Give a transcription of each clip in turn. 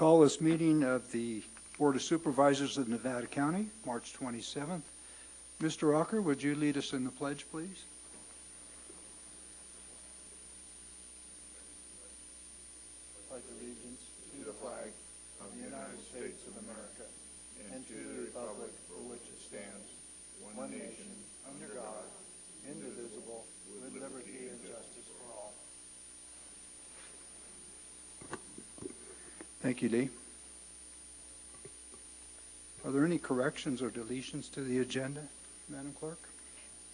call this meeting of the Board of Supervisors of Nevada County, March 27th. Mr. Rocker, would you lead us in the pledge, please? Pledge allegiance to the flag of the United States of America and to the republic for which it stands, one nation, under God, indivisible, with liberty and justice for all. Thank you, Lee. Are there any corrections or deletions to the agenda, Madam Clerk?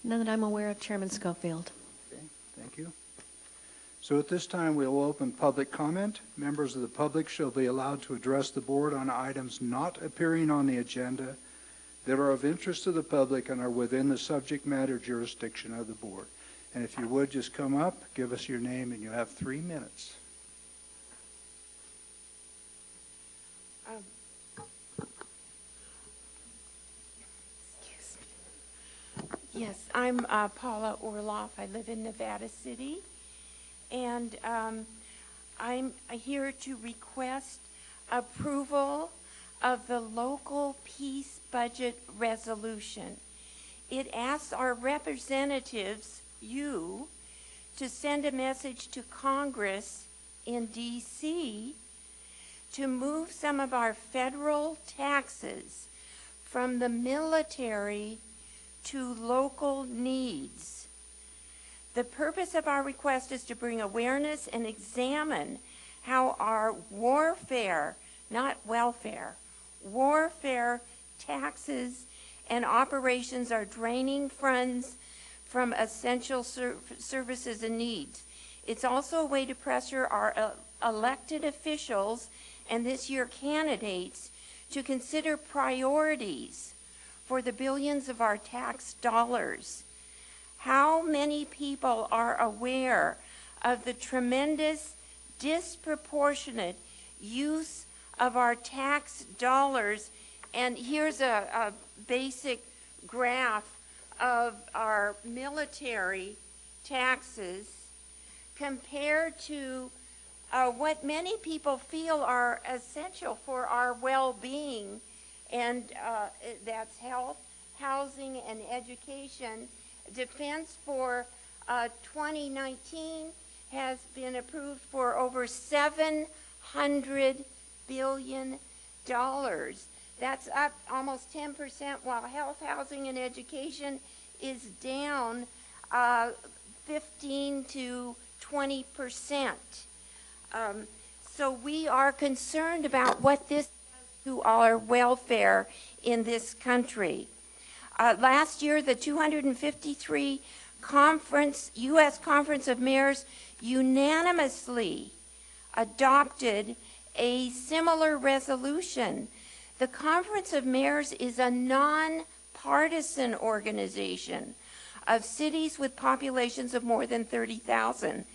None that I'm aware of, Chairman Schofield. Okay, thank you. So at this time, we will open public comment. Members of the public shall be allowed to address the board on items not appearing on the agenda that are of interest to the public and are within the subject matter jurisdiction of the board. And if you would just come up, give us your name, and you have 3 minutes. Yes, I'm Paula Orloff. I live in Nevada City, and I'm here to request approval of the local peace budget resolution. It asks our representatives, you, to send a message to Congress in D.C. to move some of our federal taxes from the military to local needs. The purpose of our request is to bring awareness and examine how our warfare, not welfare, warfare taxes and operations are draining funds from essential services and needs. It's also a way to pressure our elected officials and this year candidates to consider priorities for the billions of our tax dollars. How many people are aware of the tremendous disproportionate use of our tax dollars? And here's a basic graph of our military taxes compared to what many people feel are essential for our well-being, and that's health, housing, and education. Defense for 2019 has been approved for over $700 billion. That's up almost 10%, while health, housing, and education is down 15 to 20%. So we are concerned about what this to our welfare in this country. Last year, the 253 U.S. Conference of Mayors unanimously adopted a similar resolution. The Conference of Mayors is a nonpartisan organization of cities with populations of more than 30,000.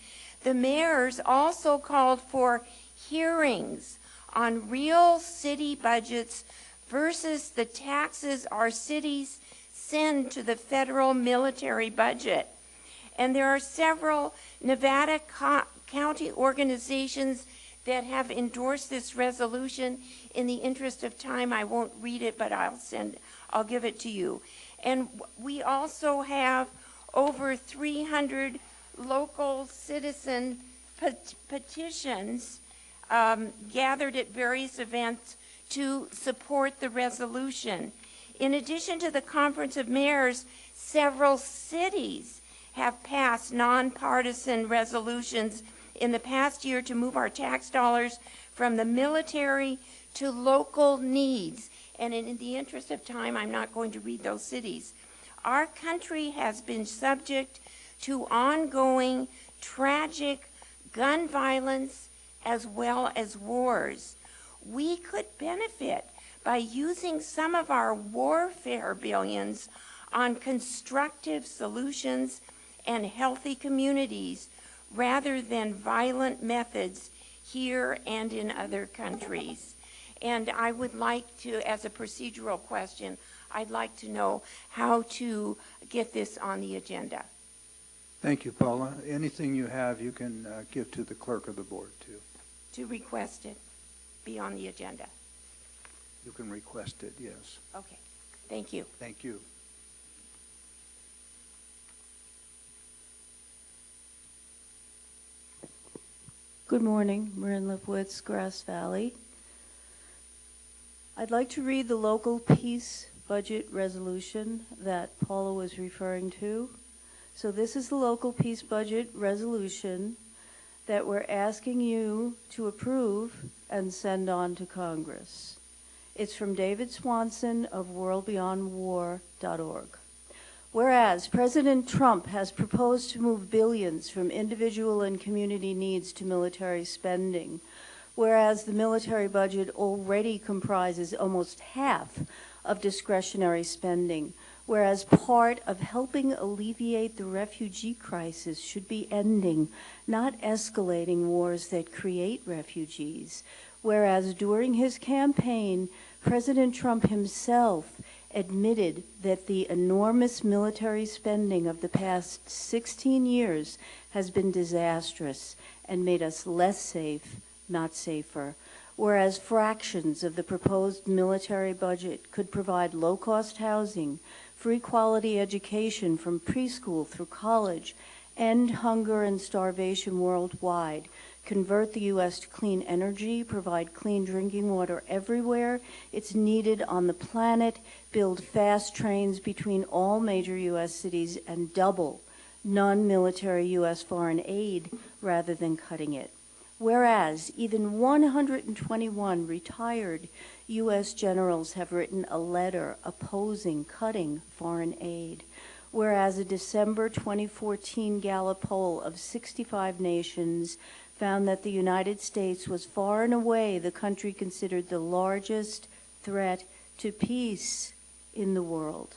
The mayors also called for hearings on real city budgets versus the taxes our cities send to the federal military budget. And there are several Nevada county organizations that have endorsed this resolution. In the interest of time, I won't read it, but I'll give it to you. And we also have over 300 local citizen petitions gathered at various events to support the resolution. In addition to the Conference of Mayors, several cities have passed nonpartisan resolutions in the past year to move our tax dollars from the military to local needs. And in the interest of time, I'm not going to read those cities. Our country has been subject to ongoing tragic gun violence as well as wars. We could benefit by using some of our warfare billions on constructive solutions and healthy communities rather than violent methods here and in other countries. And I would like to, as a procedural question, I'd like to know how to get this on the agenda. Thank you, Paula. Anything you have, you can give to the clerk of the board, too. To request it. be on the agenda? You can request it, yes. Okay, thank you. Thank you. Good morning, Marin Lipwitz, Grass Valley. I'd like to read the local peace budget resolution that Paula was referring to. So this is the local peace budget resolution that we're asking you to approve and send on to Congress. It's from David Swanson of worldbeyondwar.org. Whereas President Trump has proposed to move billions from individual and community needs to military spending, whereas the military budget already comprises almost half of discretionary spending, whereas part of helping alleviate the refugee crisis should be ending, not escalating wars that create refugees, whereas during his campaign, President Trump himself admitted that the enormous military spending of the past 16 years has been disastrous and made us less safe, not safer, whereas fractions of the proposed military budget could provide low-cost housing, free quality education from preschool through college, end hunger and starvation worldwide, convert the U.S. to clean energy, provide clean drinking water everywhere it's needed on the planet, build fast trains between all major U.S. cities, and double non-military U.S. foreign aid rather than cutting it. Whereas even 121 retired U.S. generals have written a letter opposing cutting foreign aid. Whereas a December 2014 Gallup poll of 65 nations found that the United States was far and away the country considered the largest threat to peace in the world.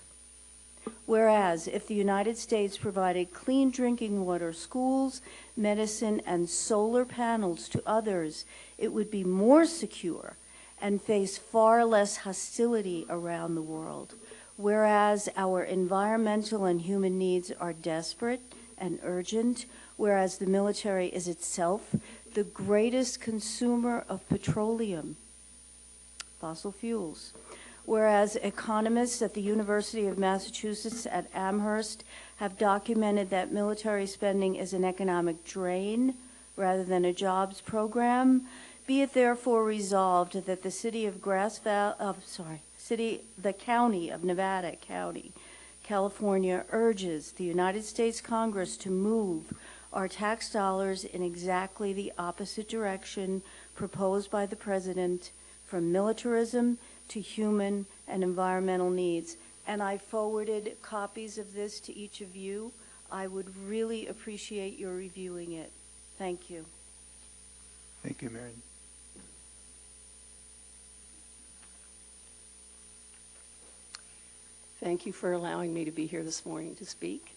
Whereas if the United States provided clean drinking water, schools, medicine, and solar panels to others, it would be more secure and face far less hostility around the world. Whereas our environmental and human needs are desperate and urgent, whereas the military is itself the greatest consumer of petroleum, fossil fuels. Whereas economists at the University of Massachusetts at Amherst have documented that military spending is an economic drain rather than a jobs program, be it therefore resolved that the city of the county of Nevada County, California urges the United States Congress to move our tax dollars in exactly the opposite direction proposed by the President, from militarism to human and environmental needs. And I forwarded copies of this to each of you. I would really appreciate your reviewing it. Thank you. Thank you, Marion. Thank you for allowing me to be here this morning to speak.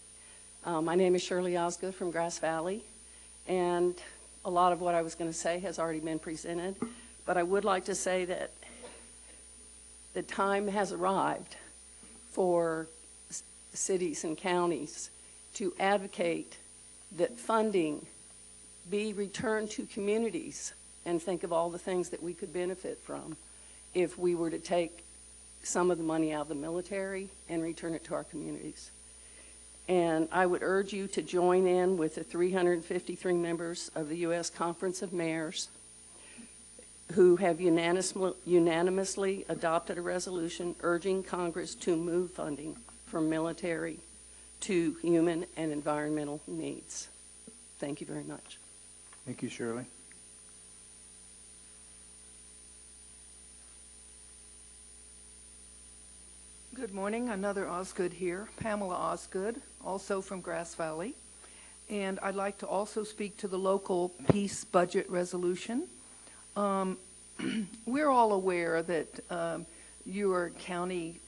My name is Shirley Osgood from Grass Valley, and a lot of what I was going to say has already been presented, but I would like to say that the time has arrived for cities and counties to advocate that funding be returned to communities, and think of all the things that we could benefit from if we were to take some of the money out of the military and return it to our communities. And I would urge you to join in with the 353 members of the U.S. Conference of Mayors who have unanimously adopted a resolution urging Congress to move funding from military to human and environmental needs. Thank you very much. Thank you, Shirley. Good morning, another Osgood here, Pamela Osgood, also from Grass Valley. And I'd like to also speak to the local peace budget resolution. We're all aware that you are county,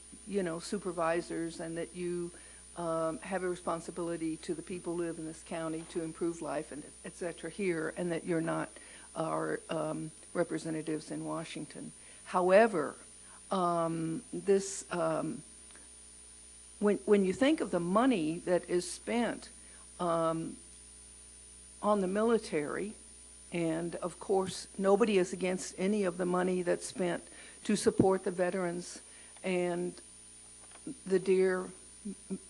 supervisors, and that you have a responsibility to the people who live in this county to improve life, and et cetera here, and that you're not our representatives in Washington. However, when you think of the money that is spent on the military, And of course, nobody is against any of the money that's spent to support the veterans and the dear,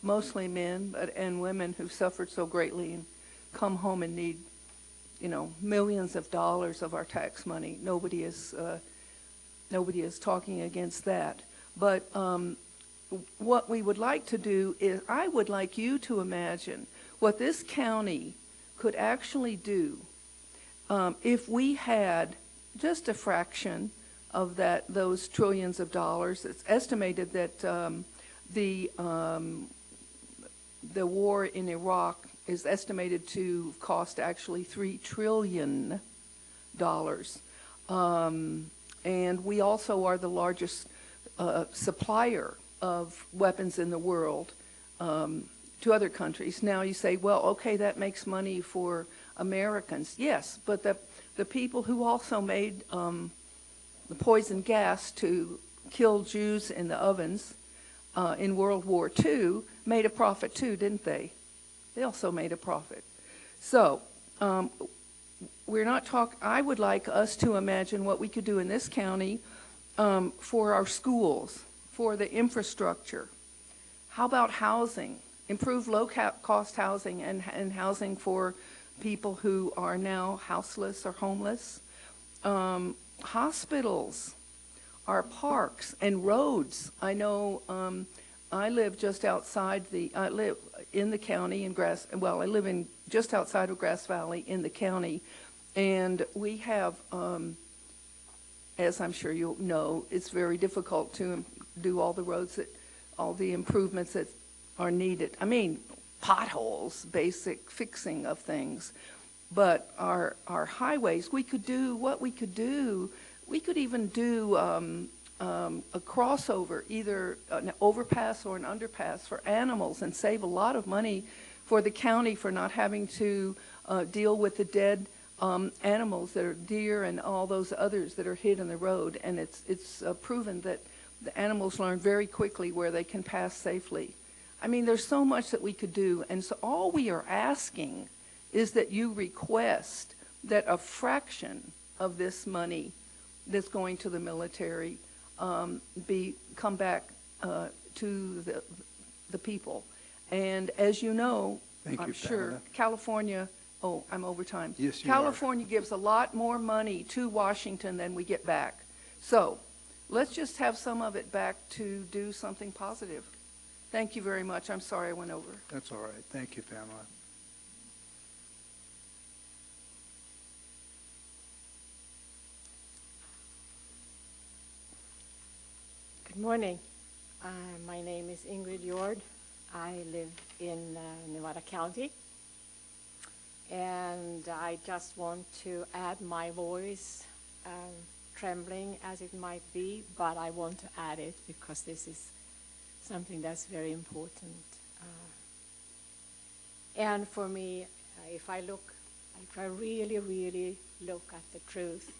mostly men and women who've suffered so greatly and come home and need, millions of dollars of our tax money. Nobody is talking against that. But what we would like to do is, I would like you to imagine what this county could actually do if we had just a fraction of those trillions of dollars. It's estimated that the war in Iraq is estimated to cost actually $3 trillion. And we also are the largest supplier of weapons in the world to other countries. Now you say, well, okay, that makes money for Americans. Yes, but the people who also made the poison gas to kill Jews in the ovens in World War II made a profit too, didn't they? They also made a profit. So we're not talking, I would like us to imagine what we could do in this county for our schools, for the infrastructure. How about housing? Improve low-cost housing and housing for people who are now houseless or homeless. Hospitals, our parks and roads. I know I live just outside I live in the county in I live in just outside of Grass Valley in the county, and we have, as I'm sure you know, it's very difficult to do all the roads all the improvements that are needed. I mean, potholes, basic fixing of things. But our highways, we could do what we could do. We could even do a crossover, either an overpass or an underpass for animals, and save a lot of money for the county for not having to deal with the dead animals that are deer and all those others that are hit in the road. And it's proven that the animals learn very quickly where they can pass safely. I mean, there's so much that we could do. And so all we are asking is that you request that a fraction of this money that's going to the military come back to the people. And as you know, I'm sure, California, I'm over time. Yes, you California gives a lot more money to Washington than we get back. So let's just have some of it back to do something positive. Thank you very much. I'm sorry I went over. That's all right. Thank you, Pamela. Good morning. My name is Ingrid Jord. I live in Nevada County. And I just want to add my voice, trembling as it might be, but I want to add it because this is something that's very important. And for me, if I really, really look at the truth,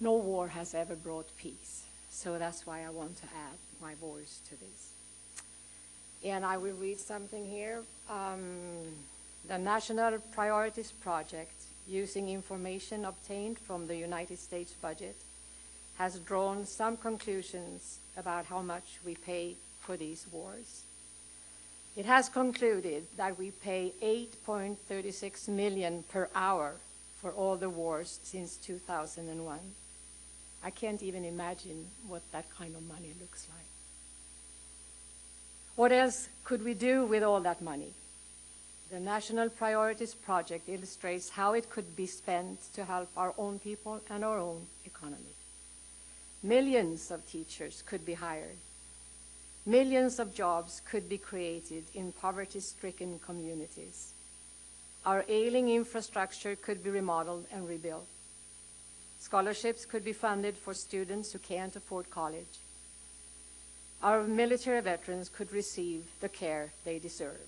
no war has ever brought peace. So that's why I want to add my voice to this. And I will read something here. The National Priorities Project, using information obtained from the United States budget, has drawn some conclusions about how much we pay for these wars. It has concluded that we pay $8.36 million per hour for all the wars since 2001. I can't even imagine what that kind of money looks like. What else could we do with all that money? The National Priorities Project illustrates how it could be spent to help our own people and our own economy. Millions of teachers could be hired. Millions of jobs could be created in poverty-stricken communities. Our ailing infrastructure could be remodeled and rebuilt. Scholarships could be funded for students who can't afford college. Our military veterans could receive the care they deserve.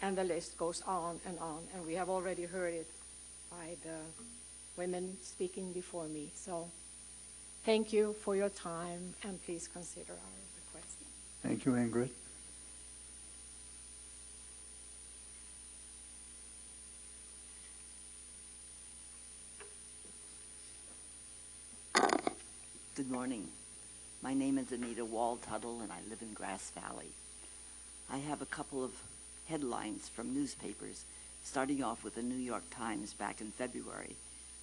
And the list goes on, and we have already heard it by the women speaking before me. So thank you for your time, and please consider our request. Thank you, Ingrid. Good morning. My name is Anita Wall-Tuttle, and I live in Grass Valley. I have a couple of headlines from newspapers, starting off with the New York Times back in February.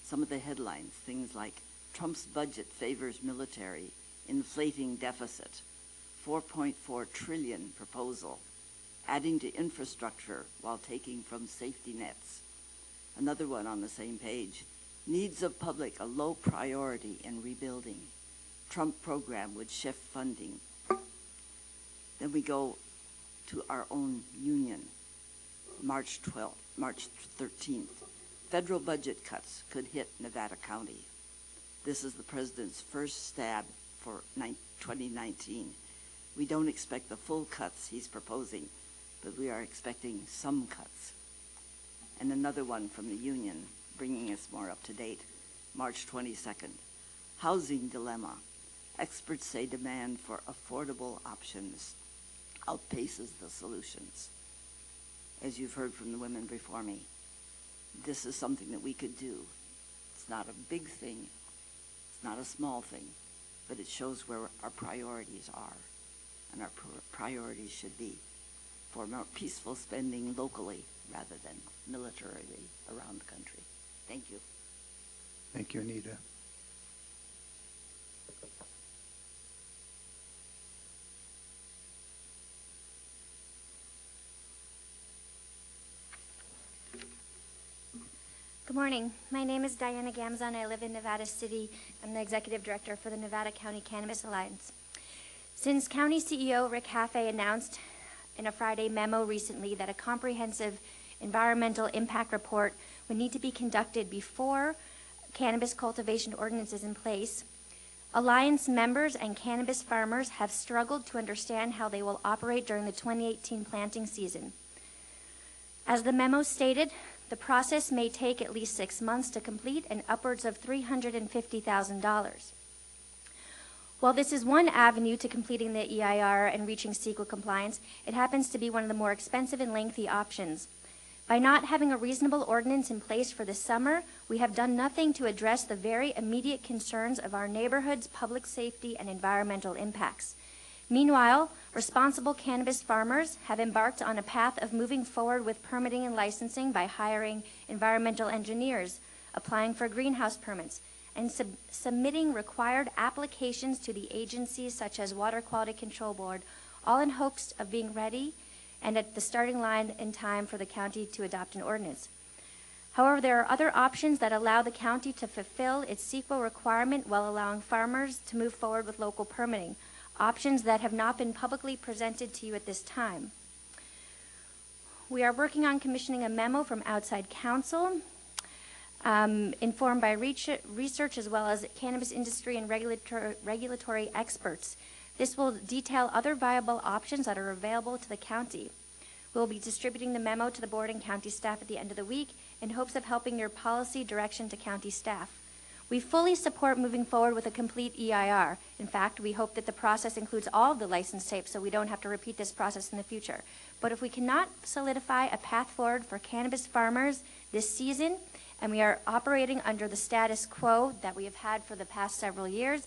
Some of the headlines, things like, Trump's budget favors military, inflating deficit, 4.4 trillion proposal, adding to infrastructure while taking from safety nets. Another one on the same page, needs of public a low priority in rebuilding. Trump program would shift funding. Then we go to our own union, March 13th. Federal budget cuts could hit Nevada County. This is the president's first stab for 2019. We don't expect the full cuts he's proposing, but we are expecting some cuts. And another one from the union, bringing us more up to date, March 22nd. Housing dilemma. Experts say demand for affordable options outpaces the solutions. As you've heard from the women before me, this is something that we could do. It's not a big thing, it's not a small thing, but it shows where our priorities are. And our priorities should be for more peaceful spending locally rather than militarily around the country. Thank you. Thank you, Anita. Good morning. My name is Diana Gamzon. I live in Nevada City. I'm the executive director for the Nevada County Cannabis Alliance. Since County CEO Rick Haffey announced in a Friday memo recently that a comprehensive environmental impact report would need to be conducted before cannabis cultivation ordinance is in place, Alliance members and cannabis farmers have struggled to understand how they will operate during the 2018 planting season. As the memo stated, the process may take at least 6 months to complete and upwards of $350,000. While this is one avenue to completing the EIR and reaching CEQA compliance, it happens to be one of the more expensive and lengthy options. By not having a reasonable ordinance in place for the summer, we have done nothing to address the very immediate concerns of our neighborhoods' public safety and environmental impacts. Meanwhile, responsible cannabis farmers have embarked on a path of moving forward with permitting and licensing by hiring environmental engineers, applying for greenhouse permits, and submitting required applications to the agencies such as Water Quality Control Board, all in hopes of being ready and at the starting line in time for the county to adopt an ordinance. However, there are other options that allow the county to fulfill its CEQA requirement while allowing farmers to move forward with local permitting, options that have not been publicly presented to you at this time. We are working on commissioning a memo from outside counsel, informed by research as well as cannabis industry and regulatory experts. This will detail other viable options that are available to the county. We will be distributing the memo to the board and county staff at the end of the week in hopes of helping your policy direction to county staff. We fully support moving forward with a complete EIR. In fact, we hope that the process includes all of the license tapes so we don't have to repeat this process in the future. But if we cannot solidify a path forward for cannabis farmers this season, and we are operating under the status quo that we have had for the past several years,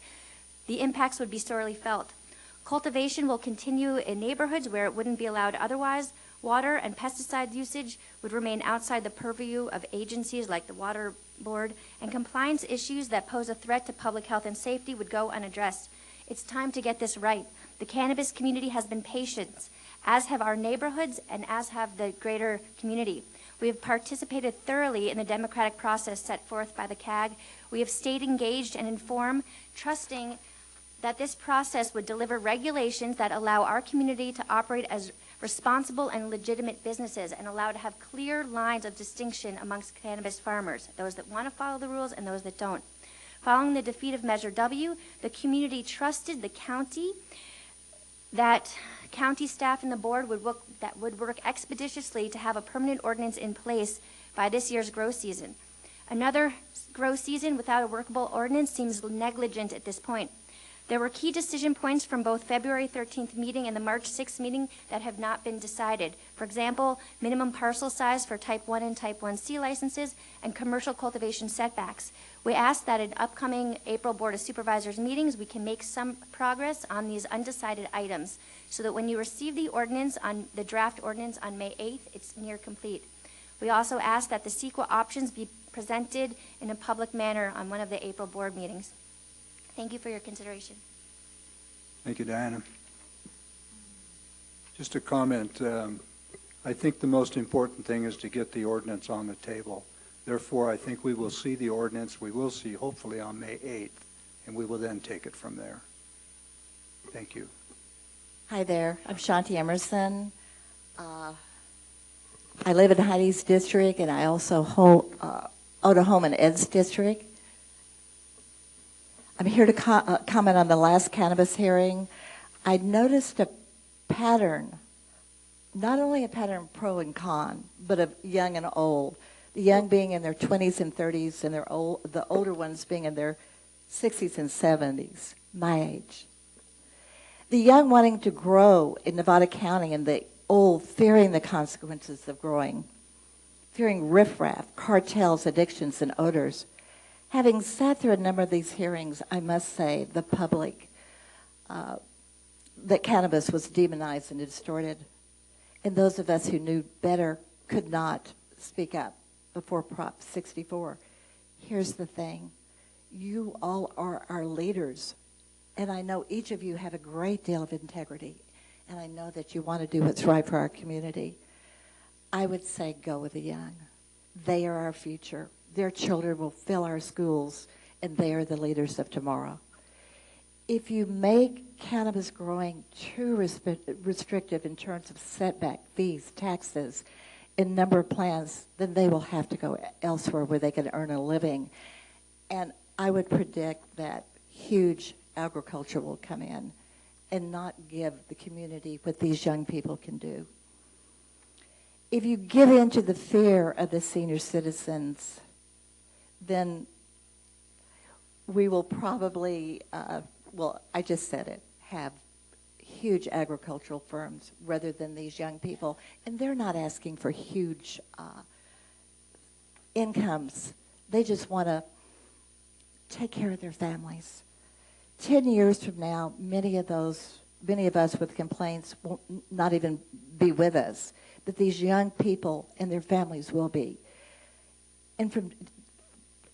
the impacts would be sorely felt. Cultivation will continue in neighborhoods where it wouldn't be allowed otherwise. Water and pesticide usage would remain outside the purview of agencies like the Water Board, and compliance issues that pose a threat to public health and safety would go unaddressed. It's time to get this right. The cannabis community has been patient, as have our neighborhoods and as have the greater community. We have participated thoroughly in the democratic process set forth by the CAG. We have stayed engaged and informed, trusting that this process would deliver regulations that allow our community to operate as responsible and legitimate businesses and allow to have clear lines of distinction amongst cannabis farmers, those that want to follow the rules and those that don't. Following the defeat of Measure W, the community trusted the county that county staff and the board would work expeditiously to have a permanent ordinance in place by this year's grow season. Another grow season without a workable ordinance seems negligent at this point. There were key decision points from both February 13th meeting and the March 6th meeting that have not been decided. For example, minimum parcel size for Type 1 and Type 1C licenses and commercial cultivation setbacks. We ask that in upcoming April Board of Supervisors meetings, we can make some progress on these undecided items so that when you receive the ordinance on the draft ordinance on May 8th, it's near complete. We also ask that the CEQA options be presented in a public manner on one of the April board meetings. Thank you for your consideration. Thank you, Diana. Just a comment. I think the most important thing is to get the ordinance on the table. Therefore, I think we will see the ordinance. We will see hopefully on May 8th, and we will then take it from there. Thank you. Hi there. I'm Shanti Emerson. I live in Heidi's district, and I also own a home in Ed's district. I'm here to comment on the last cannabis hearing. I noticed a pattern, not only a pattern pro and con, but of young and old. The young being in their 20s and 30s, and the older ones being in their 60s and 70s, my age. The young wanting to grow in Nevada County, and the old fearing the consequences of growing, fearing riffraff, cartels, addictions, and odors. Having sat through a number of these hearings, I must say the public, that cannabis was demonized and distorted. And those of us who knew better could not speak up before Prop 64. Here's the thing. You all are our leaders. And I know each of you have a great deal of integrity. And I know that you want to do what's right for our community. I would say go with the young. They are our future. Their children will fill our schools, and they are the leaders of tomorrow. If you make cannabis growing too restrictive in terms of setback, fees, taxes, and number of plants, then they will have to go elsewhere where they can earn a living. And I would predict that huge agriculture will come in and not give the community what these young people can do. If you give in to the fear of the senior citizens, then we will probably, well, I just said it, have huge agricultural firms rather than these young people. And they're not asking for huge incomes. They just want to take care of their families. 10 years from now, many of us with complaints will not even be with us. But these young people and their families will be. And from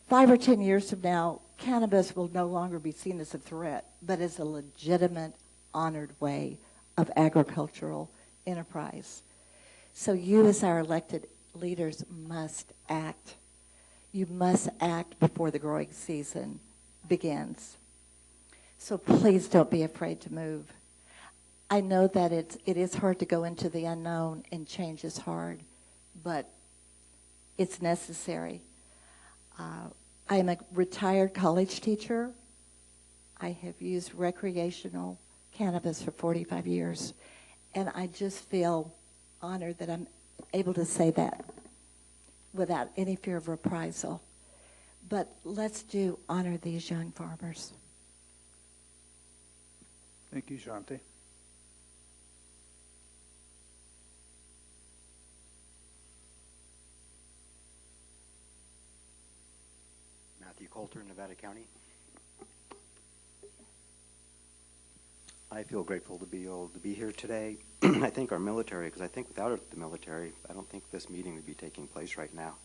5 or 10 years from now, cannabis will no longer be seen as a threat, but as a legitimate, honored way of agricultural enterprise. So you as our elected leaders must act. You must act before the growing season begins. So please don't be afraid to move. I know that it is hard to go into the unknown, and change is hard, but it's necessary. I am a retired college teacher. I have used recreational cannabis for 45 years, and I just feel honored that I'm able to say that without any fear of reprisal. But let's honor these young farmers. Thank you, Shanti. Matthew Coulter, Nevada County. I feel grateful to be able to be here today. I thank our military, because I think without the military, I don't think this meeting would be taking place right now.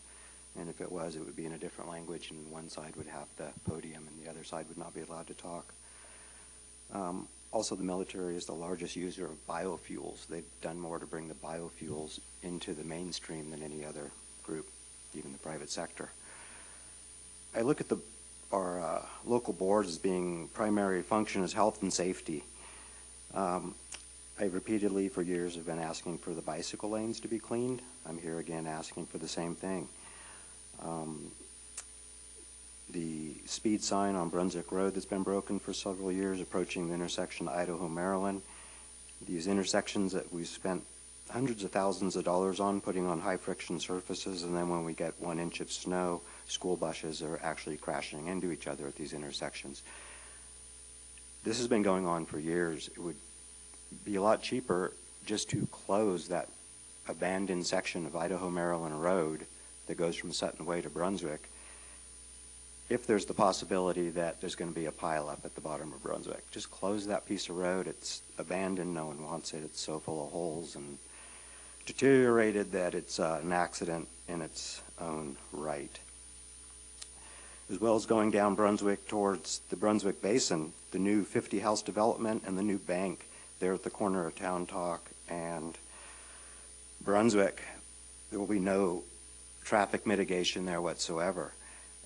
And if it was, it would be in a different language, and one side would have the podium and the other side would not be allowed to talk. Also, the military is the largest user of biofuels. They've done more to bring the biofuels into the mainstream than any other group, even the private sector. I look at our local boards as being primary function as health and safety. I repeatedly for years have been asking for the bicycle lanes to be cleaned. I'm here again asking for the same thing. The speed sign on Brunswick Road that's been broken for several years, approaching the intersection of Idaho, Maryland. These intersections that we've spent hundreds of thousands of dollars on, putting on high friction surfaces, and then when we get 1 inch of snow, school buses are actually crashing into each other at these intersections. this has been going on for years. It would be a lot cheaper just to close that abandoned section of Idaho-Maryland Road that goes from Sutton Way to Brunswick, if there's the possibility that there's going to be a pileup at the bottom of Brunswick. Just close that piece of road. It's abandoned. No one wants it. It's so full of holes and deteriorated that it's an accident in its own right. As well as going down Brunswick towards the Brunswick Basin, the new 50-house development and the new bank there at the corner of Town Talk and Brunswick, there will be no traffic mitigation there whatsoever.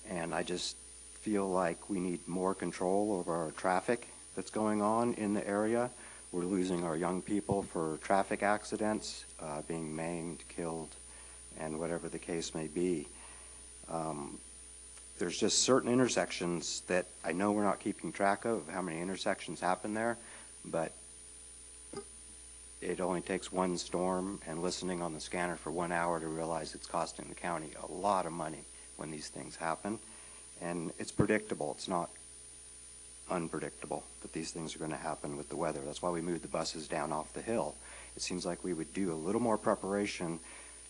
And I just feel like we need more control over our traffic that's going on in the area. We're losing our young people for traffic accidents, being maimed, killed, and whatever the case may be. There's just certain intersections that I know we're not keeping track of how many intersections happen there, but it only takes one storm and listening on the scanner for 1 hour to realize it's costing the county a lot of money when these things happen. And it's predictable. It's not unpredictable that these things are going to happen with the weather. That's why we moved the buses down off the hill. It seems like we would do a little more preparation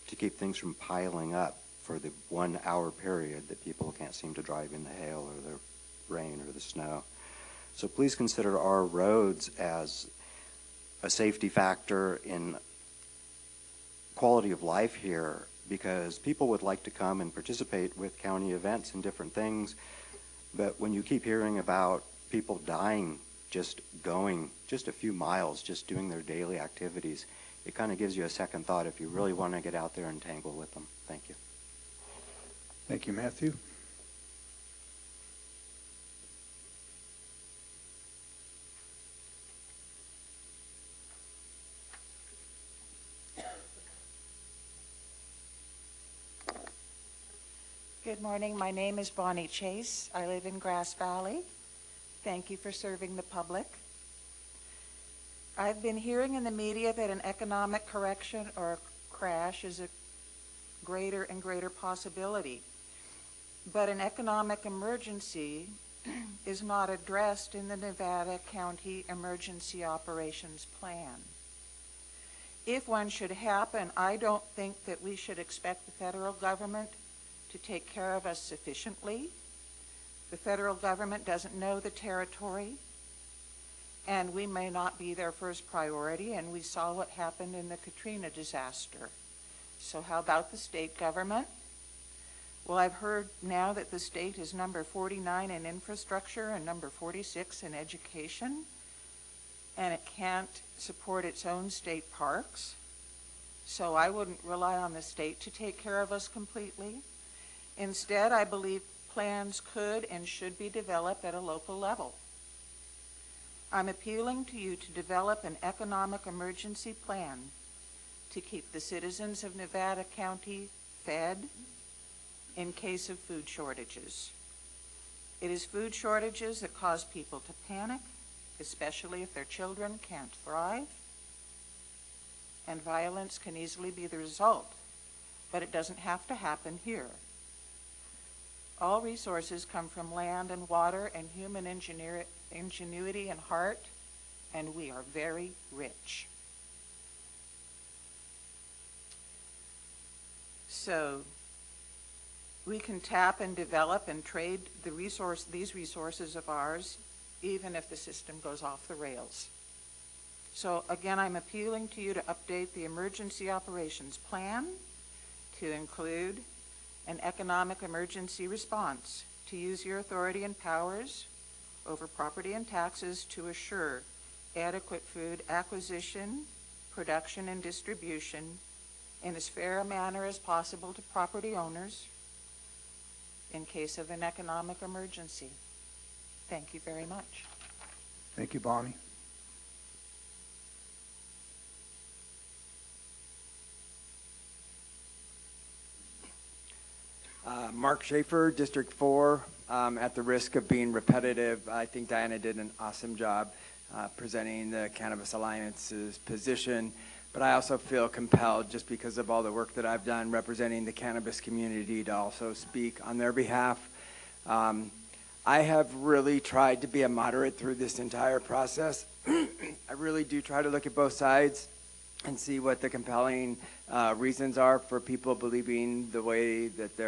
to keep things from piling up for the 1 hour period that people can't seem to drive in the hail or the rain or the snow. So please consider our roads as a safety factor in quality of life here, because people would like to come and participate with county events and different things, but when you keep hearing about people dying just going just a few miles, just doing their daily activities, it kind of gives you a second thought if you really want to get out there and tangle with them. Thank you. Thank you, Matthew. Good morning. My name is Bonnie Chase. I live in Grass Valley. Thank you for serving the public. I've been hearing in the media that an economic correction or a crash is a greater and greater possibility. But an economic emergency is not addressed in the Nevada County Emergency Operations Plan. If one should happen, I don't think that we should expect the federal government to take care of us sufficiently. The federal government doesn't know the territory, and we may not be their first priority, and we saw what happened in the Katrina disaster. So how about the state government? Well, I've heard now that the state is number 49 in infrastructure and number 46 in education, and it can't support its own state parks. So I wouldn't rely on the state to take care of us completely. Instead, I believe plans could and should be developed at a local level. I'm appealing to you to develop an economic emergency plan to keep the citizens of Nevada County fed in case of food shortages. It is food shortages that cause people to panic, especially if their children can't thrive, and violence can easily be the result, but it doesn't have to happen here. All resources come from land and water and human ingenuity and heart, and we are very rich. So we can tap and develop and trade these resources of ours, even if the system goes off the rails. So again, I'm appealing to you to update the emergency operations plan to include an economic emergency response, to use your authority and powers over property and taxes to assure adequate food acquisition, production, and distribution in as fair a manner as possible to property owners in case of an economic emergency. Thank you very much. Thank you, Bonnie. Mark Schaefer, District 4. At the risk of being repetitive, I think Diana did an awesome job presenting the Cannabis Alliance's position, but I also feel compelled, just because of all the work that I've done representing the cannabis community, to also speak on their behalf. I have really tried to be a moderate through this entire process. I really do try to look at both sides and see what the compelling reasons are for people believing the way that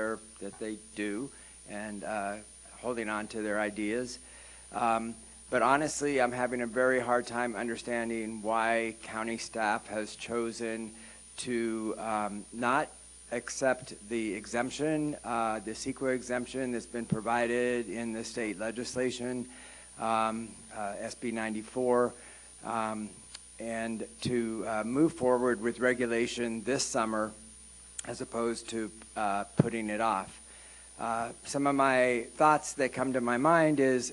they do and holding on to their ideas. But honestly, I'm having a very hard time understanding why county staff has chosen to not accept the exemption, the CEQA exemption that's been provided in the state legislation, SB 94, and to move forward with regulation this summer as opposed to putting it off. Some of my thoughts that come to my mind is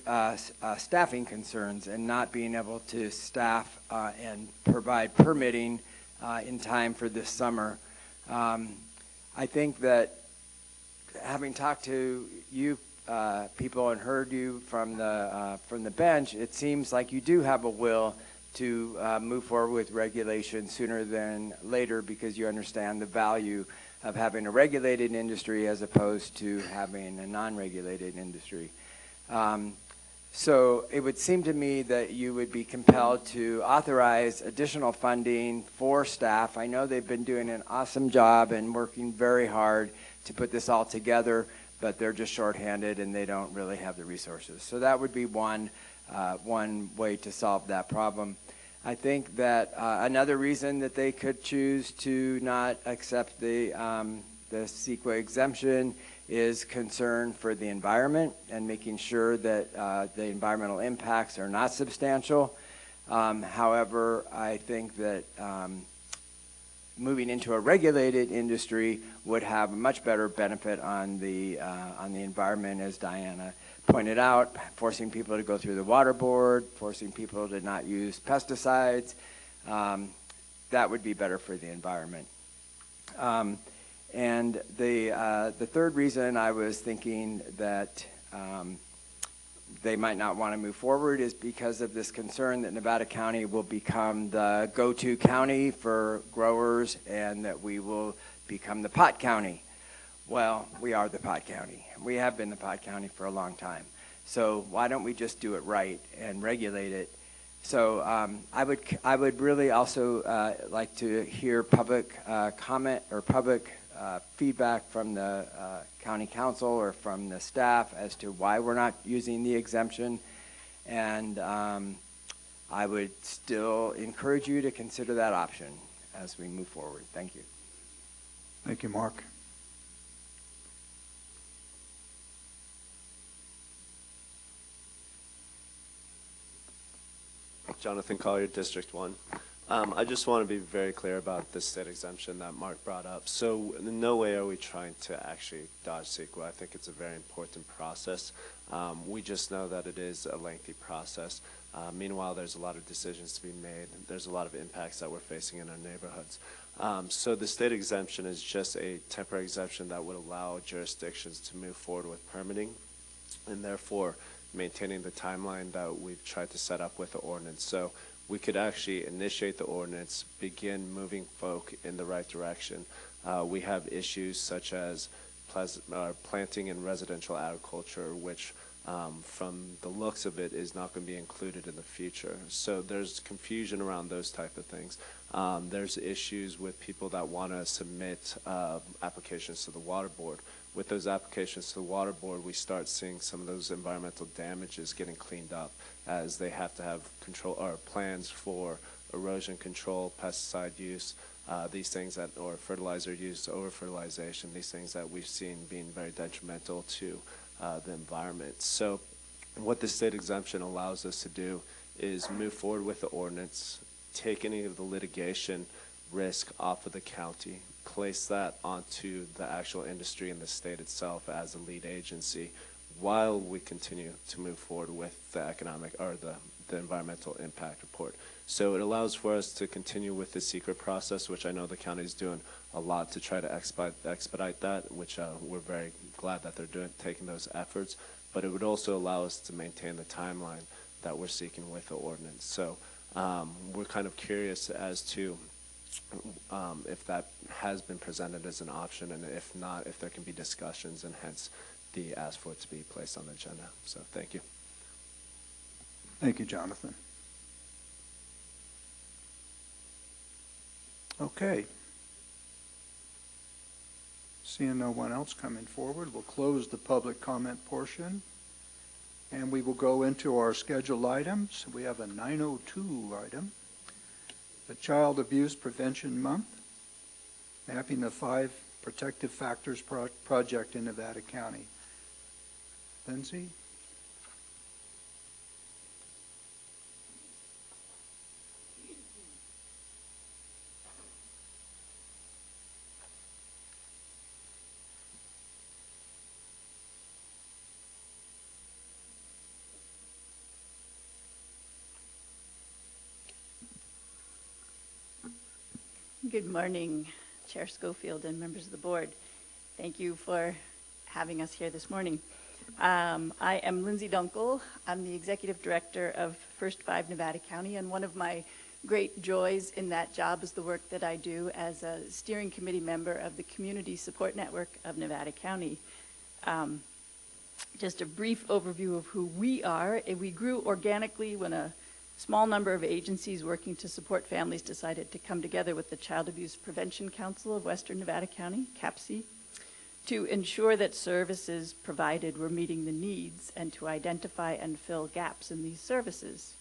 staffing concerns and not being able to staff and provide permitting in time for this summer. I think that having talked to you people and heard you from the bench, it seems like you do have a will to move forward with regulation sooner than later because you understand the value of having a regulated industry as opposed to having a non-regulated industry. So it would seem to me that you would be compelled to authorize additional funding for staff. I know they've been doing an awesome job and working very hard to put this all together, but they're just shorthanded and they don't really have the resources. So that would be one way to solve that problem. I think that another reason that they could choose to not accept the CEQA exemption is concern for the environment and making sure that the environmental impacts are not substantial. However, I think that moving into a regulated industry would have a much better benefit on the environment, as Diana pointed out, forcing people to go through the water board, forcing people to not use pesticides. That would be better for the environment. And the third reason I was thinking that they might not want to move forward is because of this concern that Nevada County will become the go-to county for growers and that we will become the pot county. Well, we are the pot county. We have been the pot county for a long time. So why don't we just do it right and regulate it? So I would really also like to hear public comment or public feedback from the county council or from the staff as to why we're not using the exemption. And I would still encourage you to consider that option as we move forward. Thank you. Thank you, Mark. Jonathan Collier, District 1. I just want to be very clear about the state exemption that Mark brought up. So in no way are we trying to actually dodge CEQA. I think it's a very important process. We just know that it is a lengthy process. Meanwhile, there's a lot of decisions to be made. There's a lot of impacts that we're facing in our neighborhoods. So the state exemption is just a temporary exemption that would allow jurisdictions to move forward with permitting and therefore maintaining the timeline that we've tried to set up with the ordinance. So we could actually initiate the ordinance, begin moving folk in the right direction. We have issues such as planting in residential agriculture, which from the looks of it is not going to be included in the future. So there's confusion around those type of things. There's issues with people that want to submit applications to the water board. With those applications to the water board, we start seeing some of those environmental damages getting cleaned up as they have to have control or plans for erosion control, pesticide use, these things that, or fertilizer use, over-fertilization, these things that we've seen being very detrimental to the environment. So what the state exemption allows us to do is move forward with the ordinance, take any of the litigation risk off of the county, place that onto the actual industry and the state itself as a lead agency while we continue to move forward with the economic or the environmental impact report. So it allows for us to continue with the secret process, which I know the county is doing a lot to try to expedite that, which we're very glad that they're taking those efforts. But it would also allow us to maintain the timeline that we're seeking with the ordinance. So we're kind of curious as to if that has been presented as an option, and if not, if there can be discussions and hence the ask for it to be placed on the agenda. So thank you. Thank you, Jonathan. Okay. Seeing no one else coming forward, we'll close the public comment portion, and we will go into our scheduled items. We have a 902 item, the Child Abuse Prevention Month, mapping the 5 protective factors project in Nevada County. Lindsay? Good morning, Chair Schofield and members of the board. Thank you for having us here this morning. I am Lindsay Dunkel. I'm the Executive Director of First 5 Nevada County, and one of my great joys in that job is the work that I do as a steering committee member of the Community Support Network of Nevada County. Just a brief overview of who we are. We grew organically when a small number of agencies working to support families decided to come together with the Child Abuse Prevention Council of Western Nevada County, CAPC, to ensure that services provided were meeting the needs and to identify and fill gaps in these services.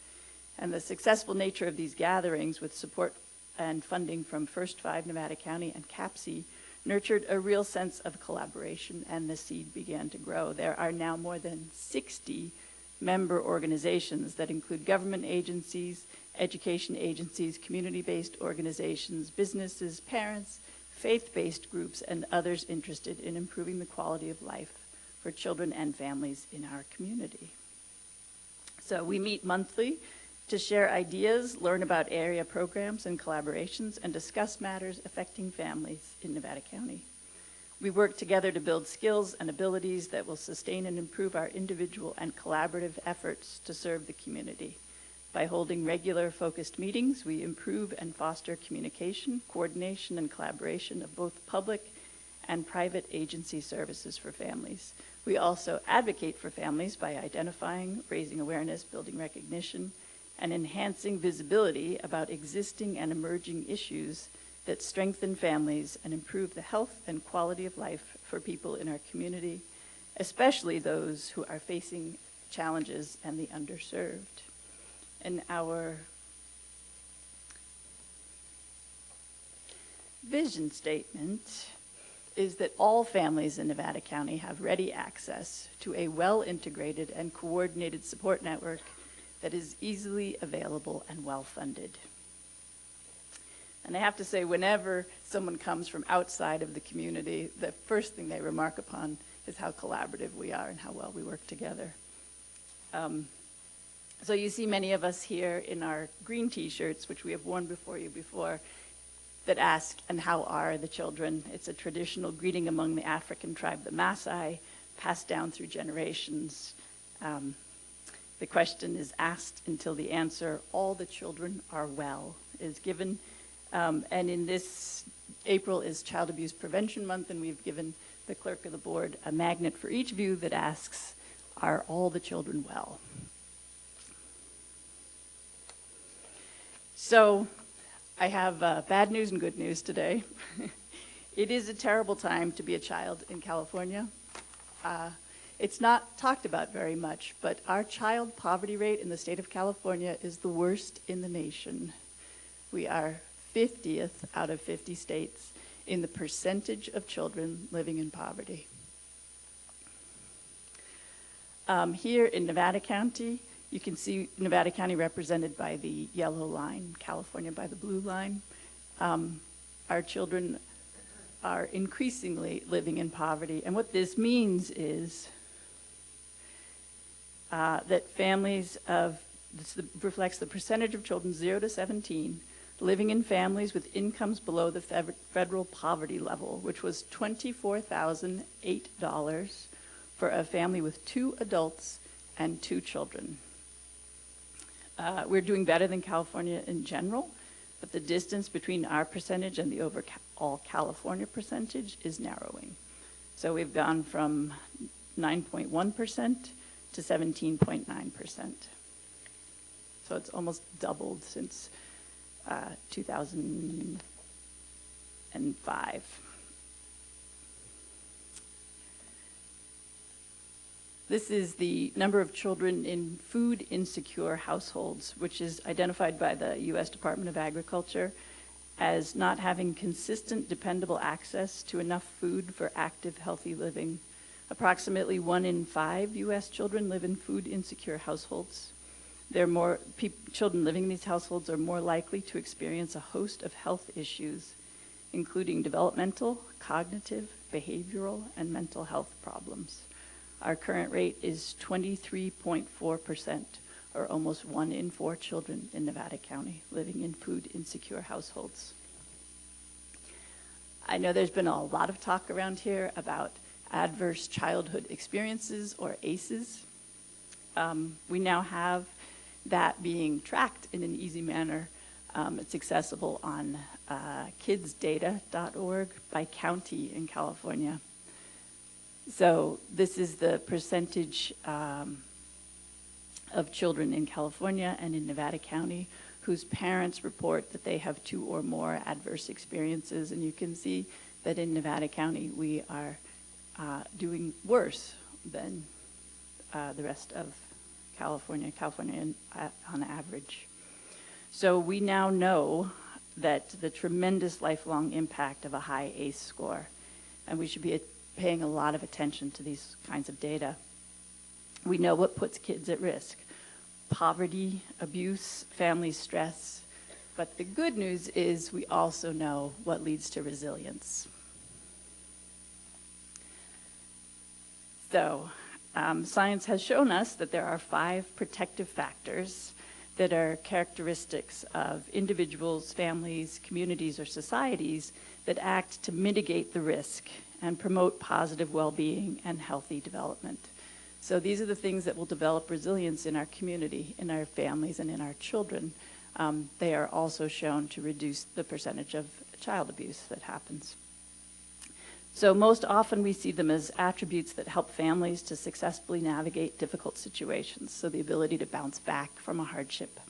And the successful nature of these gatherings with support and funding from First 5 Nevada County and CAPC nurtured a real sense of collaboration, and the seed began to grow. There are now more than 60 member organizations that include government agencies, education agencies, community-based organizations, businesses, parents, faith-based groups, and others interested in improving the quality of life for children and families in our community. So we meet monthly to share ideas, learn about area programs and collaborations, and discuss matters affecting families in Nevada County. We work together to build skills and abilities that will sustain and improve our individual and collaborative efforts to serve the community. By holding regular focused meetings, we improve and foster communication, coordination, and collaboration of both public and private agency services for families. We also advocate for families by identifying, raising awareness, building recognition, and enhancing visibility about existing and emerging issues that strengthen families and improve the health and quality of life for people in our community, especially those who are facing challenges and the underserved. And our vision statement is that all families in Nevada County have ready access to a well-integrated and coordinated support network that is easily available and well-funded. And I have to say, whenever someone comes from outside of the community, the first thing they remark upon is how collaborative we are and how well we work together. So you see many of us here in our green t-shirts, which we have worn before you before, that ask, and how are the children? It's a traditional greeting among the African tribe, the Maasai, passed down through generations. The question is asked until the answer, all the children are well, is given. And in this, April is Child Abuse Prevention Month, and we've given the clerk of the board a magnet for each view that asks, are all the children well? So I have bad news and good news today. It is a terrible time to be a child in California. It's not talked about very much, but our child poverty rate in the state of California is the worst in the nation. We are 50th out of 50 states in the percentage of children living in poverty. Here in Nevada County, you can see Nevada County represented by the yellow line, California by the blue line. Our children are increasingly living in poverty, and what this means is that families of, this reflects the percentage of children 0 to 17 living in families with incomes below the federal poverty level, which was $24,008 for a family with 2 adults and 2 children. We're doing better than California in general, but the distance between our percentage and the overall California percentage is narrowing. So we've gone from 9.1% to 17.9%. So it's almost doubled since 2005. This is the number of children in food insecure households, which is identified by the U.S. Department of Agriculture as not having consistent, dependable access to enough food for active, healthy living. Approximately 1 in 5 U.S. children live in food insecure households. Children living in these households are more likely to experience a host of health issues, including developmental, cognitive, behavioral, and mental health problems. Our current rate is 23.4%, or almost 1 in 4 children in Nevada County living in food insecure households. I know there's been a lot of talk around here about adverse childhood experiences, or ACEs. We now have that being tracked in an easy manner. It's accessible on kidsdata.org by county in California. So this is the percentage of children in California and in Nevada County whose parents report that they have 2 or more adverse experiences. And you can see that in Nevada County, we are doing worse than the rest of California on average. So we now know that the tremendous lifelong impact of a high ACE score, and we should be paying a lot of attention to these kinds of data. We know what puts kids at risk: poverty, abuse, family stress. But the good news is we also know what leads to resilience. So science has shown us that there are 5 protective factors that are characteristics of individuals, families, communities, or societies that act to mitigate the risk and promote positive well-being and healthy development. So these are the things that will develop resilience in our community, in our families, and in our children. They are also shown to reduce the percentage of child abuse that happens. So most often we see them as attributes that help families to successfully navigate difficult situations, so the ability to bounce back from a hardship.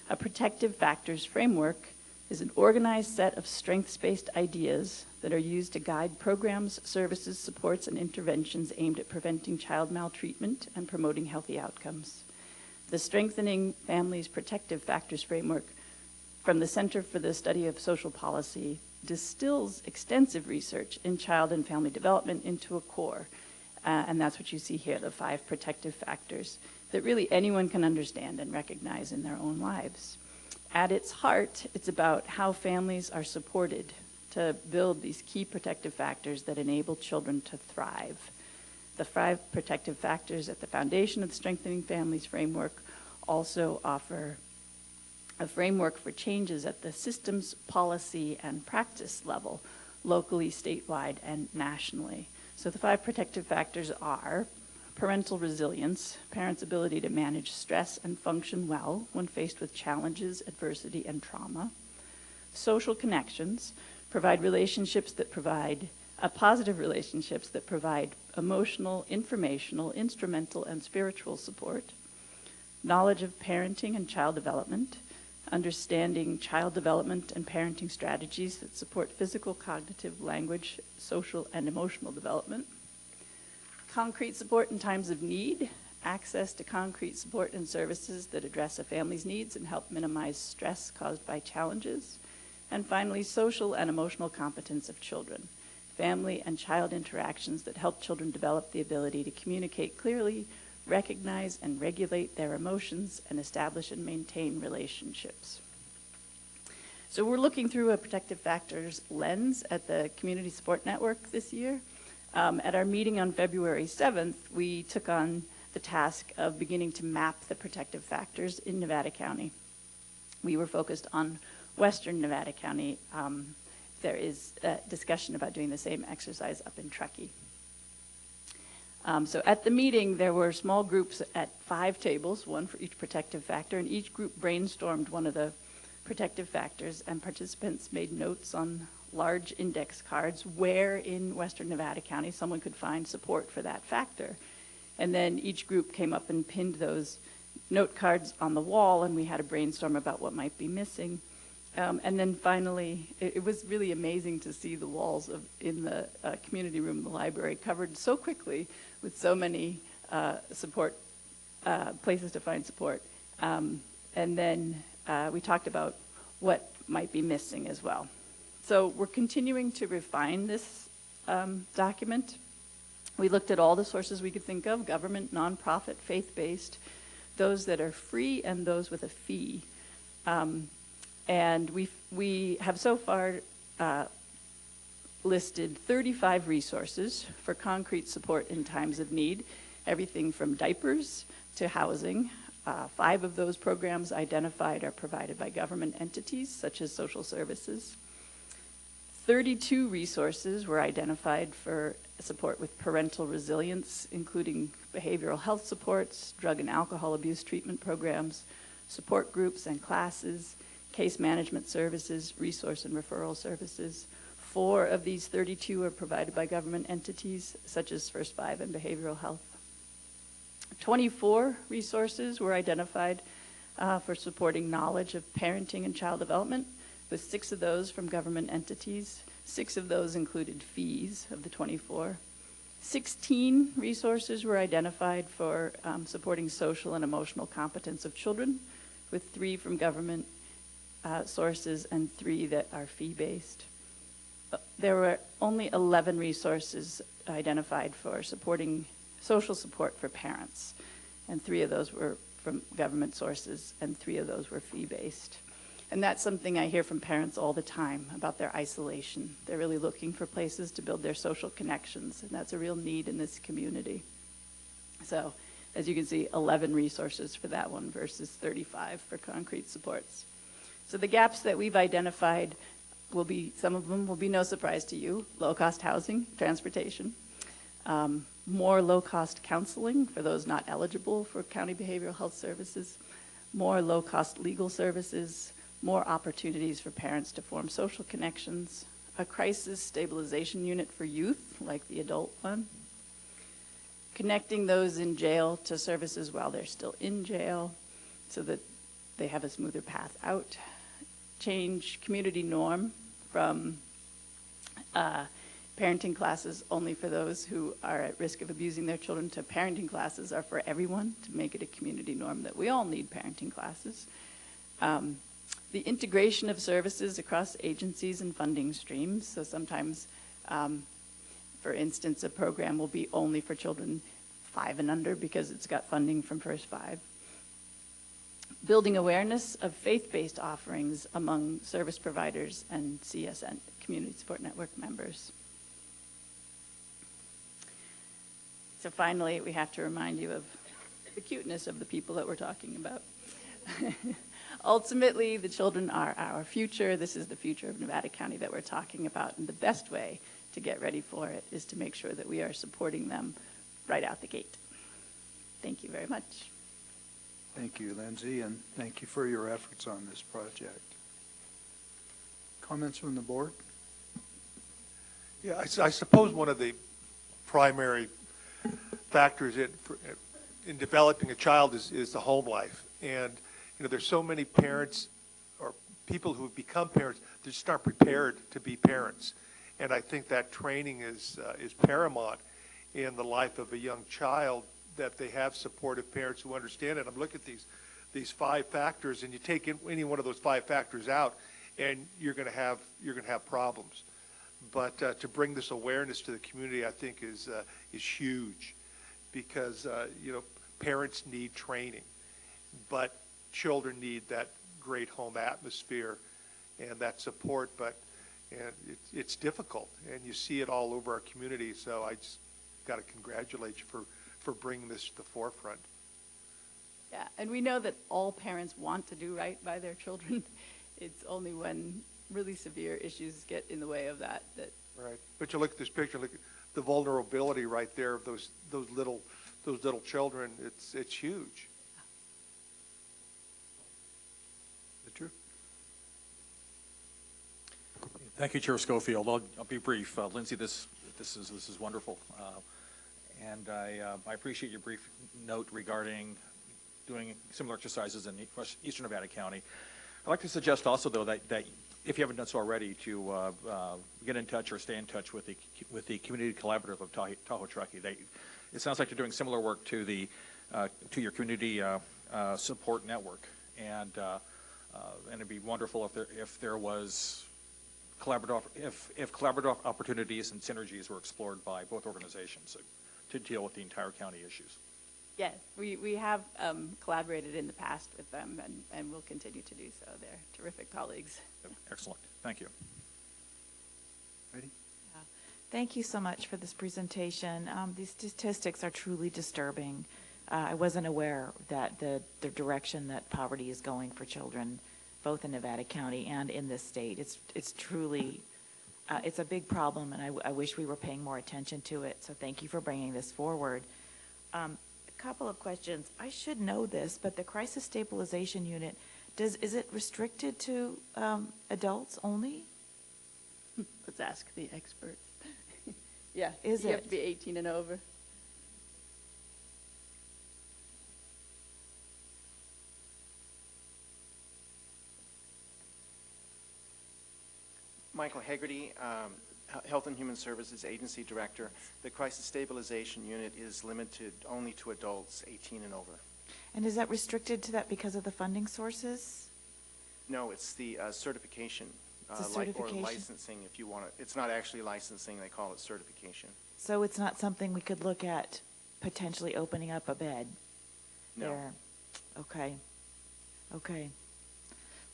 A protective factors framework is an organized set of strengths-based ideas that are used to guide programs, services, supports, and interventions aimed at preventing child maltreatment and promoting healthy outcomes. The Strengthening Families Protective Factors framework from the Center for the Study of Social Policy distills extensive research in child and family development into a core. And that's what you see here, the 5 protective factors that really anyone can understand and recognize in their own lives. At its heart, it's about how families are supported to build these key protective factors that enable children to thrive. The 5 protective factors at the foundation of the Strengthening Families framework also offer a framework for changes at the systems, policy, and practice level, locally, statewide, and nationally. So the 5 protective factors are parental resilience, parents' ability to manage stress and function well when faced with challenges, adversity, and trauma. Social connections, provide relationships that provide positive relationships that provide emotional, informational, instrumental, and spiritual support. Knowledge of parenting and child development, understanding child development and parenting strategies that support physical, cognitive, language, social, and emotional development. Concrete support in times of need, access to concrete support and services that address a family's needs and help minimize stress caused by challenges. And finally, social and emotional competence of children, family and child interactions that help children develop the ability to communicate clearly, recognize and regulate their emotions, and establish and maintain relationships. So we're looking through a protective factors lens at the Community Support Network this year. At our meeting on February 7th, we took on the task of beginning to map the protective factors in Nevada County. We were focused on Western Nevada County. There is a discussion about doing the same exercise up in Truckee. So at the meeting, there were small groups at 5 tables, 1 for each protective factor, and each group brainstormed one of the protective factors, and participants made notes on large index cards where in Western Nevada County someone could find support for that factor. And then each group came up and pinned those note cards on the wall, and we had a brainstorm about what might be missing. And then finally, it was really amazing to see the walls in the community room in the library covered so quickly with so many support places to find support. And then we talked about what might be missing as well. So we're continuing to refine this document. We looked at all the sources we could think of: government, nonprofit, faith-based, those that are free and those with a fee. And we have so far listed 35 resources for concrete support in times of need, everything from diapers to housing. 5 of those programs identified are provided by government entities, such as social services. 32 resources were identified for support with parental resilience, including behavioral health supports, drug and alcohol abuse treatment programs, support groups and classes, case management services, resource and referral services. 4 of these 32 are provided by government entities, such as First 5 and behavioral health. 24 resources were identified for supporting knowledge of parenting and child development, with 6 of those from government entities. 6 of those included fees of the 24. 16 resources were identified for supporting social and emotional competence of children, with 3 from government sources and 3 that are fee-based. There were only 11 resources identified for supporting social support for parents, and 3 of those were from government sources and 3 of those were fee-based. And that's something I hear from parents all the time about their isolation. They're really looking for places to build their social connections, and that's a real need in this community. So, as you can see, 11 resources for that one versus 35 for concrete supports. So the gaps that we've identified will be, some of them will be no surprise to you: low-cost housing, transportation, more low-cost counseling for those not eligible for county behavioral health services, more low-cost legal services, more opportunities for parents to form social connections, a crisis stabilization unit for youth, like the adult one, connecting those in jail to services while they're still in jail so that they have a smoother path out, change community norm from parenting classes only for those who are at risk of abusing their children to parenting classes are for everyone, to make it a community norm that we all need parenting classes. The integration of services across agencies and funding streams. So sometimes, for instance, a program will be only for children 5 and under because it's got funding from First 5. Building awareness of faith-based offerings among service providers and CSN, Community Support Network members. So finally, we have to remind you of the cuteness of the people that we're talking about. Ultimately, the children are our future. This is the future of Nevada County that we're talking about, and the best way to get ready for it is to make sure that we are supporting them right out the gate. Thank you very much. Thank you, Lindsay, and thank you for your efforts on this project. Comments from the board? Yeah, I suppose one of the primary factors in developing a child is the home life. And you know, there's so many parents or people who have become parents that just aren't prepared to be parents. And I think that training is paramount in the life of a young child, that they have supportive parents who understand it. I'm looking at these 5 factors, and you take any one of those 5 factors out, and you're going to have problems. But to bring this awareness to the community, I think is huge, because you know, parents need training, but children need that great home atmosphere and that support. And it's difficult, and you see it all over our community. So I just got to congratulate you for bringing this to the forefront. Yeah, and we know that all parents want to do right by their children. It's only when really severe issues get in the way of that. Right. But you look at this picture, look at the vulnerability right there of those little children. It's huge. Is it true? Thank you, Chair Schofield. I'll be brief. Lindsay, this is wonderful, and I appreciate your brief note regarding doing similar exercises in Eastern Nevada County. I'd like to suggest also, though, that if you haven't done so already, to get in touch or stay in touch with the Community Collaborative of Tahoe Truckee. It sounds like you're doing similar work to your community support network, and it'd be wonderful if there was collaborative opportunities and synergies were explored by both organizations to deal with the entire county issues. Yes, we have collaborated in the past with them, and we'll continue to do so. They're terrific colleagues. Excellent. Thank you. Ready? Thank you so much for this presentation. These statistics are truly disturbing. I wasn't aware that the direction that poverty is going for children, both in Nevada County and in this state. It's truly, it's a big problem, and I wish we were paying more attention to it. So thank you for bringing this forward. A couple of questions. I should know this, but the Crisis Stabilization Unit, is it restricted to adults only? Let's ask the expert. Yeah, Is you it? have to be 18 and over. Michael Hegarty, Health and Human Services Agency Director. The Crisis Stabilization Unit is limited only to adults 18 and over. And is that restricted to that because of the funding sources? No, it's the certification, It's a certification. or licensing if you want it. It's not actually licensing, they call it certification. So it's not something we could look at potentially opening up a bed? No. There. Okay. Okay.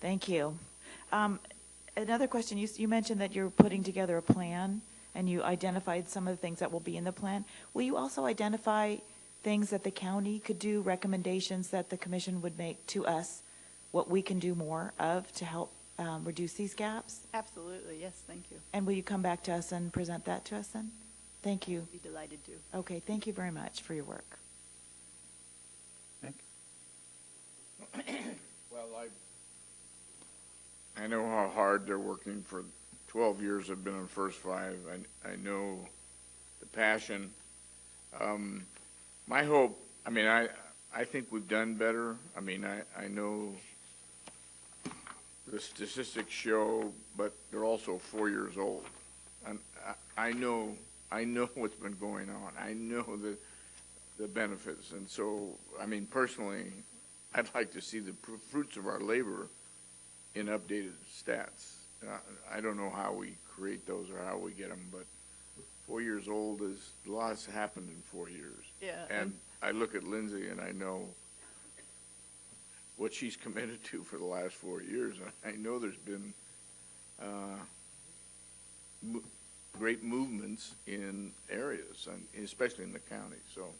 Thank you. Another question, you mentioned that you're putting together a plan and you identified some of the things that will be in the plan. Will you also identify things that the county could do, recommendations that the commission would make to us, what we can do more of to help reduce these gaps? Absolutely, yes, thank you. And will you come back to us and present that to us then? Thank you. I'd be delighted to. Okay, thank you very much for your work. Well, I know how hard they're working. For 12 years I've been on First Five. I know the passion. My hope, I mean, I think we've done better. I mean, I know the statistics show, but they're also 4 years old. And I know what's been going on. I know the benefits. And so, I mean, personally, I'd like to see the fruits of our labor in updated stats. I don't know how we create those or how we get them, but 4 years old is, a lot's happened in 4 years. Yeah. And I look at Lindsay and I know what she's committed to for the last 4 years. I know there's been great movements in areas, and especially in the county. So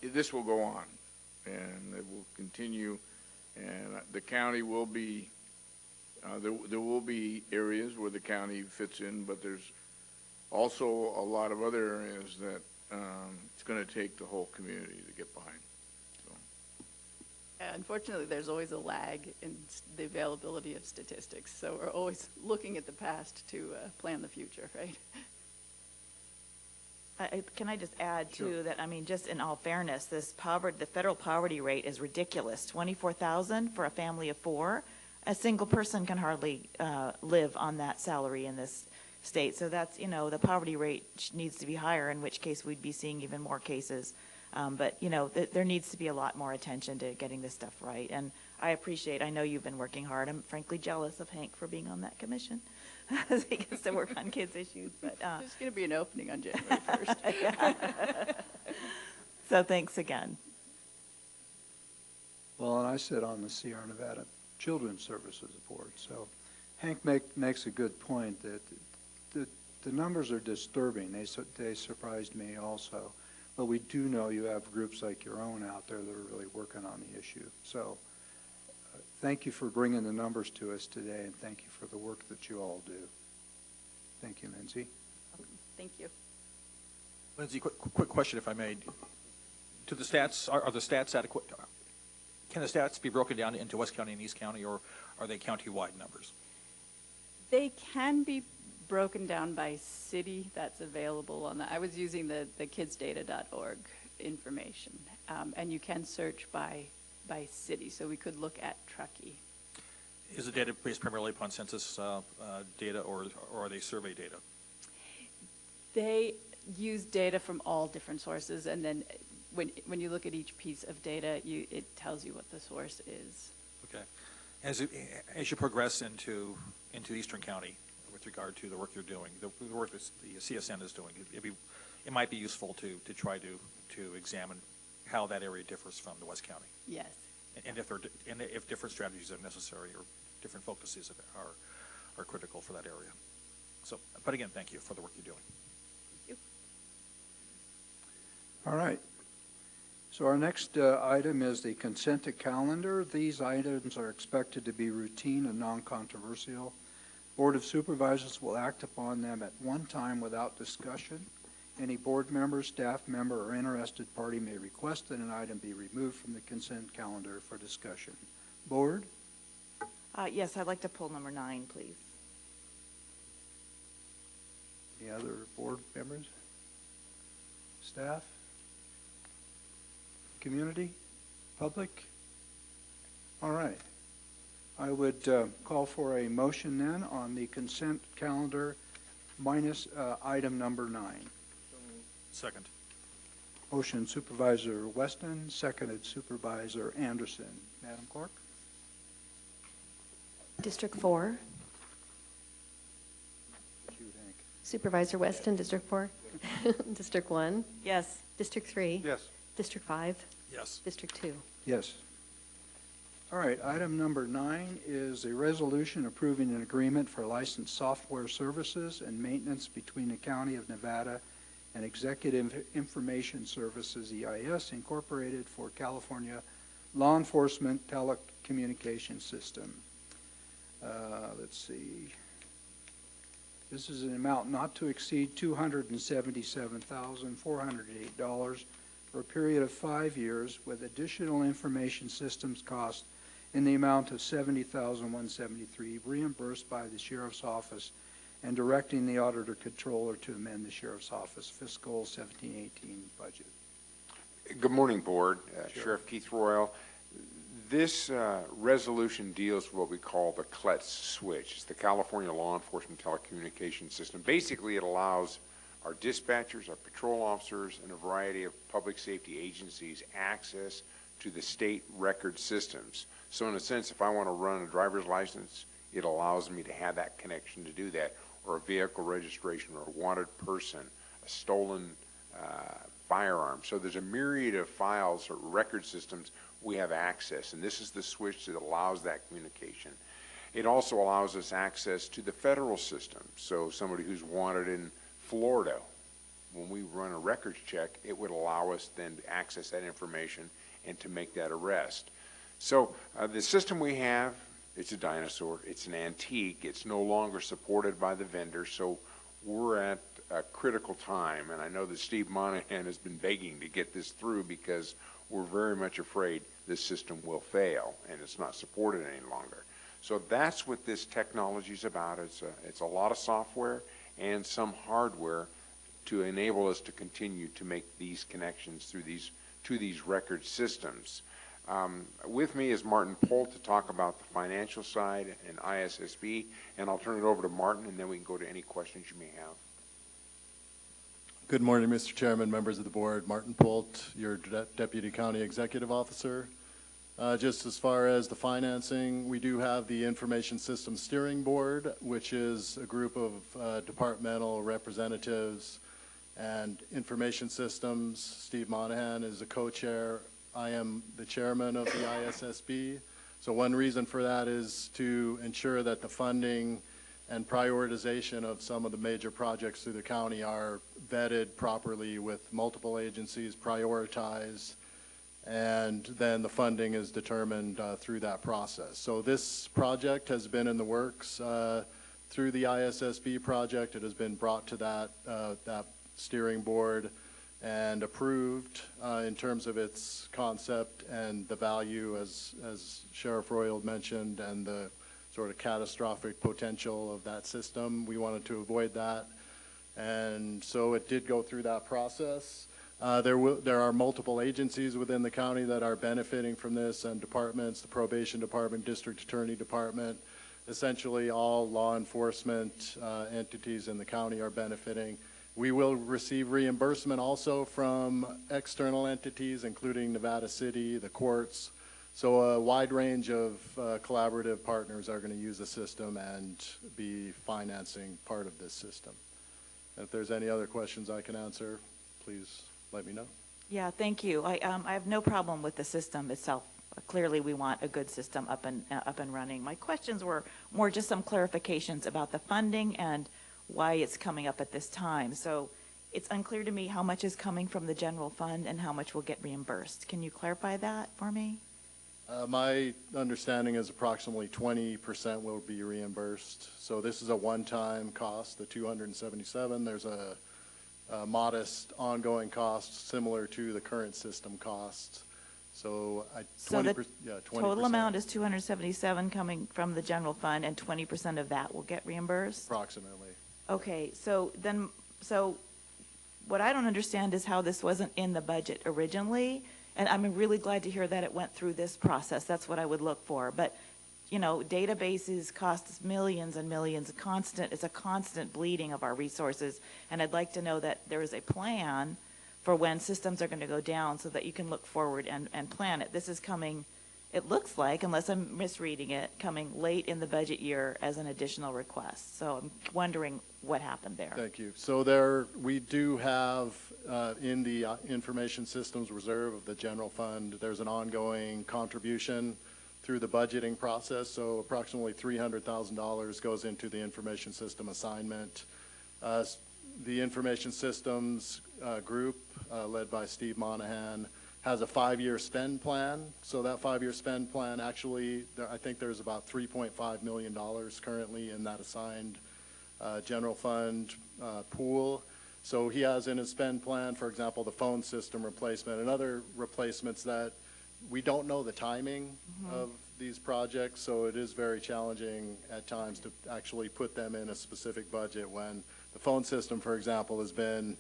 this will go on, and it will continue, and the county will be, there will be areas where the county fits in, but there's also a lot of other areas that it's going to take the whole community to get behind. Unfortunately, there's always a lag in the availability of statistics, so we're always looking at the past to plan the future, right? Can I just add, too, that, I mean, just in all fairness, the federal poverty rate is ridiculous. $24,000 for a family of four. A single person can hardly live on that salary in this state. So that's, the poverty rate needs to be higher, in which case we'd be seeing even more cases. But, there needs to be a lot more attention to getting this stuff right. And I know you've been working hard. I'm frankly jealous of Hank for being on that commission as he gets to work on kids' issues. But there's going to be an opening on January 1st. So thanks again. Well, and I sit on the Sierra Nevada Children's Services Board. So Hank makes a good point that the numbers are disturbing. They surprised me also. But we do know you have groups like your own out there that are really working on the issue. So thank you for bringing the numbers to us today, and thank you for the work that you all do. Thank you, Lindsay. Thank you. Lindsay, quick question, if I may. To the stats, are the stats adequate? Can the stats be broken down into West County and East County, or are they county-wide numbers? They can be broken down by city. That's available on the, I was using the kidsdata.org information. And you can search by city, so we could look at Truckee. Is the data based primarily upon census data, or are they survey data? They use data from all different sources, and then when you look at each piece of data, it tells you what the source is. Okay. As you progress into Eastern County with regard to the work you're doing, the work that the CSN is doing, it might be useful to try to examine how that area differs from the West County. Yes. And if different strategies are necessary or different focuses are critical for that area. So, but again, thank you for the work you're doing. All right. So our next item is the consent calendar. These items are expected to be routine and non-controversial. Board of Supervisors will act upon them at one time without discussion. Any board member, staff member, or interested party may request that an item be removed from the consent calendar for discussion. Board? Yes, I'd like to pull number 9, please. Any other board members? Staff? Community? Public? All right. I would call for a motion then on the consent calendar minus item number 9. Second. Motion Supervisor Weston, seconded Supervisor Anderson. Madam Clerk? District 4. What do you think? Supervisor Weston, District 4. District 1. Yes. District 3. Yes. District 5. Yes. District 2. Yes. All right, item number 9 is a resolution approving an agreement for licensed software services and maintenance between the County of Nevada and Executive Information Services, EIS, Incorporated for California Law Enforcement Telecommunication System. Let's see. This is an amount not to exceed $277,408 for a period of 5 years, with additional information systems costs in the amount of $70,173 reimbursed by the Sheriff's Office, and directing the Auditor Controller to amend the Sheriff's Office fiscal 17-18 budget. Good morning, Board. Sheriff Keith Royal. This resolution deals with what we call the CLETS switch. It's the California Law Enforcement Telecommunication System. Basically, it allows our dispatchers, our patrol officers, and a variety of public safety agencies access to the state record systems. So in a sense, if I want to run a driver's license, it allows me to have that connection to do that, or a vehicle registration, or a wanted person, a stolen firearm. So there's a myriad of files or record systems we have access, and this is the switch that allows that communication. It also allows us access to the federal system. So somebody who's wanted in Florida, when we run a records check, it would allow us then to access that information and to make that arrest. So the system we have, it's a dinosaur, it's an antique, it's no longer supported by the vendor, so we're at a critical time, and I know that Steve Monahan has been begging to get this through because we're very much afraid this system will fail and it's not supported any longer. So that's what this technology is about. It's a lot of software and some hardware to enable us to continue to make these connections through to these record systems. With me is Martin Polt to talk about the financial side and ISSB, and I'll turn it over to Martin, and then we can go to any questions you may have. Good morning, Mr. Chairman, members of the board. Martin Polt, your Deputy County Executive Officer. Just as far as the financing, we do have the Information Systems Steering Board, which is a group of departmental representatives and information systems. Steve Monahan is the co-chair. I am the chairman of the ISSB. So one reason for that is to ensure that the funding and prioritization of some of the major projects through the county are vetted properly with multiple agencies, prioritized, and then the funding is determined through that process. So this project has been in the works through the ISSB project. It has been brought to that steering board and approved in terms of its concept and the value, as Sheriff Royal mentioned, and the sort of catastrophic potential of that system. We wanted to avoid that. And so it did go through that process. There are multiple agencies within the county that are benefiting from this, and departments, the probation department, district attorney department, essentially all law enforcement entities in the county are benefiting. We will receive reimbursement also from external entities, including Nevada City, the courts. So a wide range of collaborative partners are going to use the system and be financing part of this system. If there's any other questions I can answer, please let me know. Yeah, thank you. I have no problem with the system itself. Clearly, we want a good system up and running. My questions were more just some clarifications about the funding and why it's coming up at this time. So it's unclear to me how much is coming from the general fund and how much will get reimbursed. Can you clarify that for me? My understanding is approximately 20% will be reimbursed. So this is a one-time cost, the $277. There's a modest ongoing cost similar to the current system costs. So So the total amount is 277 coming from the general fund, and 20% of that will get reimbursed? Approximately. Okay, so what I don't understand is how this wasn't in the budget originally, and I'm really glad to hear that it went through this process. That's what I would look for. But, you know, databases cost us millions and millions. It's a constant bleeding of our resources, and I'd like to know that there is a plan for when systems are going to go down so that you can look forward and plan it. This is coming, it looks like, unless I'm misreading it, coming late in the budget year as an additional request. So I'm wondering what happened there. Thank you. So we do have in the information systems reserve of the general fund, there's an ongoing contribution through the budgeting process. So approximately $300,000 goes into the information system assignment. The information systems group led by Steve Monahan has a 5-year spend plan. So that 5-year spend plan, actually, I think there's about $3.5 million currently in that assigned general fund pool. So he has in his spend plan, for example, the phone system replacement and other replacements that we don't know the timing of these projects. So it is very challenging at times to actually put them in a specific budget when the phone system, for example, has been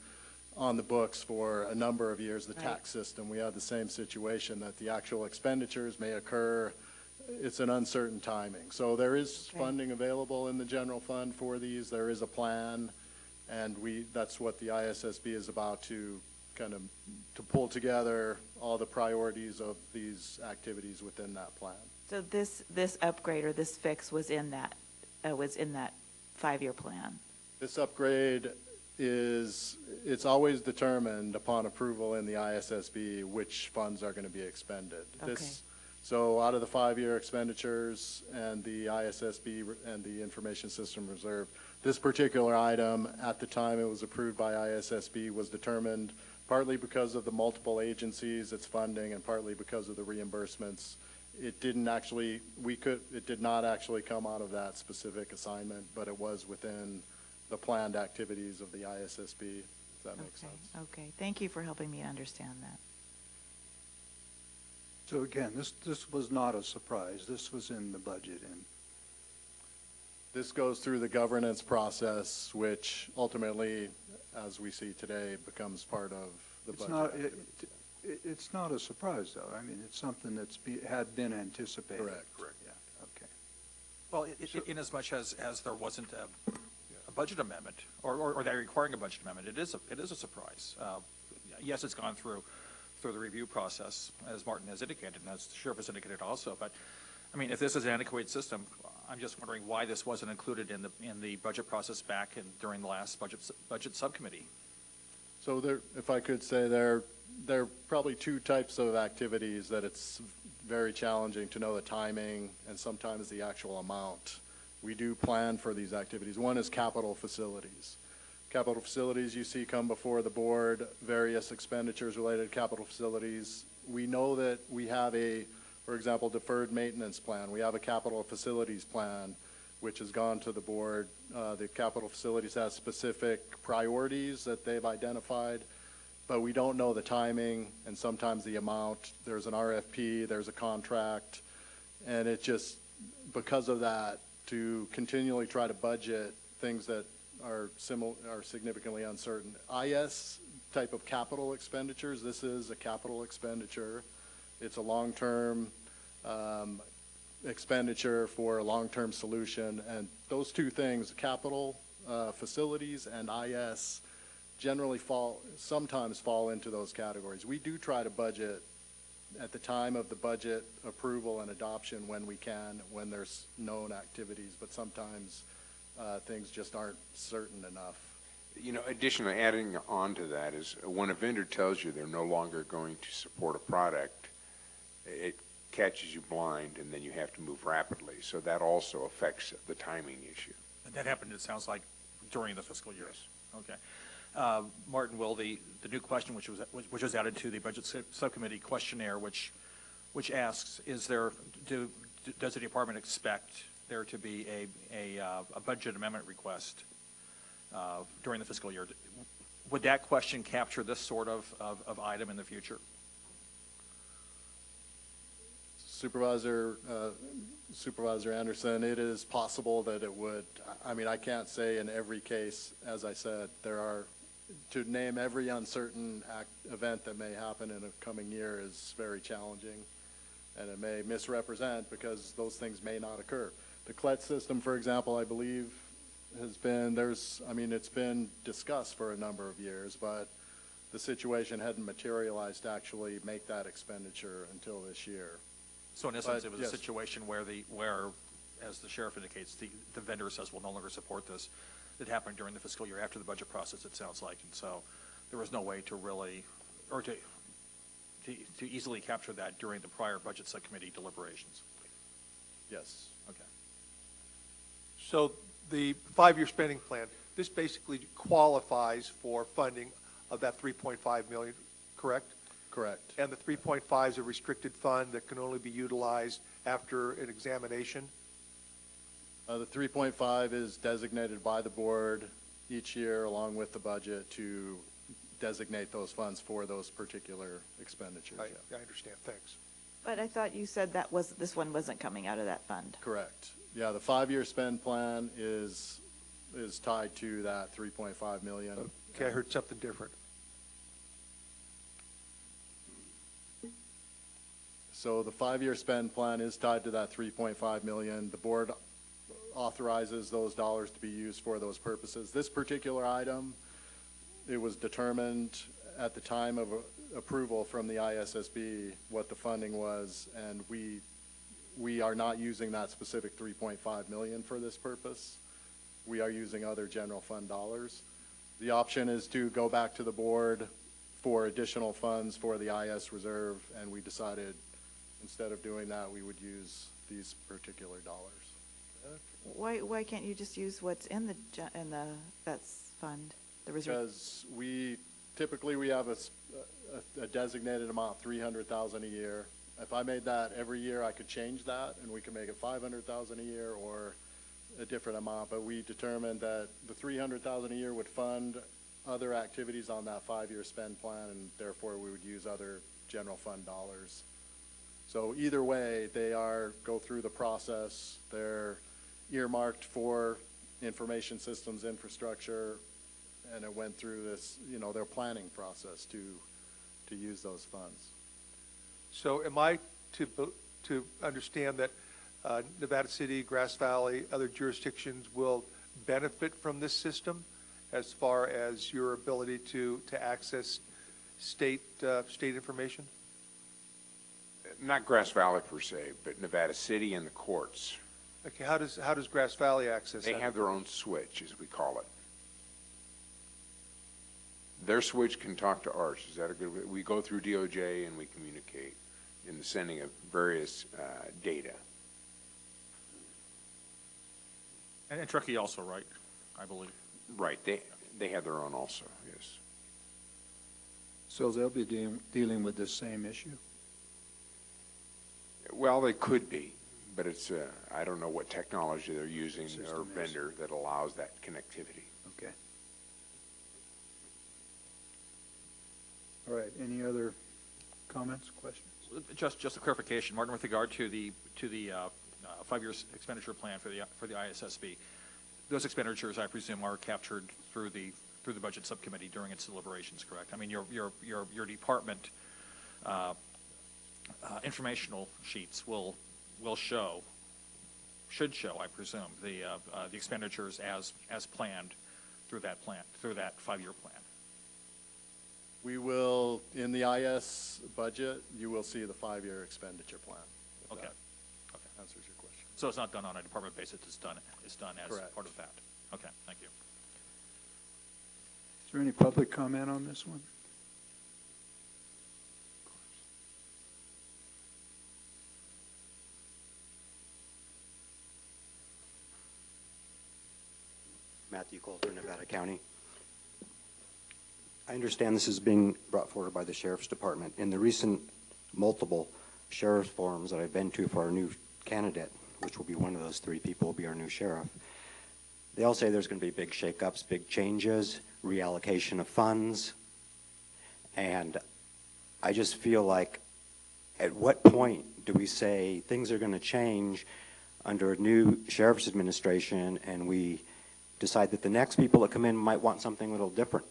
on the books for a number of years. The tax system, we have the same situation that the actual expenditures may occur. It's an uncertain timing. So there is funding available in the general fund for these. There is a plan, and that's what the ISSB is about, to kind of to pull together all the priorities of these activities within that plan. So this upgrade or this fix was in that 5-year plan? This upgrade it's always determined upon approval in the ISSB which funds are going to be expended. Okay. So out of the 5-year expenditures and the ISSB and the Information System Reserve, this particular item at the time it was approved by ISSB was determined partly because of the multiple agencies it's funding and partly because of the reimbursements. It did not actually come out of that specific assignment, but it was within the planned activities of the ISSB, if that makes sense. Okay, thank you for helping me understand that. So again, this was not a surprise. This was in the budget. And this goes through the governance process, which ultimately, as we see today, becomes part of the budget. It's not a surprise, though. I mean, it's something that's had been anticipated. Correct. Yeah, okay. Well, in as much as there wasn't a budget amendment, or they're requiring a budget amendment, it is a surprise. Yes, it's gone through the review process, as Martin has indicated, and as the sheriff has indicated also. But I mean, if this is an antiquated system, I'm just wondering why this wasn't included in the budget process back during the last budget subcommittee. So if I could say, there are probably two types of activities that it's very challenging to know the timing and sometimes the actual amount. We do plan for these activities. One is capital facilities. Capital facilities you see come before the board, various expenditures related to capital facilities. We know that we have for example, deferred maintenance plan. We have a capital facilities plan which has gone to the board. The capital facilities has specific priorities that they've identified, but we don't know the timing and sometimes the amount. There's an RFP, there's a contract, and it just, because of that, to continually try to budget things that are significantly uncertain. IS type of capital expenditures, this is a capital expenditure. It's a long-term expenditure for a long-term solution, and those two things, capital facilities and IS, generally sometimes fall into those categories. We do try to budget at the time of the budget approval and adoption when we can, when there's known activities, but sometimes things just aren't certain enough. You know, additionally, adding on to that is when a vendor tells you they're no longer going to support a product, it catches you blind, and then you have to move rapidly. So that also affects the timing issue. And that happened, it sounds like, during the fiscal year. Yes. Okay. Martin, will the new question, which was added to the budget subcommittee questionnaire, which asks, does the department expect there to be a budget amendment request during the fiscal year? Would that question capture this sort of item in the future? Supervisor Anderson, it is possible that it would. I mean, I can't say in every case. As I said, to name every uncertain event that may happen in a coming year is very challenging, and it may misrepresent because those things may not occur. The CLET system, for example, I believe has been, it's been discussed for a number of years, but the situation hadn't materialized to actually make that expenditure until this year. So in essence, it was yes. a situation where, as the sheriff indicates, the vendor says we'll no longer support this. It happened during the fiscal year after the budget process, it sounds like, and so there was no way to really, or to easily capture that during the prior budget subcommittee deliberations. Yes. Okay. So the 5-year spending plan, this basically qualifies for funding of that $3.5 million, correct? Correct. And the 3.5 is a restricted fund that can only be utilized after an examination? The 3.5 is designated by the board each year along with the budget to designate those funds for those particular expenditures. I understand. Thanks. But I thought you said this one wasn't coming out of that fund. Correct. Yeah, the 5-year spend plan is tied to that 3.5 million. Okay, I heard something different. So the 5-year spend plan is tied to that 3.5 million. The board authorizes those dollars to be used for those purposes. This particular item, it was determined at the time of approval from the ISSB what the funding was, and we are not using that specific 3.5 million for this purpose. We are using other general fund dollars. The option is to go back to the board for additional funds for the IS reserve, and we decided instead of doing that, we would use these particular dollars. Why can't you just use what's in the that's fund, the reserve? Because we have a designated amount, 300,000 a year. If I made that every year, I could change that, and we could make it 500,000 a year or a different amount. But we determined that the 300,000 a year would fund other activities on that 5-year spend plan, and therefore we would use other general fund dollars. So either way, they go through the process. They're earmarked for information systems infrastructure, and it went through this, their planning process to use those funds. So am I to understand that Nevada City, Grass Valley, other jurisdictions will benefit from this system as far as your ability to access state information? Not Grass Valley per se, but Nevada City and the courts. Okay, how does Grass Valley access that? They have their own switch, as we call it. Their switch can talk to ours. Is that a good way? We go through DOJ and we communicate in the sending of various data. And Truckee also, right, I believe? Right, they have their own also, yes. So they'll be dealing with the same issue? Well, they could be, but it's, I don't know what technology they're using or vendor that allows that connectivity. Okay. All right, any other comments, questions? Just a clarification, Martin, with regard to the expenditure plan for the ISSB. Those expenditures, I presume, are captured through the budget subcommittee during its deliberations, correct? I mean, your department informational sheets should show, I presume, the expenditures as planned through that 5-year plan. We will, in the IS budget, you will see the 5-year expenditure plan. Okay. That answers your question. So it's not done on a department basis, it's done as Correct. part of that. Okay, thank you. Is there any public comment on this one? Matthew Coulter, Nevada County. I understand this is being brought forward by the Sheriff's Department. In the recent multiple sheriff's forums that I've been to for our new candidate, which will be one of those 3 people will be our new sheriff, they all say there's going to be big shakeups, big changes, reallocation of funds, and I just feel like at what point do we say things are going to change under a new sheriff's administration and we decide that the next people that come in might want something a little different?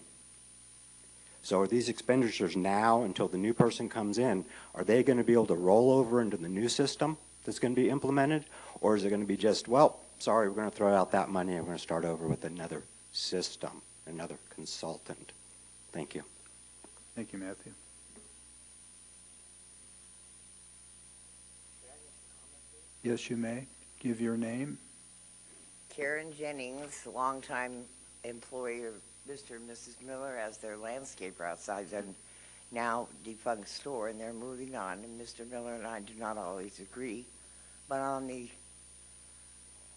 So are these expenditures now until the new person comes in, are they going to be able to roll over into the new system that's going to be implemented? Or is it going to be just, well, sorry, we're going to throw out that money and we're going to start over with another system, another consultant? Thank you. Thank you, Matthew. Yes, you may. Give your name. Karen Jennings, longtime employee of Mr. and Mrs. Miller as their landscaper outside their now defunct store, and they're moving on. And Mr. Miller and I do not always agree. But on the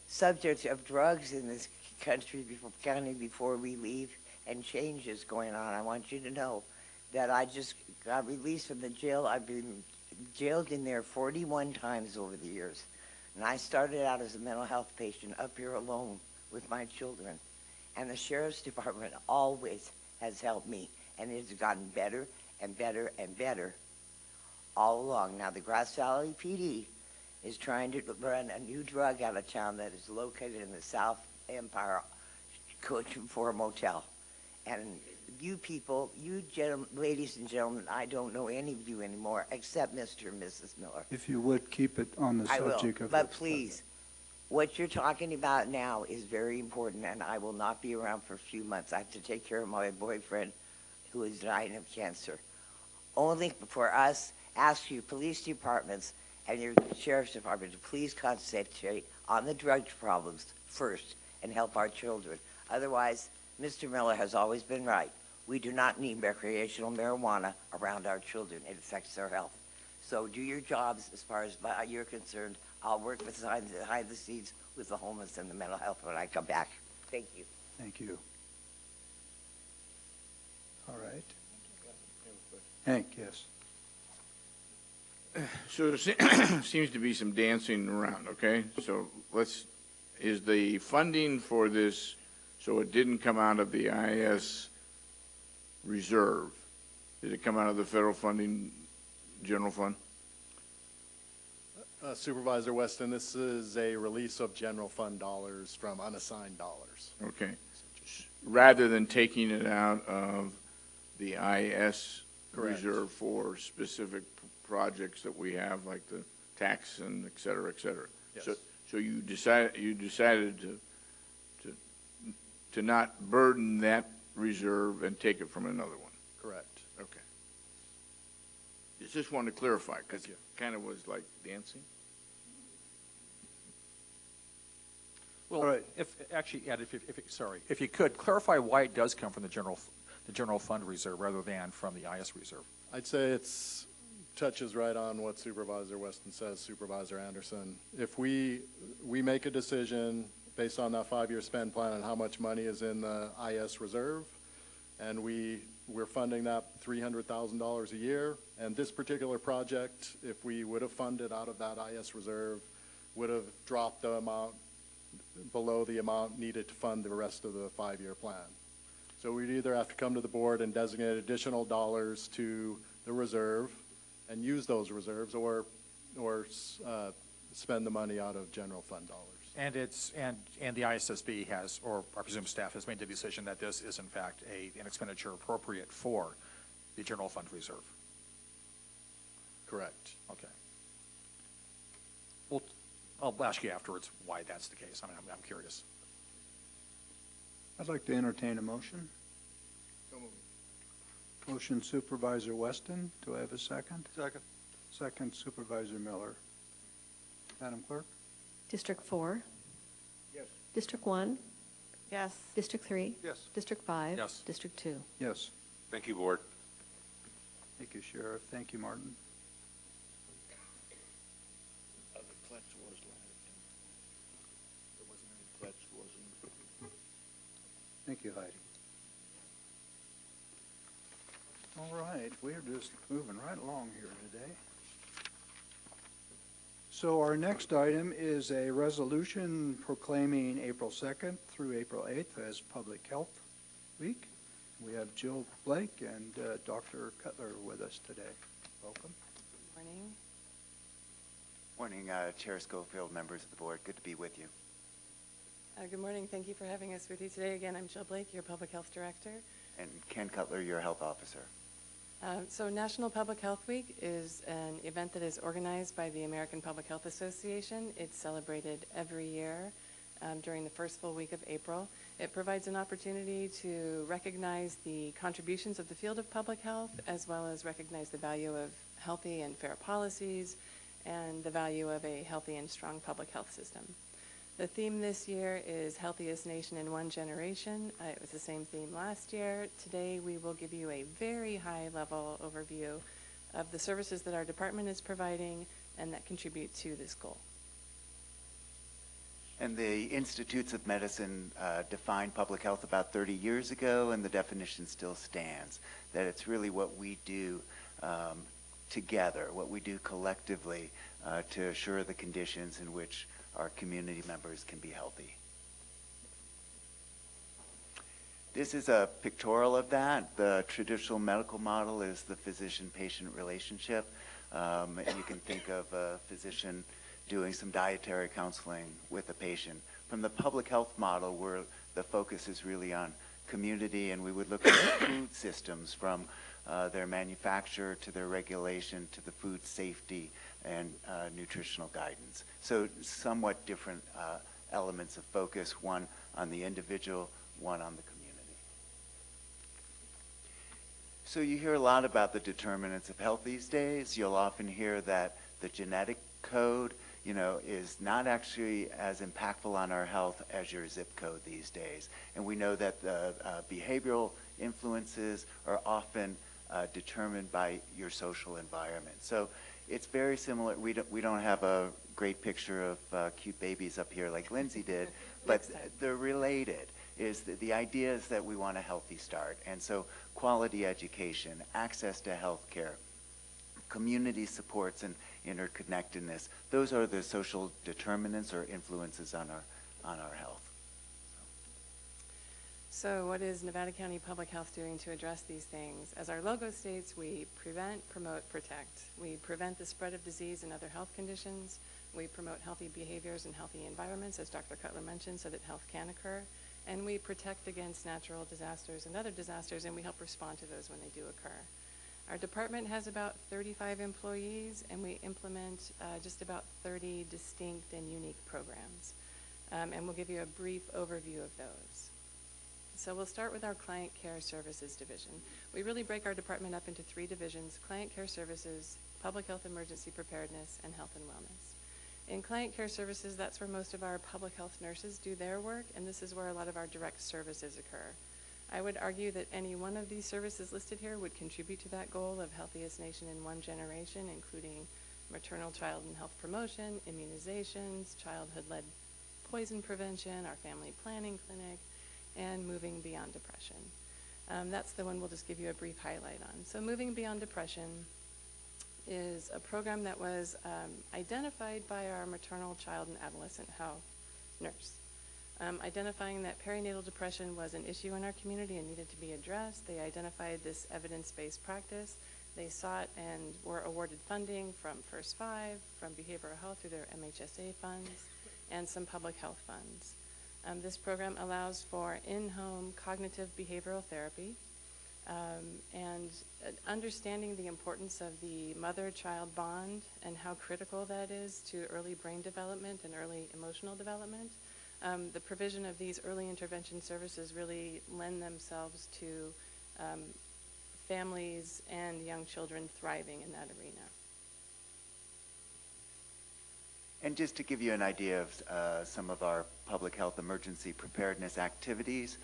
subject of drugs in this county before we leave and changes going on, I want you to know that I just got released from the jail. I've been jailed in there 41 times over the years. And I started out as a mental health patient up here alone with my children. And the Sheriff's Department always has helped me. And it's gotten better and better and better all along. Now, the Grass Valley PD is trying to run a new drug out of town that is located in the South Empire Coach and 4 Motel. And you people, you ladies and gentlemen, I don't know any of you anymore except Mr. and Mrs. Miller. If you would keep it on the I will, subject of but please, what you're talking about now is very important, and I will not be around for a few months. I have to take care of my boyfriend who is dying of cancer. Only for us, ask your police departments and your sheriff's department to please concentrate on the drug problems first and help our children. Otherwise, Mr. Miller has always been right. We do not need recreational marijuana around our children. It affects their health. So do your jobs as far as you're concerned. I'll work behind the scenes with the homeless and the mental health when I come back. Thank you. Thank you. All right. Hank, yes. So there seems to be some dancing around, okay? So is the funding for this, so it didn't come out of the IS reserve, did it come out of the federal funding general fund? Supervisor Weston, this is a release of general fund dollars from unassigned dollars. Okay. Rather than taking it out of the IS Correct. reserve for specific projects that we have, like the tax and et cetera, et cetera. Yes. So you decided to not burden that reserve and take it from another one. Correct. Okay. Just wanted to clarify because it kind of was like dancing. Well, right. If you could clarify why it does come from the general fund reserve rather than from the IS reserve. I'd say it's touches right on what Supervisor Weston says, Supervisor Anderson. If we make a decision based on that 5-year spend plan and how much money is in the IS reserve, and we're funding that $300,000 a year, and this particular project, if we would have funded out of that IS reserve, would have dropped the amount below the amount needed to fund the rest of the 5-year plan. So we'd either have to come to the board and designate additional dollars to the reserve and use those reserves, or spend the money out of general fund dollars. And the ISSB has, or I presume staff has made the decision that this is in fact an expenditure appropriate for the general fund reserve. Correct. Okay. Well, I'll ask you afterwards why that's the case. I mean, I'm curious. I'd like to entertain a motion. Motion Supervisor Weston. Do I have a second? Second. Second Supervisor Miller. Madam Clerk? District 4? Yes. District 1? Yes. District 3? Yes. District 5? Yes. District 2? Yes. Thank you, Board. Thank you, Sheriff. Thank you, Martin. The Kletz was there wasn't any Kletz, wasn't. Thank you, Heidi. All right, we're just moving right along here today. So our next item is a resolution proclaiming April 2nd through April 8th as Public Health Week. We have Jill Blake and Dr. Cutler with us today. Welcome. Morning. Morning, Chair Schofield, members of the board. Good to be with you. Good morning. Thank you for having us with you today. Again, I'm Jill Blake, your Public Health Director. And Ken Cutler, your health officer. So National Public Health Week is an event that is organized by the American Public Health Association. It's celebrated every year during the first full week of April. It provides an opportunity to recognize the contributions of the field of public health, as well as recognize the value of healthy and fair policies and the value of a healthy and strong public health system. The theme this year is Healthiest Nation in One Generation. It was the same theme last year. Today we will give you a very high-level overview of the services that our department is providing and that contribute to this goal. And the Institutes of Medicine defined public health about 30 years ago, and the definition still stands, that it's really what we do together, what we do collectively to assure the conditions in which our community members can be healthy. This is a pictorial of that. The traditional medical model is the physician-patient relationship. You can think of a physician doing some dietary counseling with a patient. From the public health model, where the focus is really on community, and we would look at food systems from their manufacture to their regulation to the food safety and nutritional guidance. So somewhat different elements of focus, one on the individual, one on the community. So you hear a lot about the determinants of health these days. You'll often hear that the genetic code, is not actually as impactful on our health as your zip code these days. And we know that the behavioral influences are often determined by your social environment. So it's very similar. We don't have a great picture of cute babies up here like Lindsay did, but they're related. The idea is that we want a healthy start. And so quality education, access to health care, community supports and interconnectedness, those are the social determinants or influences on our health. So what is Nevada County Public Health doing to address these things? As our logo states, we prevent, promote, protect. We prevent the spread of disease and other health conditions. We promote healthy behaviors and healthy environments, as Dr. Cutler mentioned, so that health can occur. And we protect against natural disasters and other disasters, and we help respond to those when they do occur. Our department has about 35 employees, and we implement just about 30 distinct and unique programs. And we'll give you a brief overview of those. So we'll start with our Client Care Services division. We really break our department up into 3 divisions: Client Care Services, Public Health Emergency Preparedness, and Health and Wellness. In Client Care Services, that's where most of our public health nurses do their work, and this is where a lot of our direct services occur. I would argue that any one of these services listed here would contribute to that goal of Healthiest Nation in One Generation, including maternal, child, and health promotion, immunizations, childhood-led poison prevention, our family planning clinic, and Moving Beyond Depression. That's the one we'll just give you a brief highlight on. So Moving Beyond Depression is a program that was identified by our maternal, child, and adolescent health nurse. Identifying that perinatal depression was an issue in our community and needed to be addressed. They identified this evidence-based practice. They sought and were awarded funding from First Five, from behavioral health through their MHSA funds, and some public health funds. This program allows for in-home cognitive behavioral therapy, and understanding the importance of the mother-child bond and how critical that is to early brain development and early emotional development. The provision of these early intervention services really lend themselves to families and young children thriving in that arena. And just to give you an idea of some of our public health emergency preparedness activities,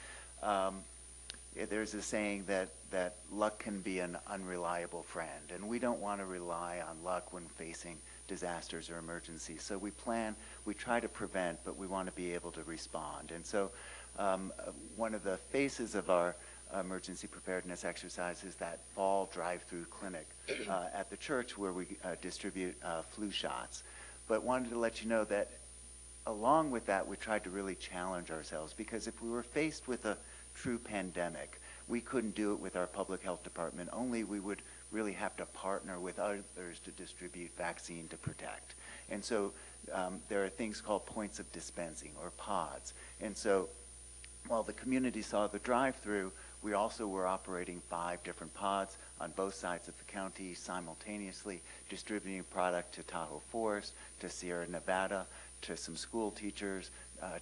there's a saying that luck can be an unreliable friend, and we don't want to rely on luck when facing disasters or emergencies. So we try to prevent, but we want to be able to respond. And so one of the phases of our emergency preparedness exercise is that fall drive-through clinic at the church where we distribute flu shots. But wanted to let you know that along with that, we tried to really challenge ourselves, because if we were faced with a true pandemic, we couldn't do it with our public health department only. We would really have to partner with others to distribute vaccine to protect. And so there are things called points of dispensing, or pods. And so while the community saw the drive-through, we also were operating 5 different pods on both sides of the county simultaneously, distributing product to Tahoe Forest, to Sierra Nevada, to some school teachers,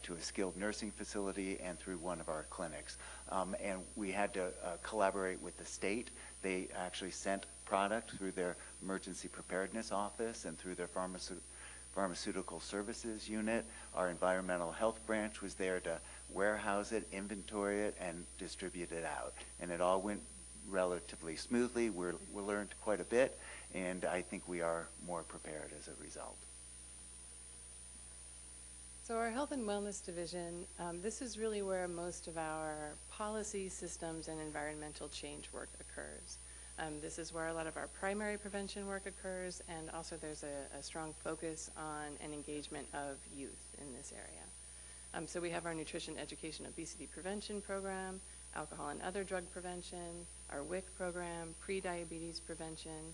to a skilled nursing facility, and through one of our clinics. And we had to collaborate with the state. They actually sent product through their emergency preparedness office and through their pharmaceutical services unit. Our environmental health branch was there to warehouse it, inventory it, and distribute it out. And it all went relatively smoothly. We learned quite a bit, and I think we are more prepared as a result. So our Health and Wellness Division, this is really where most of our policy, systems, and environmental change work occurs. This is where a lot of our primary prevention work occurs, and also there's a strong focus on an engagement of youth in this area. So we have our Nutrition Education Obesity Prevention Program, Alcohol and Other Drug Prevention, our WIC program, Pre-Diabetes Prevention,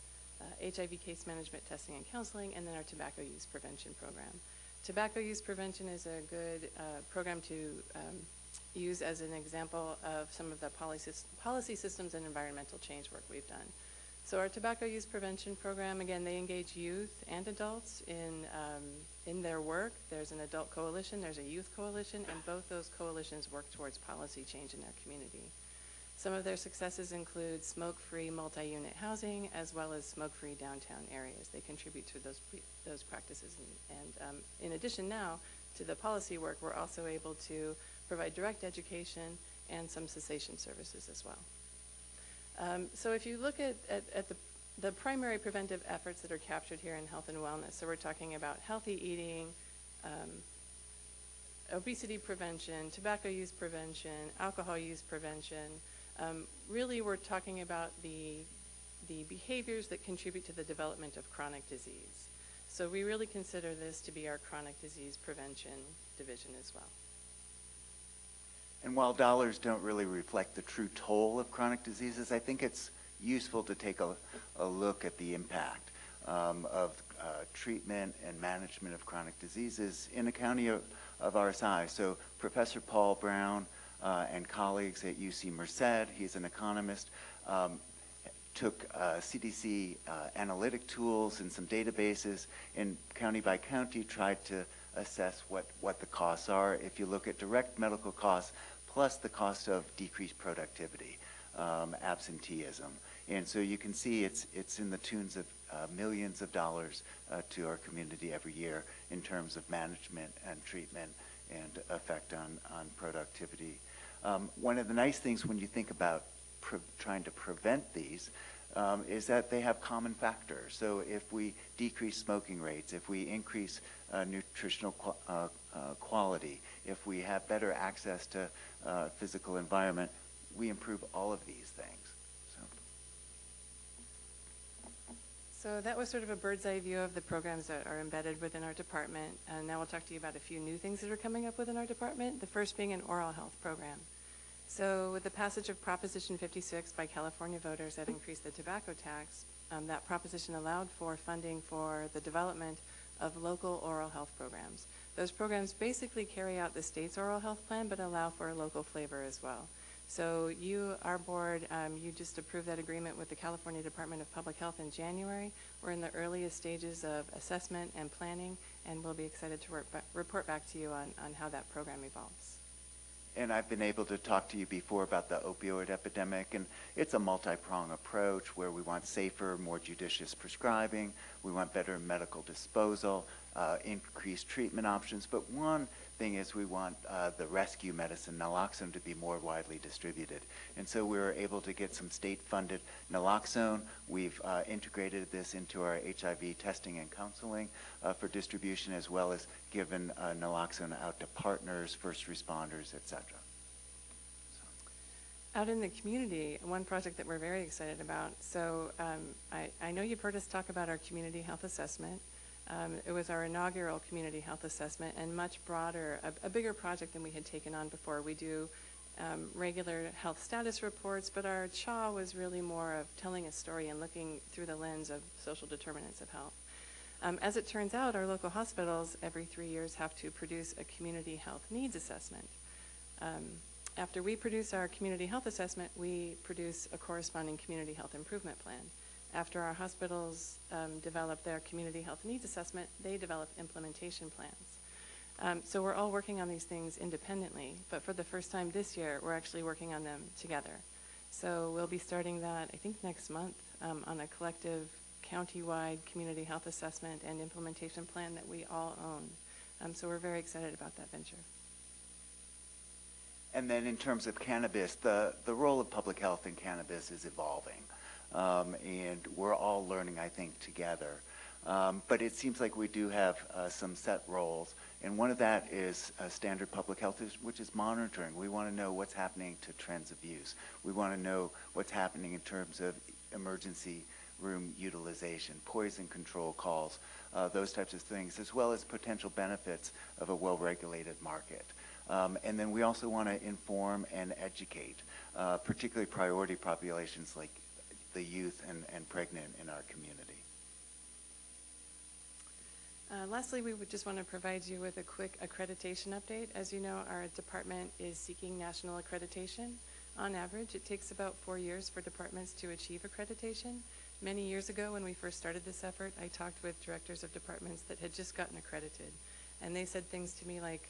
HIV Case Management Testing and Counseling, and then our Tobacco Use Prevention Program. Tobacco use prevention is a good program to use as an example of some of the policy systems and environmental change work we've done. So our tobacco use prevention program, again, they engage youth and adults in their work. There's an adult coalition, there's a youth coalition, and both those coalitions work towards policy change in their community. Some of their successes include smoke-free multi-unit housing, as well as smoke-free downtown areas. They contribute to those practices. And in addition now to the policy work, we're also able to provide direct education and some cessation services as well. So if you look at the primary preventive efforts that are captured here in health and wellness, so we're talking about healthy eating, obesity prevention, tobacco use prevention, alcohol use prevention. Really, we're talking about the behaviors that contribute to the development of chronic disease. So we really consider this to be our chronic disease prevention division as well. And while dollars don't really reflect the true toll of chronic diseases, I think it's useful to take a look at the impact of treatment and management of chronic diseases in a county of our size. So Professor Paul Brown and colleagues at UC Merced, he's an economist, took CDC analytic tools and some databases, and county by county tried to assess what the costs are. If you look at direct medical costs plus the cost of decreased productivity, absenteeism. And so you can see it's in the tunes of millions of dollars to our community every year in terms of management and treatment and effect on productivity. One of the nice things when you think about trying to prevent these is that they have common factors. So if we decrease smoking rates, if we increase nutritional quality, if we have better access to physical environment, we improve all of these things. So that was sort of a bird's eye view of the programs that are embedded within our department. And now we'll talk to you about a few new things that are coming up within our department, the first being an oral health program. So with the passage of Proposition 56 by California voters that increased the tobacco tax, that proposition allowed for funding for the development of local oral health programs. Those programs basically carry out the state's oral health plan, but allow for a local flavor as well. So you, our board, you just approved that agreement with the California Department of Public Health in January. We're in the earliest stages of assessment and planning, and we'll be excited to report back to you on how that program evolves. And I've been able to talk to you before about the opioid epidemic, and it's a multi-pronged approach where we want safer, more judicious prescribing, we want better medical disposal, increased treatment options, but one thing is we want the rescue medicine, naloxone, to be more widely distributed. And so we were able to get some state-funded naloxone. We've integrated this into our HIV testing and counseling for distribution, as well as given naloxone out to partners, first responders, et cetera. Out in the community, one project that we're very excited about, so I know you've heard us talk about our community health assessment. It was our inaugural community health assessment and much broader, a bigger project than we had taken on before. We do regular health status reports, but our CHA was really more of telling a story and looking through the lens of social determinants of health. As it turns out, our local hospitals every 3 years have to produce a community health needs assessment. After we produce our community health assessment, we produce a corresponding community health improvement plan. After our hospitals develop their community health needs assessment, they develop implementation plans. So we're all working on these things independently, but for the first time this year, we're actually working on them together. So we'll be starting that, I think, next month on a collective county-wide community health assessment and implementation plan that we all own. So we're very excited about that venture. And then in terms of cannabis, the role of public health in cannabis is evolving. And we're all learning, I think, together. But it seems like we do have some set roles. And one of that is standard public health, which is monitoring. We want to know what's happening to trends of use. We want to know what's happening in terms of emergency room utilization, poison control calls, those types of things, as well as potential benefits of a well-regulated market. And then we also want to inform and educate, particularly priority populations like the youth and pregnant in our community. Lastly, we would just want to provide you with a quick accreditation update. As you know, our department is seeking national accreditation. On average, it takes about 4 years for departments to achieve accreditation. Many years ago, when we first started this effort, I talked with directors of departments that had just gotten accredited. And they said things to me like,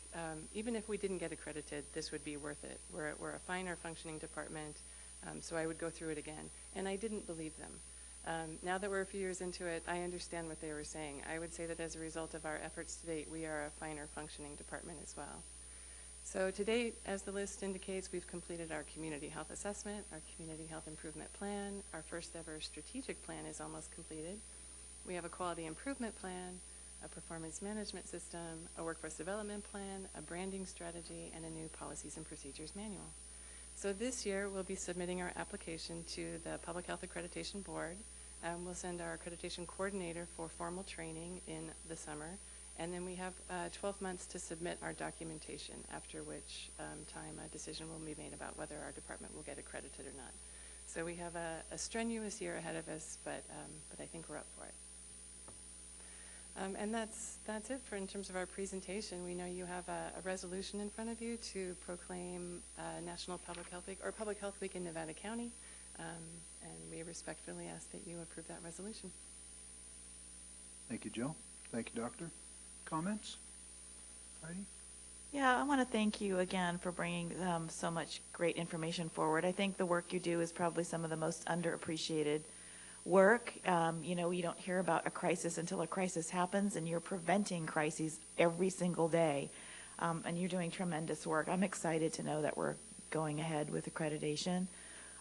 even if we didn't get accredited, this would be worth it. We're a fine or functioning department, so I would go through it again. And I didn't believe them. Now that we're a few years into it, I understand what they were saying. I would say that as a result of our efforts to date, we are a fine or functioning department as well. So to date, as the list indicates, we've completed our community health assessment, our community health improvement plan. Our first ever strategic plan is almost completed. We have a quality improvement plan, a performance management system, a workforce development plan, a branding strategy, and a new policies and procedures manual. So this year, we'll be submitting our application to the Public Health Accreditation Board. We'll send our accreditation coordinator for formal training in the summer. And then we have 12 months to submit our documentation, after which time a decision will be made about whether our department will get accredited or not. So we have a strenuous year ahead of us, but I think we're up for it. And that's it for in terms of our presentation. We know you have a resolution in front of you to proclaim National Public Health Week, or Public Health Week in Nevada County, and we respectfully ask that you approve that resolution. Thank you, Jill. Thank you, Doctor. Comments? Heidi? Yeah, I want to thank you again for bringing so much great information forward. I think the work you do is probably some of the most underappreciated work. You know, you don't hear about a crisis until a crisis happens, and you're preventing crises every single day. And you're doing tremendous work. I'm excited to know that we're going ahead with accreditation.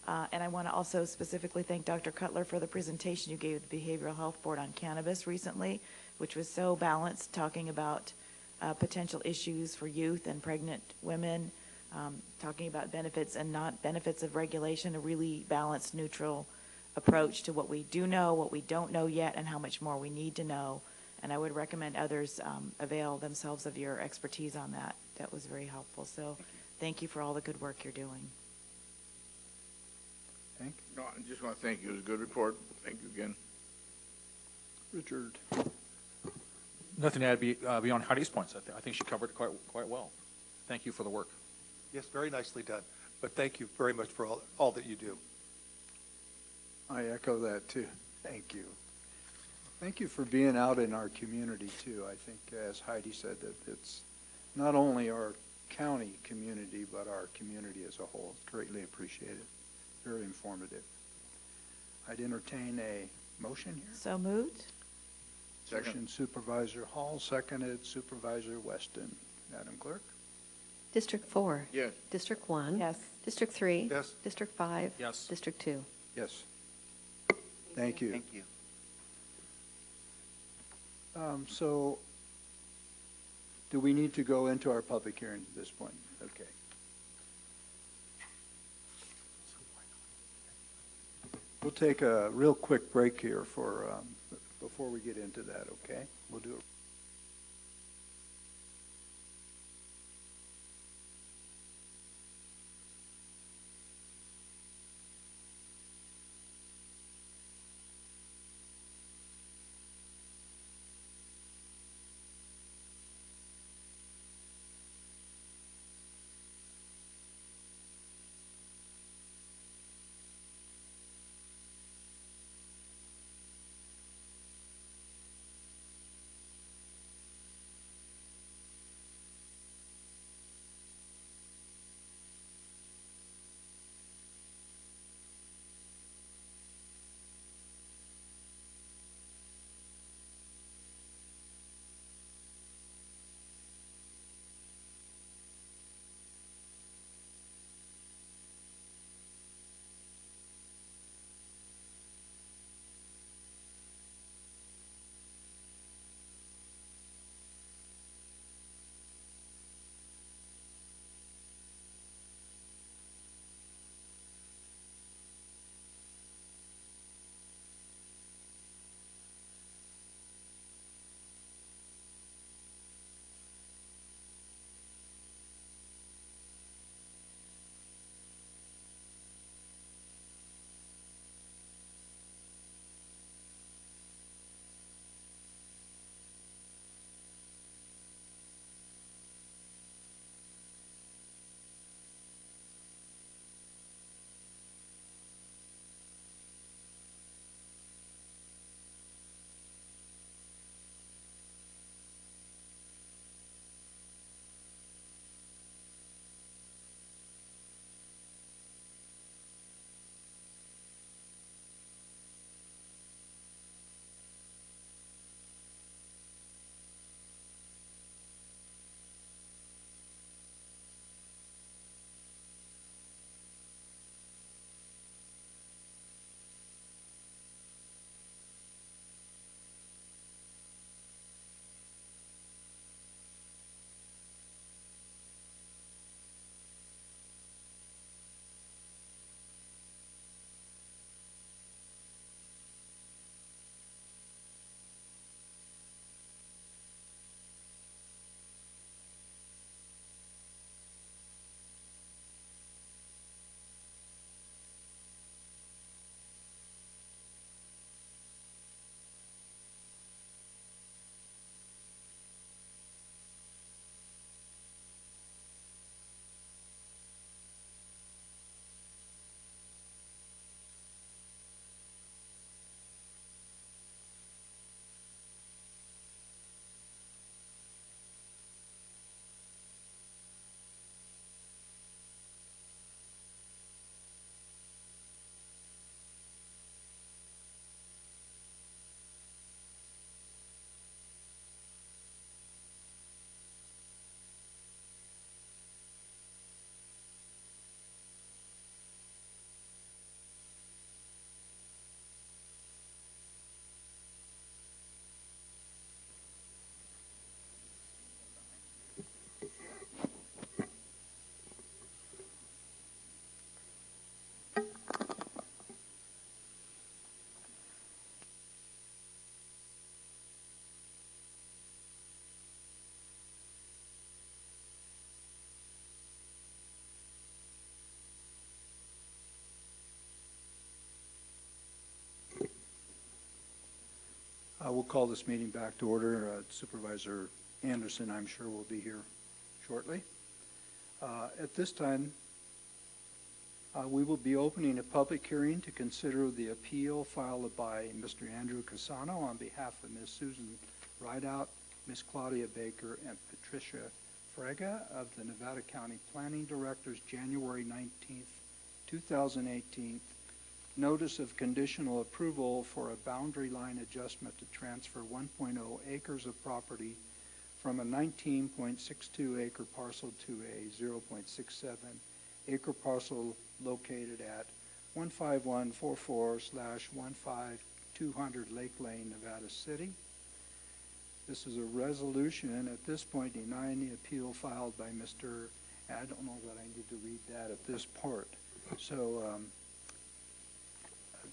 And I want to also specifically thank Dr. Cutler for the presentation you gave the Behavioral Health Board on cannabis recently, which was so balanced, talking about potential issues for youth and pregnant women, talking about benefits and not benefits of regulation, a really balanced, neutral approach to what we do know, what we don't know yet, and how much more we need to know. And I would recommend others avail themselves of your expertise on that. That was very helpful. So thank you for all the good work you're doing. I just want to thank you. It was a good report. Thank you again. Richard. Nothing to add beyond Heidi's points. I think she covered it quite well. Thank you for the work. Yes, very nicely done. But thank you very much for all that you do. I echo that too. Thank you. Thank you for being out in our community too. I think, as Heidi said, that it's not only our county community, but our community as a whole. It's greatly appreciated. Very informative. I'd entertain a motion here. So moved. Motion Supervisor Hall, seconded Supervisor Weston. Madam Clerk? District 4? Yes. District 1? Yes. District 3? Yes. District 5? Yes. District 2? Yes. Thank you. Thank you. So, do we need to go into our public hearing at this point? Okay. We'll take a real quick break here for, before we get into that, okay? We'll do it. We'll call this meeting back to order. Supervisor Anderson, I'm sure, will be here shortly. At this time, we will be opening a public hearing to consider the appeal filed by Mr. Andrew Casano on behalf of Ms. Susan Rideout, Ms. Claudia Baker, and Patricia Fraga of the Nevada County Planning Director's January 19th, 2018 notice of conditional approval for a boundary line adjustment to transfer 1.0 acres of property from a 19.62 acre parcel to a 0.67 acre parcel located at 15144/15200 Lake Lane, Nevada City. This is a resolution at this point denying the appeal filed by Mr. I don't know that I need to read that at this part. So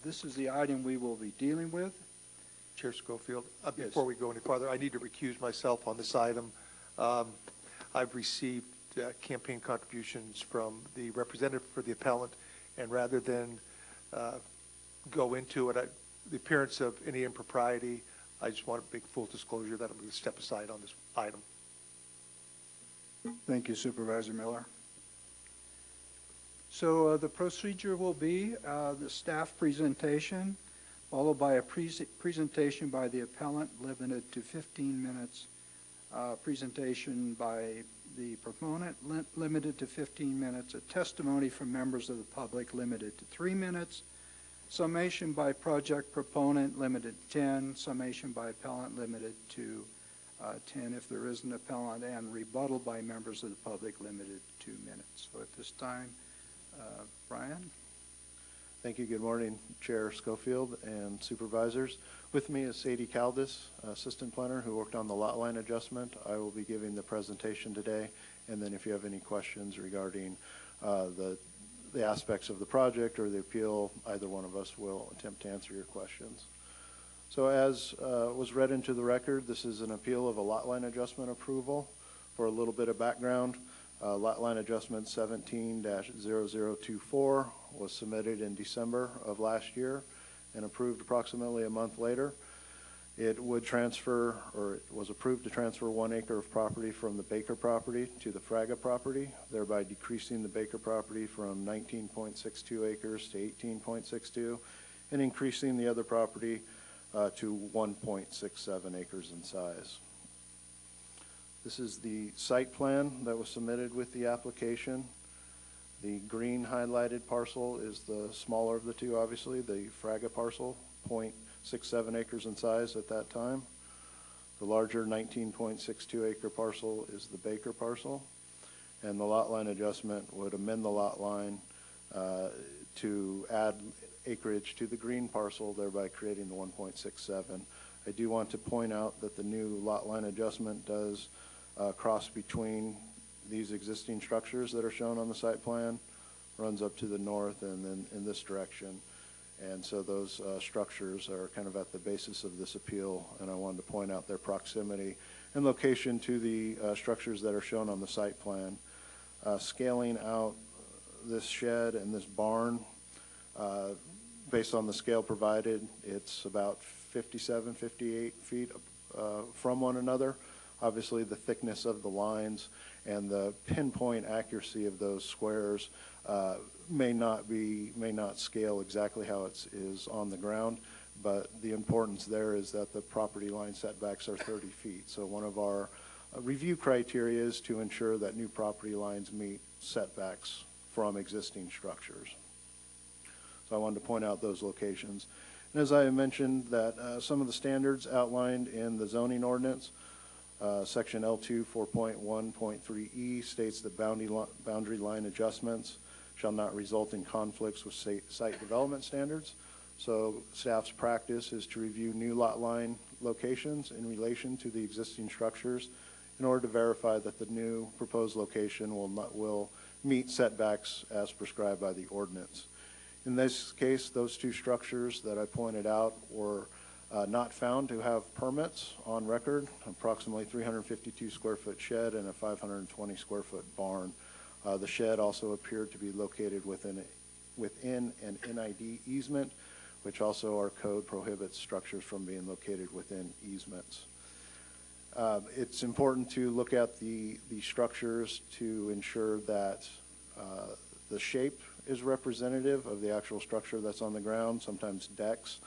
this is the item we will be dealing with. Chair Schofield, before we go any farther, I need to recuse myself on this item. I've received campaign contributions from the representative for the appellant, and rather than go into it, the appearance of any impropriety, I just want to make full disclosure that I'm going to step aside on this item. Thank you, Supervisor Miller. So the procedure will be the staff presentation, followed by a presentation by the appellant limited to 15 minutes, presentation by the proponent limited to 15 minutes, a testimony from members of the public limited to 3 minutes, summation by project proponent limited to 10, summation by appellant limited to 10 if there is an appellant, and rebuttal by members of the public limited to 2 minutes. So at this time, Brian. Thank you. Good morning, Chair Schofield and supervisors. With me is Sadie Caldas, assistant planner who worked on the lot line adjustment. I will be giving the presentation today, and then if you have any questions regarding the aspects of the project or the appeal, either one of us will attempt to answer your questions. So as was read into the record, this is an appeal of a lot line adjustment approval. For a little bit of background, lot line adjustment 17-0024 was submitted in December of last year and approved approximately a month later. It would transfer, or it was approved to transfer 1 acre of property from the Baker property to the Fraga property, thereby decreasing the Baker property from 19.62 acres to 18.62 and increasing the other property to 1.67 acres in size. This is the site plan that was submitted with the application. The green highlighted parcel is the smaller of the two, obviously, the Fraga parcel, 0.67 acres in size at that time. The larger 19.62 acre parcel is the Baker parcel. And the lot line adjustment would amend the lot line to add acreage to the green parcel, thereby creating the 1.67. I do want to point out that the new lot line adjustment does cross between these existing structures that are shown on the site plan, runs up to the north and then in this direction. And so those structures are kind of at the basis of this appeal, and I wanted to point out their proximity and location to the structures that are shown on the site plan. Scaling out this shed and this barn, based on the scale provided, it's about 57, 58 feet from one another. Obviously, the thickness of the lines and the pinpoint accuracy of those squares may not scale exactly how it is on the ground, but the importance there is that the property line setbacks are 30 feet. So one of our review criteria is to ensure that new property lines meet setbacks from existing structures. So I wanted to point out those locations. And as I mentioned, that some of the standards outlined in the zoning ordinance, Section L2 4.1.3E states that boundary line adjustments shall not result in conflicts with site development standards. So staff's practice is to review new lot line locations in relation to the existing structures in order to verify that the new proposed location will meet setbacks as prescribed by the ordinance. In this case, those two structures that I pointed out were not found to have permits on record, approximately 352 square foot shed and a 520 square foot barn. The shed also appeared to be located within an NID easement, which also our code prohibits structures from being located within easements. It's important to look at the structures to ensure that the shape is representative of the actual structure that's on the ground. Sometimes decks,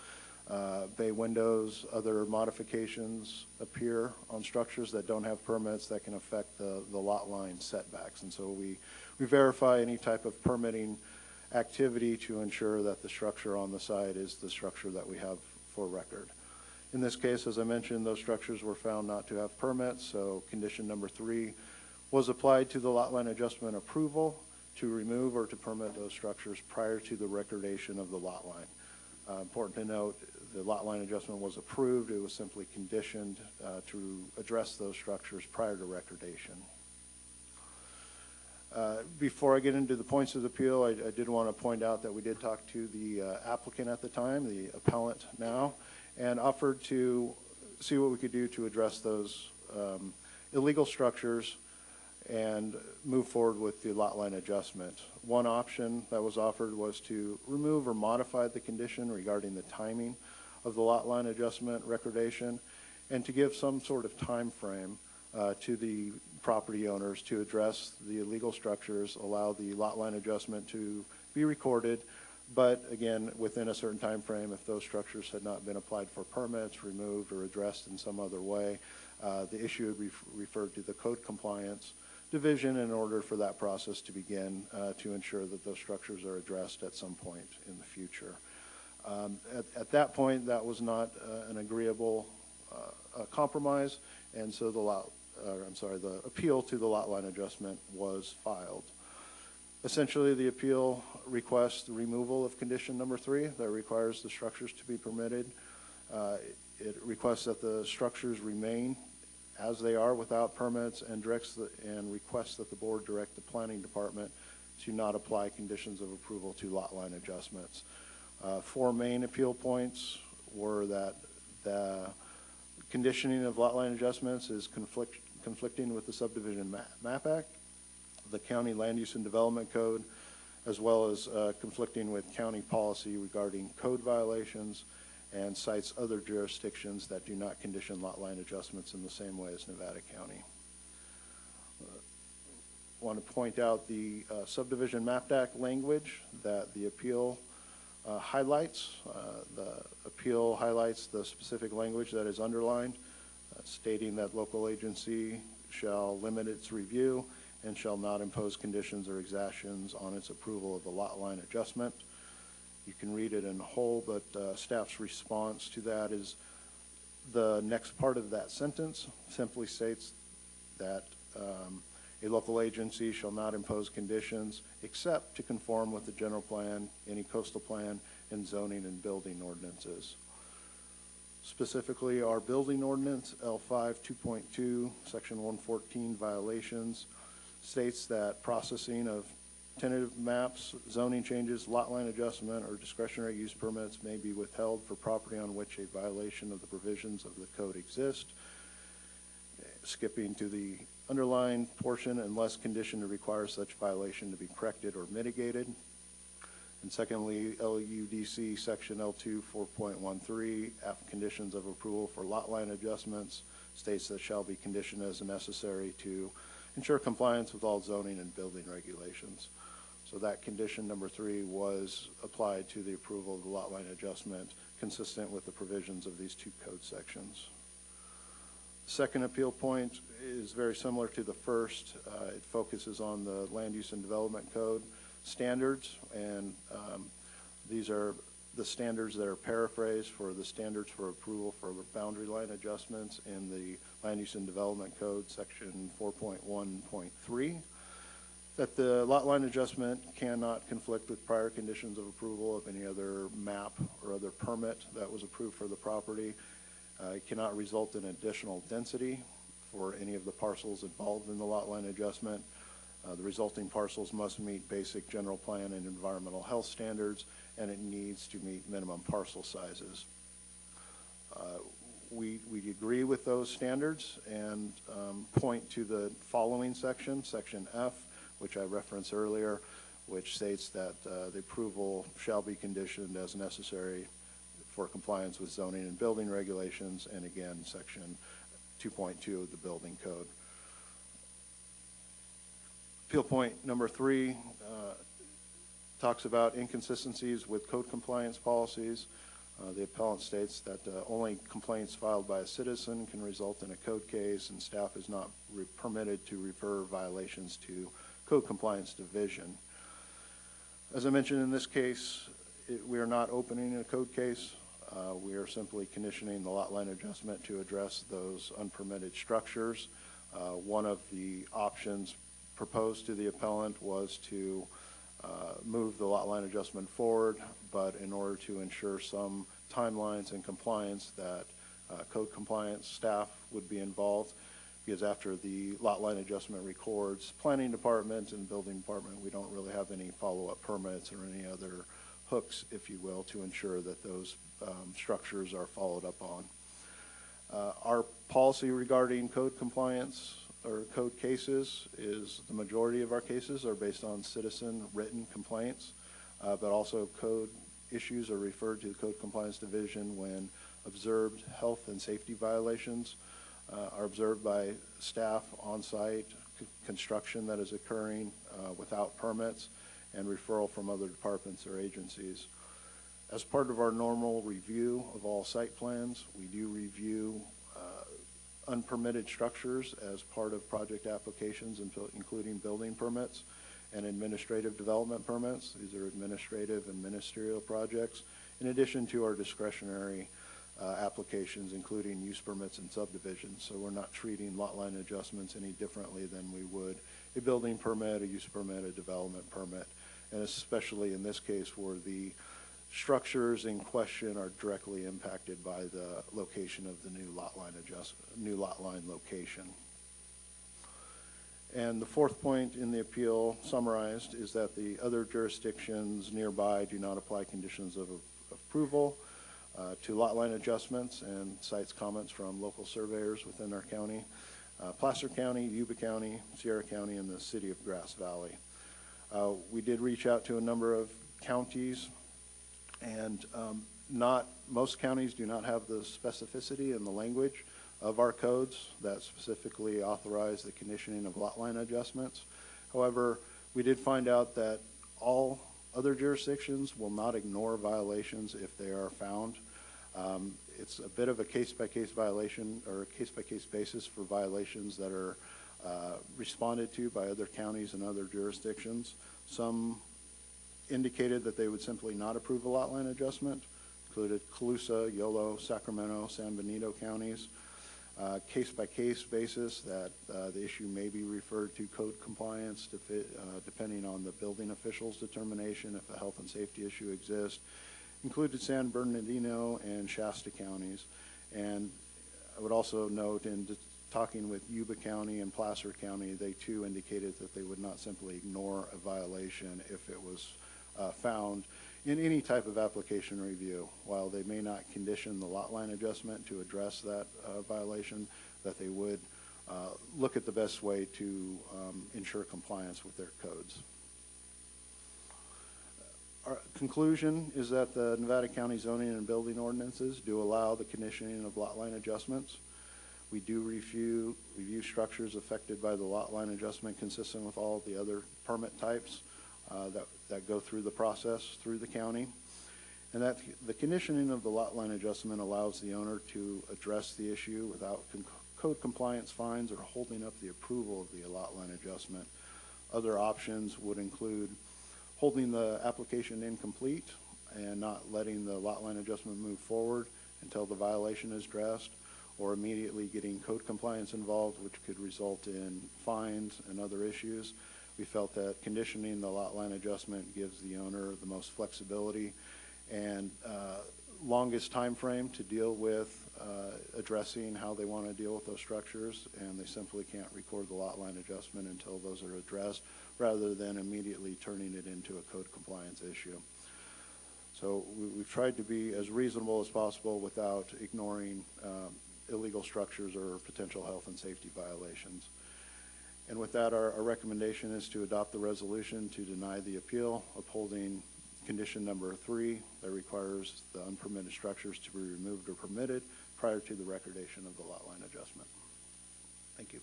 bay windows, other modifications appear on structures that don't have permits that can affect the lot line setbacks. And so we verify any type of permitting activity to ensure that the structure on the site is the structure that we have for record. In this case, as I mentioned, those structures were found not to have permits, so condition number 3 was applied to the lot line adjustment approval to remove or to permit those structures prior to the recordation of the lot line. Important to note, the lot line adjustment was approved. It was simply conditioned to address those structures prior to recordation. Before I get into the points of the appeal, I did want to point out that we did talk to the applicant at the time, the appellant now, and offered to see what we could do to address those illegal structures and move forward with the lot line adjustment. One option that was offered was to remove or modify the condition regarding the timing of the lot line adjustment recordation and to give some sort of time frame to the property owners to address the illegal structures, allow the lot line adjustment to be recorded, but again, within a certain time frame, if those structures had not been applied for permits, removed, or addressed in some other way, the issue would be referred to the code compliance division in order for that process to begin to ensure that those structures are addressed at some point in the future. At that point, that was not an agreeable compromise, and so the appeal to the lot line adjustment was filed. Essentially, the appeal requests the removal of condition number 3 that requires the structures to be permitted. It requests that the structures remain as they are without permits and requests that the board direct the planning department to not apply conditions of approval to lot line adjustments. 4 main appeal points were that the conditioning of lot line adjustments is conflicting with the Subdivision Map Act, the County Land Use and Development Code, as well as conflicting with county policy regarding code violations, and cites other jurisdictions that do not condition lot line adjustments in the same way as Nevada County. Want to point out the Subdivision Map Act language that the appeal highlights. The appeal highlights the specific language that is underlined, stating that local agency shall limit its review and shall not impose conditions or exactions on its approval of the lot line adjustment. You can read it in whole, but staff's response to that is the next part of that sentence simply states that a local agency shall not impose conditions except to conform with the general plan, any coastal plan, and zoning and building ordinances. Specifically, our building ordinance, L5 2.2, section 114 violations, states that processing of tentative maps, zoning changes, lot line adjustment, or discretionary use permits may be withheld for property on which a violation of the provisions of the code exist. Skipping to the underlined portion, unless condition to require such violation to be corrected or mitigated. And secondly, LUDC section L2 4.13, F conditions of approval for lot line adjustments, states that shall be conditioned as necessary to ensure compliance with all zoning and building regulations. So that condition number 3 was applied to the approval of the lot line adjustment consistent with the provisions of these 2 code sections. The second appeal point is very similar to the first. It focuses on the Land Use and Development Code standards, and these are the standards that are paraphrased for the standards for approval for boundary line adjustments in the Land Use and Development Code, section 4.1.3, that the lot line adjustment cannot conflict with prior conditions of approval of any other map or other permit that was approved for the property. It cannot result in additional density for any of the parcels involved in the lot line adjustment. The resulting parcels must meet basic general plan and environmental health standards, and it needs to meet minimum parcel sizes. We agree with those standards and point to the following section, section F, which I referenced earlier, which states that the approval shall be conditioned as necessary for compliance with zoning and building regulations, and again, section 2.2 of the building code. Appeal point number 3 talks about inconsistencies with code compliance policies. The appellant states that only complaints filed by a citizen can result in a code case, and staff is not permitted to refer violations to Code Compliance Division. As I mentioned, in this case, we are not opening a code case. We are simply conditioning the lot line adjustment to address those unpermitted structures. One of the options proposed to the appellant was to move the lot line adjustment forward, but in order to ensure some timelines and compliance, that code compliance staff would be involved, because after the lot line adjustment records, planning department and building department, we don't really have any follow-up permits or any other hooks, if you will, to ensure that those structures are followed up on. Our policy regarding code compliance or code cases is the majority of our cases are based on citizen written complaints, but also code issues are referred to the Code Compliance Division when observed health and safety violations are observed by staff on site, construction that is occurring without permits, and referral from other departments or agencies. As part of our normal review of all site plans, we do review unpermitted structures as part of project applications, including building permits and administrative development permits. These are administrative and ministerial projects, in addition to our discretionary applications, including use permits and subdivisions. So we're not treating lot line adjustments any differently than we would a building permit, a use permit, a development permit, and especially in this case where the structures in question are directly impacted by the location of the new lot line location. And the fourth point in the appeal summarized is that the other jurisdictions nearby do not apply conditions of approval to lot line adjustments, and cites comments from local surveyors within our county, Placer County, Yuba County, Sierra County, and the city of Grass Valley. We did reach out to a number of counties, and most counties do not have the specificity and the language of our codes that specifically authorize the conditioning of lot line adjustments. However, we did find out that all other jurisdictions will not ignore violations if they are found. It's a bit of a case-by-case violation or a case-by-case basis for violations that are responded to by other counties and other jurisdictions. Some indicated that they would simply not approve a lot line adjustment, included Colusa, Yolo, Sacramento, San Benito counties. Case-by-case basis that the issue may be referred to code compliance depending on the building official's determination if a health and safety issue exists. Included San Bernardino and Shasta counties. And I would also note in talking with Yuba County and Placer County, they too indicated that they would not simply ignore a violation if it was found in any type of application review. While they may not condition the lot line adjustment to address that violation, that they would look at the best way to ensure compliance with their codes. Our conclusion is that the Nevada County zoning and building ordinances do allow the conditioning of lot line adjustments. We do review structures affected by the lot line adjustment consistent with all the other permit types that go through the process through the county. And that the conditioning of the lot line adjustment allows the owner to address the issue without code compliance fines or holding up the approval of the lot line adjustment. Other options would include holding the application incomplete and not letting the lot line adjustment move forward until the violation is addressed, or immediately getting code compliance involved, which could result in fines and other issues. We felt that conditioning the lot line adjustment gives the owner the most flexibility and longest time frame to deal with addressing how they want to deal with those structures, and they simply can't record the lot line adjustment until those are addressed, rather than immediately turning it into a code compliance issue. So we've tried to be as reasonable as possible without ignoring illegal structures or potential health and safety violations. And with that, our recommendation is to adopt the resolution to deny the appeal, upholding condition number 3 that requires the unpermitted structures to be removed or permitted prior to the recordation of the lot line adjustment. Thank you.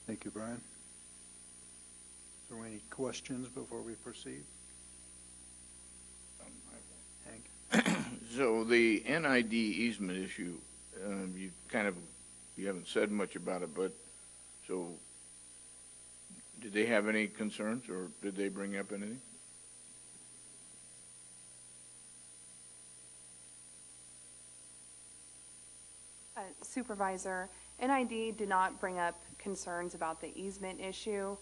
Thank you, Brian. Is there any questions before we proceed? Hank? So the NID easement issue, you haven't said much about it, but so did they have any concerns or did they bring up anything? Supervisor, NID did not bring up concerns about the easement issue.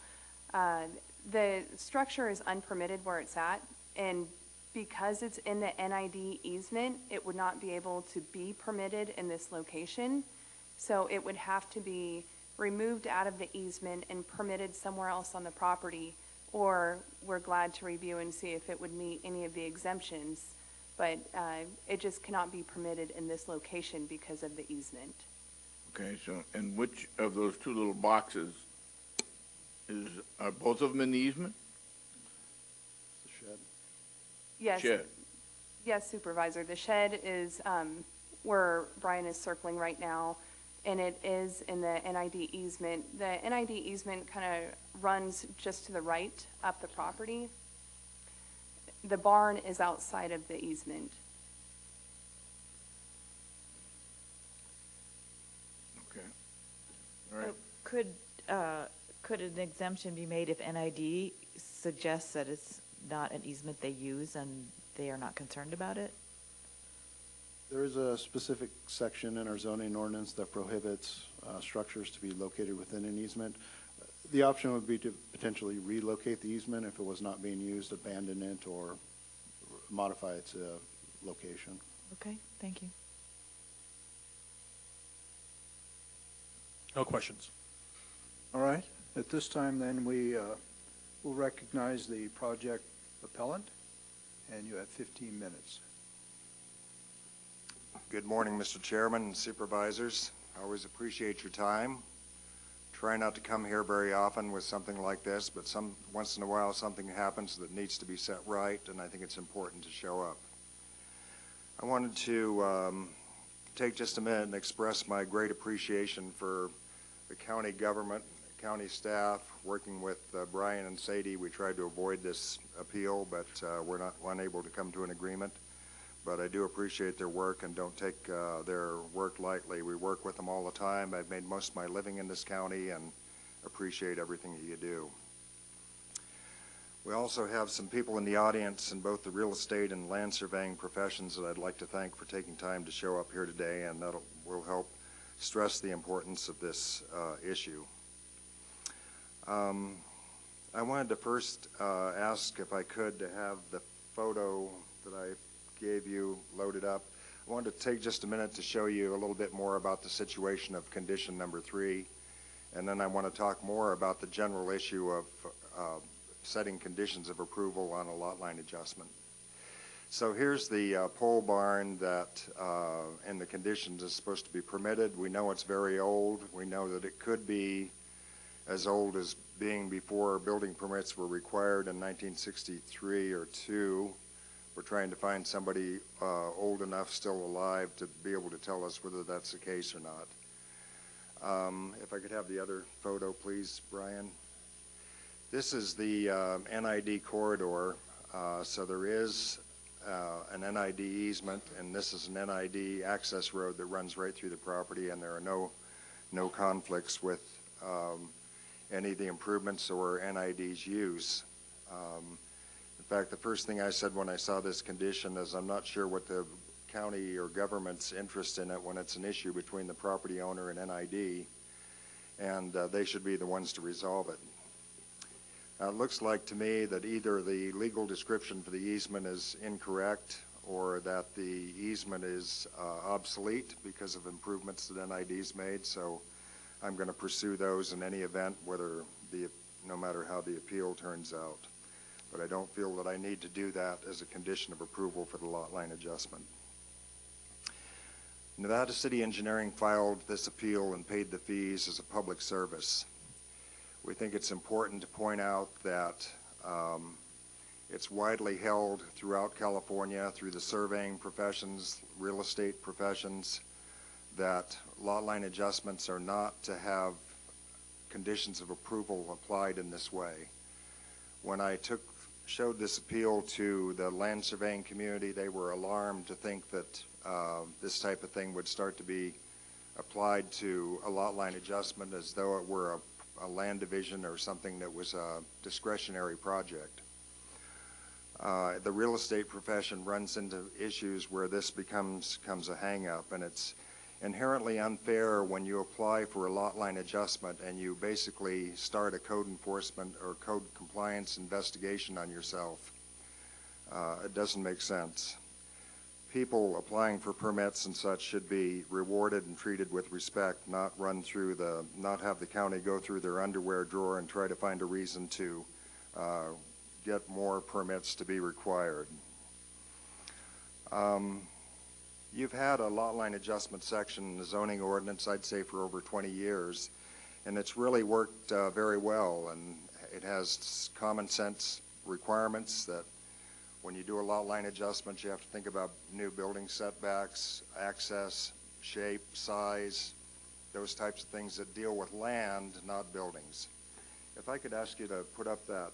The structure is unpermitted where it's at, and because it's in the NID easement, it would not be able to be permitted in this location. So it would have to be removed out of the easement and permitted somewhere else on the property, or we're glad to review and see if it would meet any of the exemptions. But it just cannot be permitted in this location because of the easement. Okay, so, and which of those two little boxes are both of them in the easement? The shed. Yes. Shed. Yes, Supervisor. The shed is where Brian is circling right now, and it is in the NID easement. The NID easement kind of runs just to the right up the property. The barn is outside of the easement. Okay. All right. Could an exemption be made if NID suggests that it's not an easement they use and they are not concerned about it? There is a specific section in our zoning ordinance that prohibits structures to be located within an easement. The option would be to potentially relocate the easement if it was not being used, abandon it, or modify its location. Okay, thank you. No questions. All right. At this time, then, we will recognize the project appellant, and you have 15 minutes. Good morning, Mr. Chairman and supervisors. I always appreciate your time. Try not to come here very often with something like this, but once in a while something happens that needs to be set right, and I think it's important to show up. I wanted to take just a minute and express my great appreciation for the county government, county staff, working with Brian and Sadie. We tried to avoid this appeal, but we're not unable to come to an agreement. But I do appreciate their work and don't take their work lightly. We work with them all the time. I've made most of my living in this county and appreciate everything that you do. We also have some people in the audience in both the real estate and land surveying professions that I'd like to thank for taking time to show up here today, and that will help stress the importance of this issue. I wanted to first ask if I could to have the photo that I gave you loaded up. I wanted to take just a minute to show you a little bit more about the situation of condition number 3, and then I want to talk more about the general issue of setting conditions of approval on a lot line adjustment. So here's the pole barn that in the conditions is supposed to be permitted. We know it's very old. We know that it could be as old as being before building permits were required in 1963 or 2. We're trying to find somebody old enough still alive to be able to tell us whether that's the case or not. If I could have the other photo, please, Brian. This is the NID corridor. So there is an NID easement, and this is an NID access road that runs right through the property, and there are no conflicts with any of the improvements or NID's use. In fact, the first thing I said when I saw this condition is I'm not sure what the county or government's interest in it when it's an issue between the property owner and NID, and they should be the ones to resolve it. It looks like to me that either the legal description for the easement is incorrect or that the easement is obsolete because of improvements that NID's made, so I'm going to pursue those in any event, no matter how the appeal turns out. But I don't feel that I need to do that as a condition of approval for the lot line adjustment. Nevada City Engineering filed this appeal and paid the fees as a public service. We think it's important to point out that It's widely held throughout California through the surveying professions, real estate professions, that lot line adjustments are not to have conditions of approval applied in this way. When I showed this appeal to the land surveying community, they were alarmed to think that this type of thing would start to be applied to a lot line adjustment as though it were a land division or something that was a discretionary project. The real estate profession runs into issues where this becomes a hang-up, and it's inherently unfair when you apply for a lot line adjustment and you basically start a code enforcement or code compliance investigation on yourself. It doesn't make sense. People applying for permits and such should be rewarded and treated with respect, not have the county go through their underwear drawer and try to find a reason to get more permits to be required. You've had a lot line adjustment section in the zoning ordinance, I'd say, for over 20 years, and it's really worked very well, and it has common sense requirements that when you do a lot line adjustment, you have to think about new building setbacks, access, shape, size, those types of things that deal with land, not buildings. If I could ask you to put up that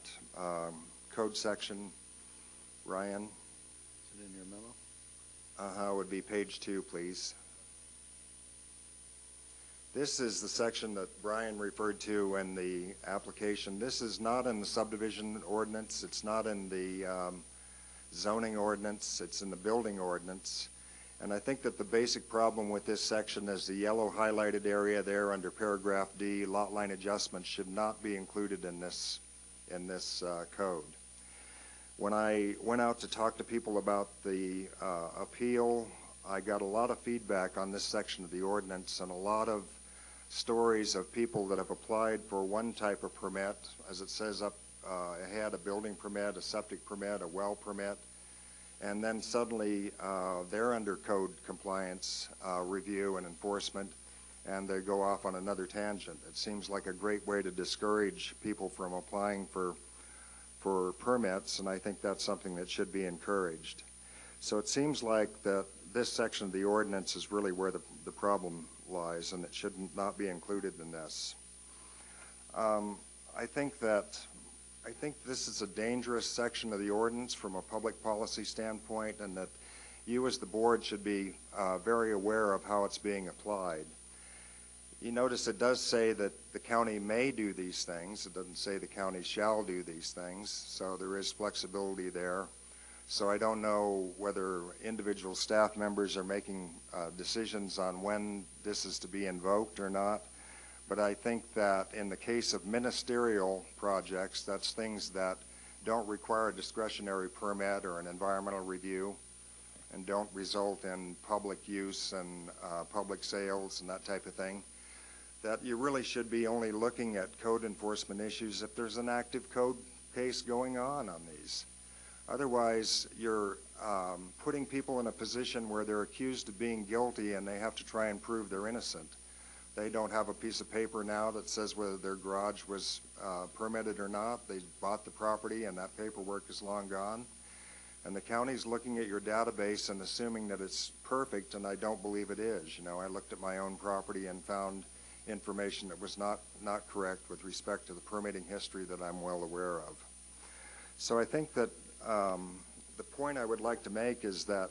code section, Ryan. Is it in your memo? Would be page 2, please. This is the section that Brian referred to in the application. This is not in the subdivision ordinance. It's not in the zoning ordinance. It's in the building ordinance. And I think that the basic problem with this section is the yellow highlighted area there under paragraph D, lot line adjustments should not be included in this code. When I went out to talk to people about the appeal, I got a lot of feedback on this section of the ordinance and a lot of stories of people that have applied for one type of permit, as it says up ahead, a building permit, a septic permit, a well permit, and then suddenly they're under code compliance review and enforcement, and they go off on another tangent. It seems like a great way to discourage people from applying for permits, and I think that's something that should be encouraged. So it seems like that this section of the ordinance is really where the problem lies, and it should not be included in this. I think this is a dangerous section of the ordinance from a public policy standpoint, and that you as the board should be very aware of how it's being applied. You notice it does say that the county may do these things. It doesn't say the county shall do these things, so there is flexibility there. So I don't know whether individual staff members are making decisions on when this is to be invoked or not, but I think that in the case of ministerial projects, that's things that don't require a discretionary permit or an environmental review and don't result in public use and public sales and that type of thing, that you really should be only looking at code enforcement issues if there's an active code case going on these. Otherwise, you're putting people in a position where they're accused of being guilty and they have to try and prove they're innocent. They don't have a piece of paper now that says whether their garage was permitted or not. They bought the property and that paperwork is long gone. And the county's looking at your database and assuming that it's perfect, and I don't believe it is. You know, I looked at my own property and found information that was not correct with respect to the permitting history that I'm well aware of. So I think that the point I would like to make is that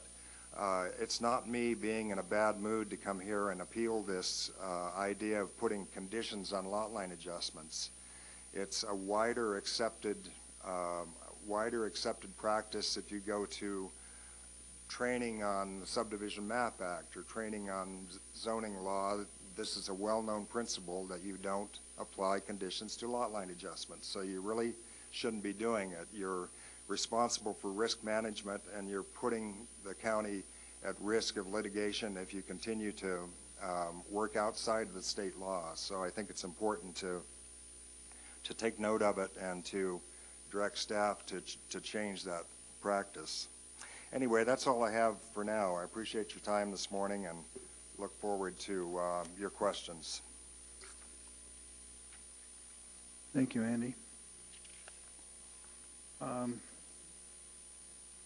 it's not me being in a bad mood to come here and appeal this idea of putting conditions on lot line adjustments. It's a wider accepted practice if you go to training on the Subdivision Map Act or training on zoning law. This is a well-known principle that you don't apply conditions to lot line adjustments. So you really shouldn't be doing it. You're responsible for risk management, and you're putting the county at risk of litigation if you continue to work outside of the state law. So I think it's important to take note of it and to direct staff to change that practice. Anyway, that's all I have for now. I appreciate your time this morning and look forward to your questions. Thank you, Andy.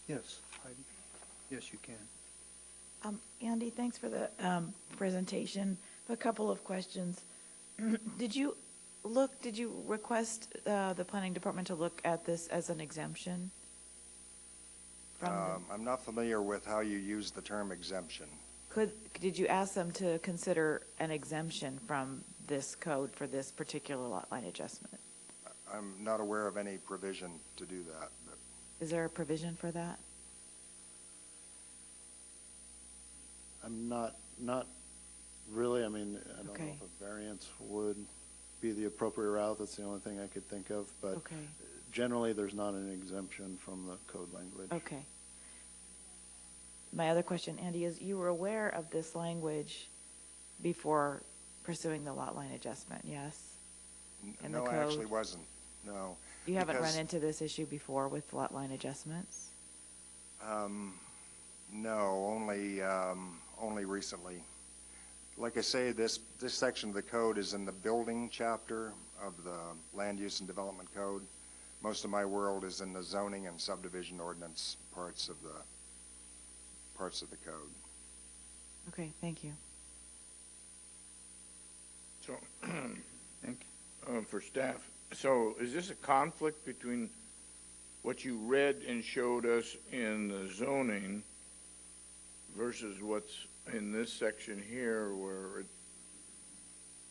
Yes, Heidi. Yes, you can. Andy, thanks for the presentation. A couple of questions. Did you request the planning department to look at this as an exemption? I'm not familiar with how you use the term exemption. Did you ask them to consider an exemption from this code for this particular lot line adjustment? I'm not aware of any provision to do that. But Is there a provision for that? I'm not really. I mean, I don't know Okay. if a variance would be the appropriate route. That's the only thing I could think of. But Okay. generally, there's not an exemption from the code language. Okay. My other question, Andy, is you were aware of this language before pursuing the lot line adjustment, yes? In the no, I code? actually wasn't. No. You haven't because- run into this issue before with lot line adjustments? No, only recently. Like I say, this section of the code is in the building chapter of the Land Use and Development Code. Most of my world is in the zoning and subdivision ordinance parts of the code. Okay, thank you. So, for staff, so is this a conflict between what you read and showed us in the zoning versus what's in this section here where,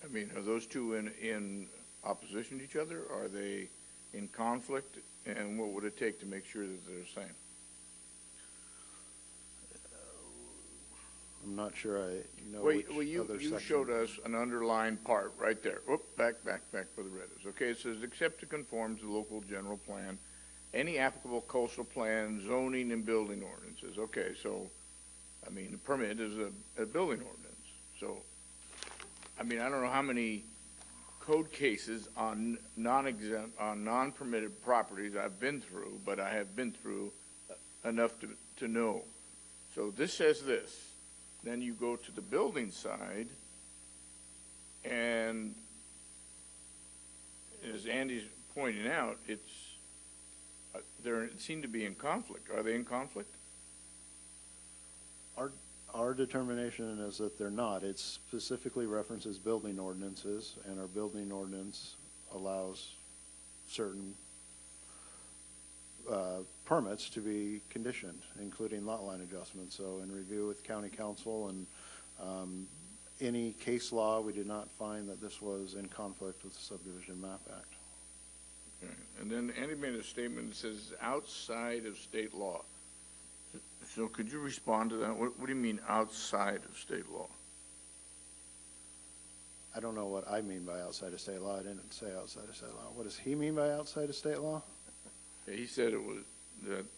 I mean, are those two in opposition to each other? Are they in conflict? And what would it take to make sure that they're the same? I'm not sure I know Well, which you other you section. showed us an underlined part right there. Whoop, back where the red is. Okay, it says, except to conform to the local general plan, any applicable coastal plan, zoning, and building ordinances. Okay, so, I mean, the permit is a building ordinance. So, I mean, I don't know how many code cases on non-exempt, on non-permitted properties I've been through, but I have been through enough to know. So this says this. Then you go to the building side, and as Andy's pointing out, it seem to be in conflict. Are they in conflict? Our determination is that they're not. It specifically references building ordinances, and our building ordinance allows certain permits to be conditioned, including lot line adjustments. So in review with county council and any case law, we did not find that this was in conflict with the Subdivision Map Act. Okay. And then Andy made a statement that says outside of state law. So could you respond to that? What do you mean outside of state law? I don't know what I mean by outside of state law. I didn't say outside of state law. What does he mean by outside of state law? He said it was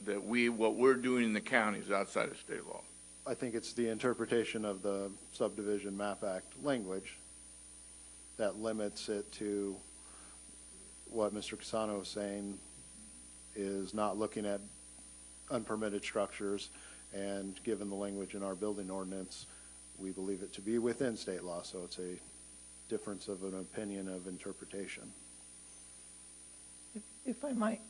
that what we're doing in the county is outside of state law. I think it's the interpretation of the Subdivision Map Act language that limits it to what Mr. Casano was saying is not looking at unpermitted structures, and given the language in our building ordinance, we believe it to be within state law, so it's a difference of an opinion of interpretation. If I might,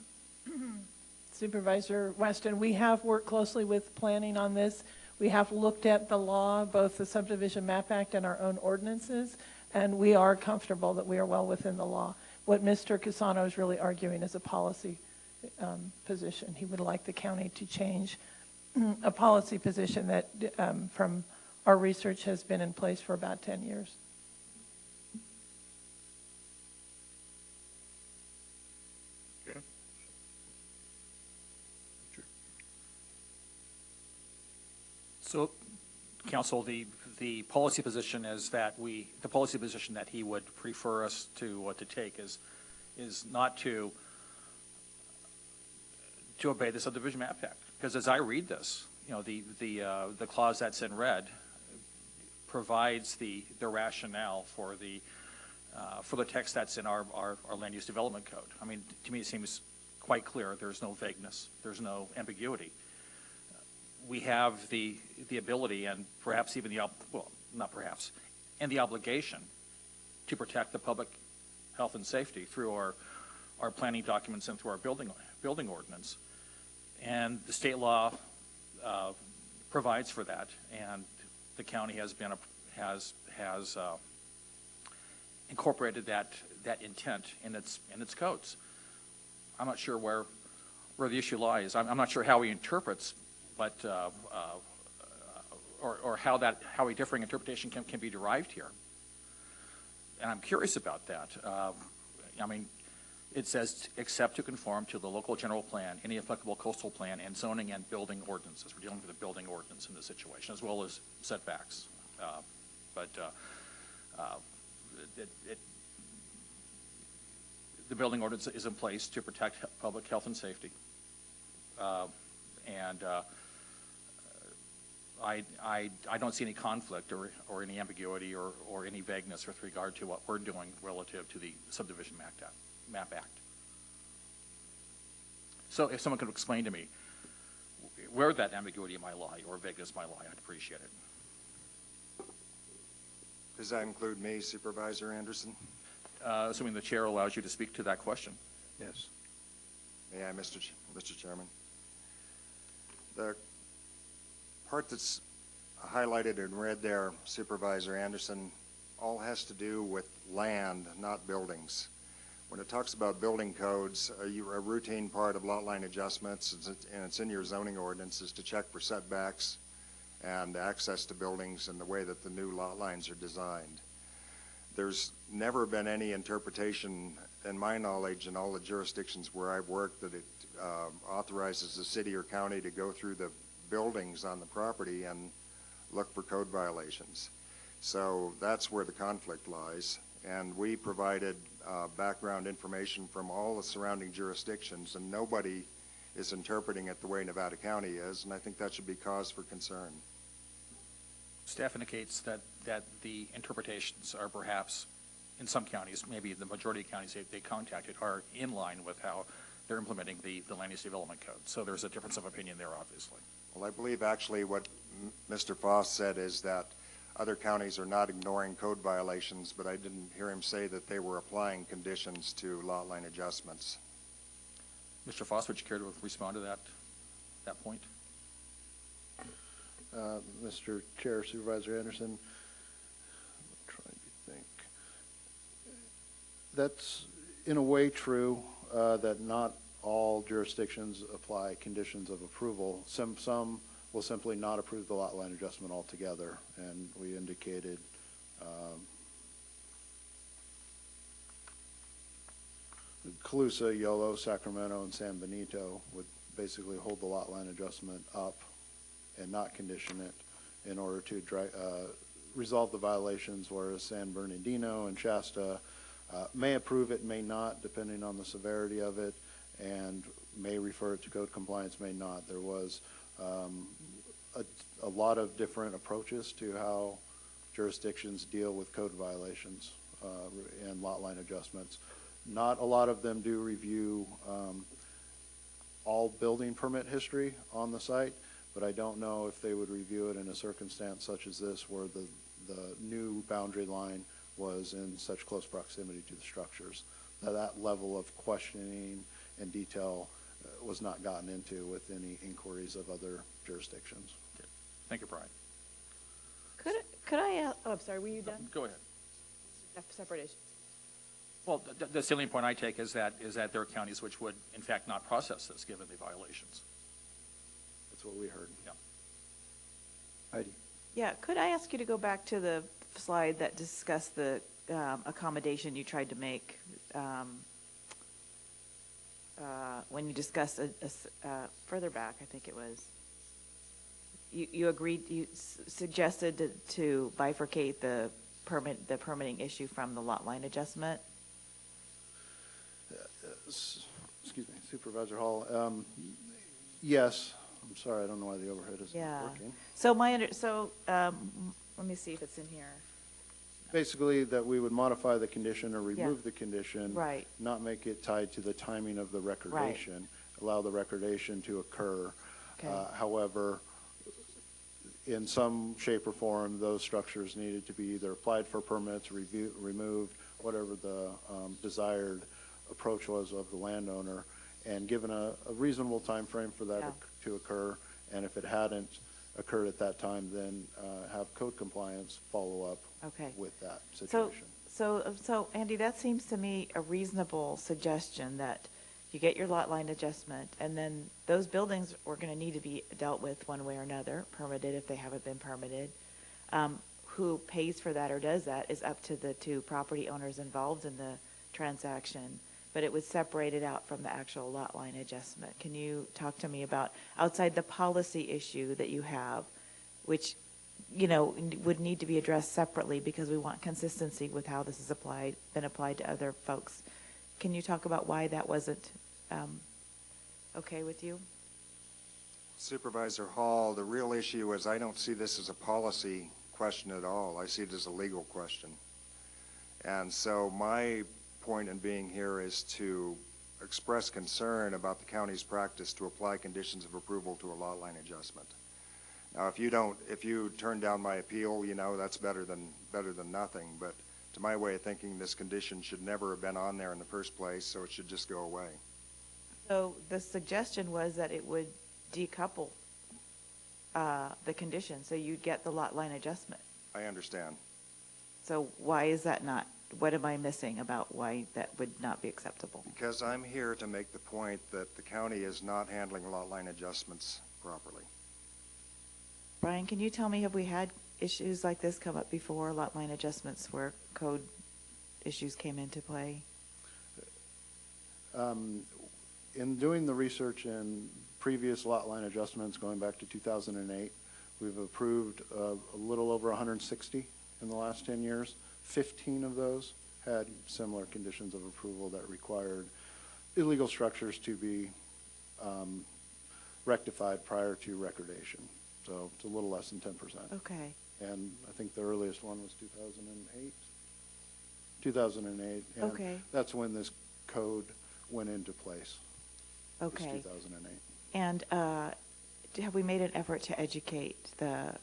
Supervisor Weston, we have worked closely with planning on this. We have looked at the law, both the Subdivision Map Act and our own ordinances, and we are comfortable that we are well within the law. What Mr. Casano is really arguing is a policy position. He would like the county to change a policy position that, from our research, has been in place for about 10 years. Okay. So, Council, the policy position is that the policy position that he would prefer us to take is not to obey the Subdivision Map Act. Because as I read this, you know, the clause that's in red provides the rationale for the text that's in our land use development code. I mean, to me, it seems quite clear. There's no vagueness. There's no ambiguity. We have the ability and perhaps even and the obligation to protect the public health and safety through our planning documents and through our building ordinance. And the state law provides for that, and the county has incorporated that intent in its codes. I'm not sure where the issue lies. I'm not sure how he interprets, but or how a differing interpretation can be derived here. And I'm curious about that. I mean, it says, except to conform to the local general plan, any applicable coastal plan, and zoning and building ordinances. We're dealing with a building ordinance in this situation, as well as setbacks. The building ordinance is in place to protect public health and safety. I don't see any conflict or any ambiguity or any vagueness with regard to what we're doing relative to the Subdivision Map Act. So if someone could explain to me where that ambiguity might lie or vagueness might lie, I'd appreciate it. Does that include me, Supervisor Anderson? Assuming the chair allows you to speak to that question. Yes. May I, Mr. Chairman? The part that's highlighted in red there, Supervisor Anderson, all has to do with land, not buildings. When it talks about building codes, a routine part of lot line adjustments, and it's in your zoning ordinances to check for setbacks and access to buildings and the way that the new lot lines are designed. There's never been any interpretation, in my knowledge, in all the jurisdictions where I've worked, that it authorizes the city or county to go through the buildings on the property and look for code violations. So that's where the conflict lies. And we provided background information from all the surrounding jurisdictions, and nobody is interpreting it the way Nevada County is, and I think that should be cause for concern. Staff indicates that the interpretations are perhaps, in some counties, maybe the majority of counties they contacted, are in line with how they're implementing the land use development code. So there's a difference of opinion there, obviously. Well, I believe actually what Mr. Foss said is that other counties are not ignoring code violations, but I didn't hear him say that they were applying conditions to lot line adjustments. Mr. Foss, would you care to respond to that point? Mr. Chair, Supervisor Anderson, I'm trying to think. That's in a way true, that not all jurisdictions apply conditions of approval. Some will simply not approve the lot line adjustment altogether, and we indicated Colusa, Yolo, Sacramento, and San Benito would basically hold the lot line adjustment up and not condition it in order to resolve the violations, whereas San Bernardino and Shasta may approve it, may not, depending on the severity of it, and may refer it to code compliance, may not. There was a lot of different approaches to how jurisdictions deal with code violations and lot line adjustments. Not a lot of them do review all building permit history on the site, but I don't know if they would review it in a circumstance such as this where the new boundary line was in such close proximity to the structures. That level of questioning and detail was not gotten into with any inquiries of other jurisdictions. Okay. Thank you, Brian. Could I ask, oh, I'm sorry, were you done? Go ahead. Separate issue. Well, the salient point I take is that there are counties which would, in fact, not process this given the violations. That's what we heard. Yeah. Heidi. Yeah, could I ask you to go back to the slide that discussed the accommodation you tried to make when you discussed further back, I think it was. You agreed, you suggested to bifurcate the permitting issue from the lot line adjustment? Excuse me, Supervisor Hall. Yes. I'm sorry, I don't know why the overhead isn't working. So let me see if it's in here. Basically, that we would modify the condition or remove the condition, right? Not make it tied to the timing of the recordation, allow the recordation to occur. Okay. However, in some shape or form, those structures needed to be either applied for permits, removed, whatever the desired approach was of the landowner. and given a reasonable time frame for that Yeah. to occur, and if it hadn't occurred at that time, then have code compliance follow up Okay. with that So, situation. so Andy, that seems to me a reasonable suggestion, that you get your lot line adjustment, and then those buildings are going to need to be dealt with one way or another, permitted if they haven't been permitted. Who pays for that or does that is up to the two property owners involved in the transaction, but it would separate it out from the actual lot line adjustment. Can you talk to me about, outside the policy issue that you have, which, you know, would need to be addressed separately because we want consistency with how this is been applied to other folks. Can you talk about why that wasn't okay with you? Supervisor Hall, the real issue is I don't see this as a policy question at all. I see it as a legal question. And so my point in being here is to express concern about the county's practice to apply conditions of approval to a lot line adjustment. Now, if you turn down my appeal, you know, that's better than nothing. But to my way of thinking, this condition should never have been on there in the first place, so it should just go away. So the suggestion was that it would decouple the condition, so you'd get the lot line adjustment. I understand. So why is that not, what am I missing about why that would not be acceptable? Because I'm here to make the point that the county is not handling lot line adjustments properly. Brian, can you tell me, have we had issues like this come up before, lot line adjustments where code issues came into play? In doing the research in previous lot line adjustments going back to 2008, we've approved a little over 160 in the last 10 years. 15 of those had similar conditions of approval that required illegal structures to be rectified prior to recordation. So it's a little less than 10%. Okay. And I think the earliest one was 2008. 2008. And Okay. that's when this code went into place. Okay. 2008. And have we made an effort to educate the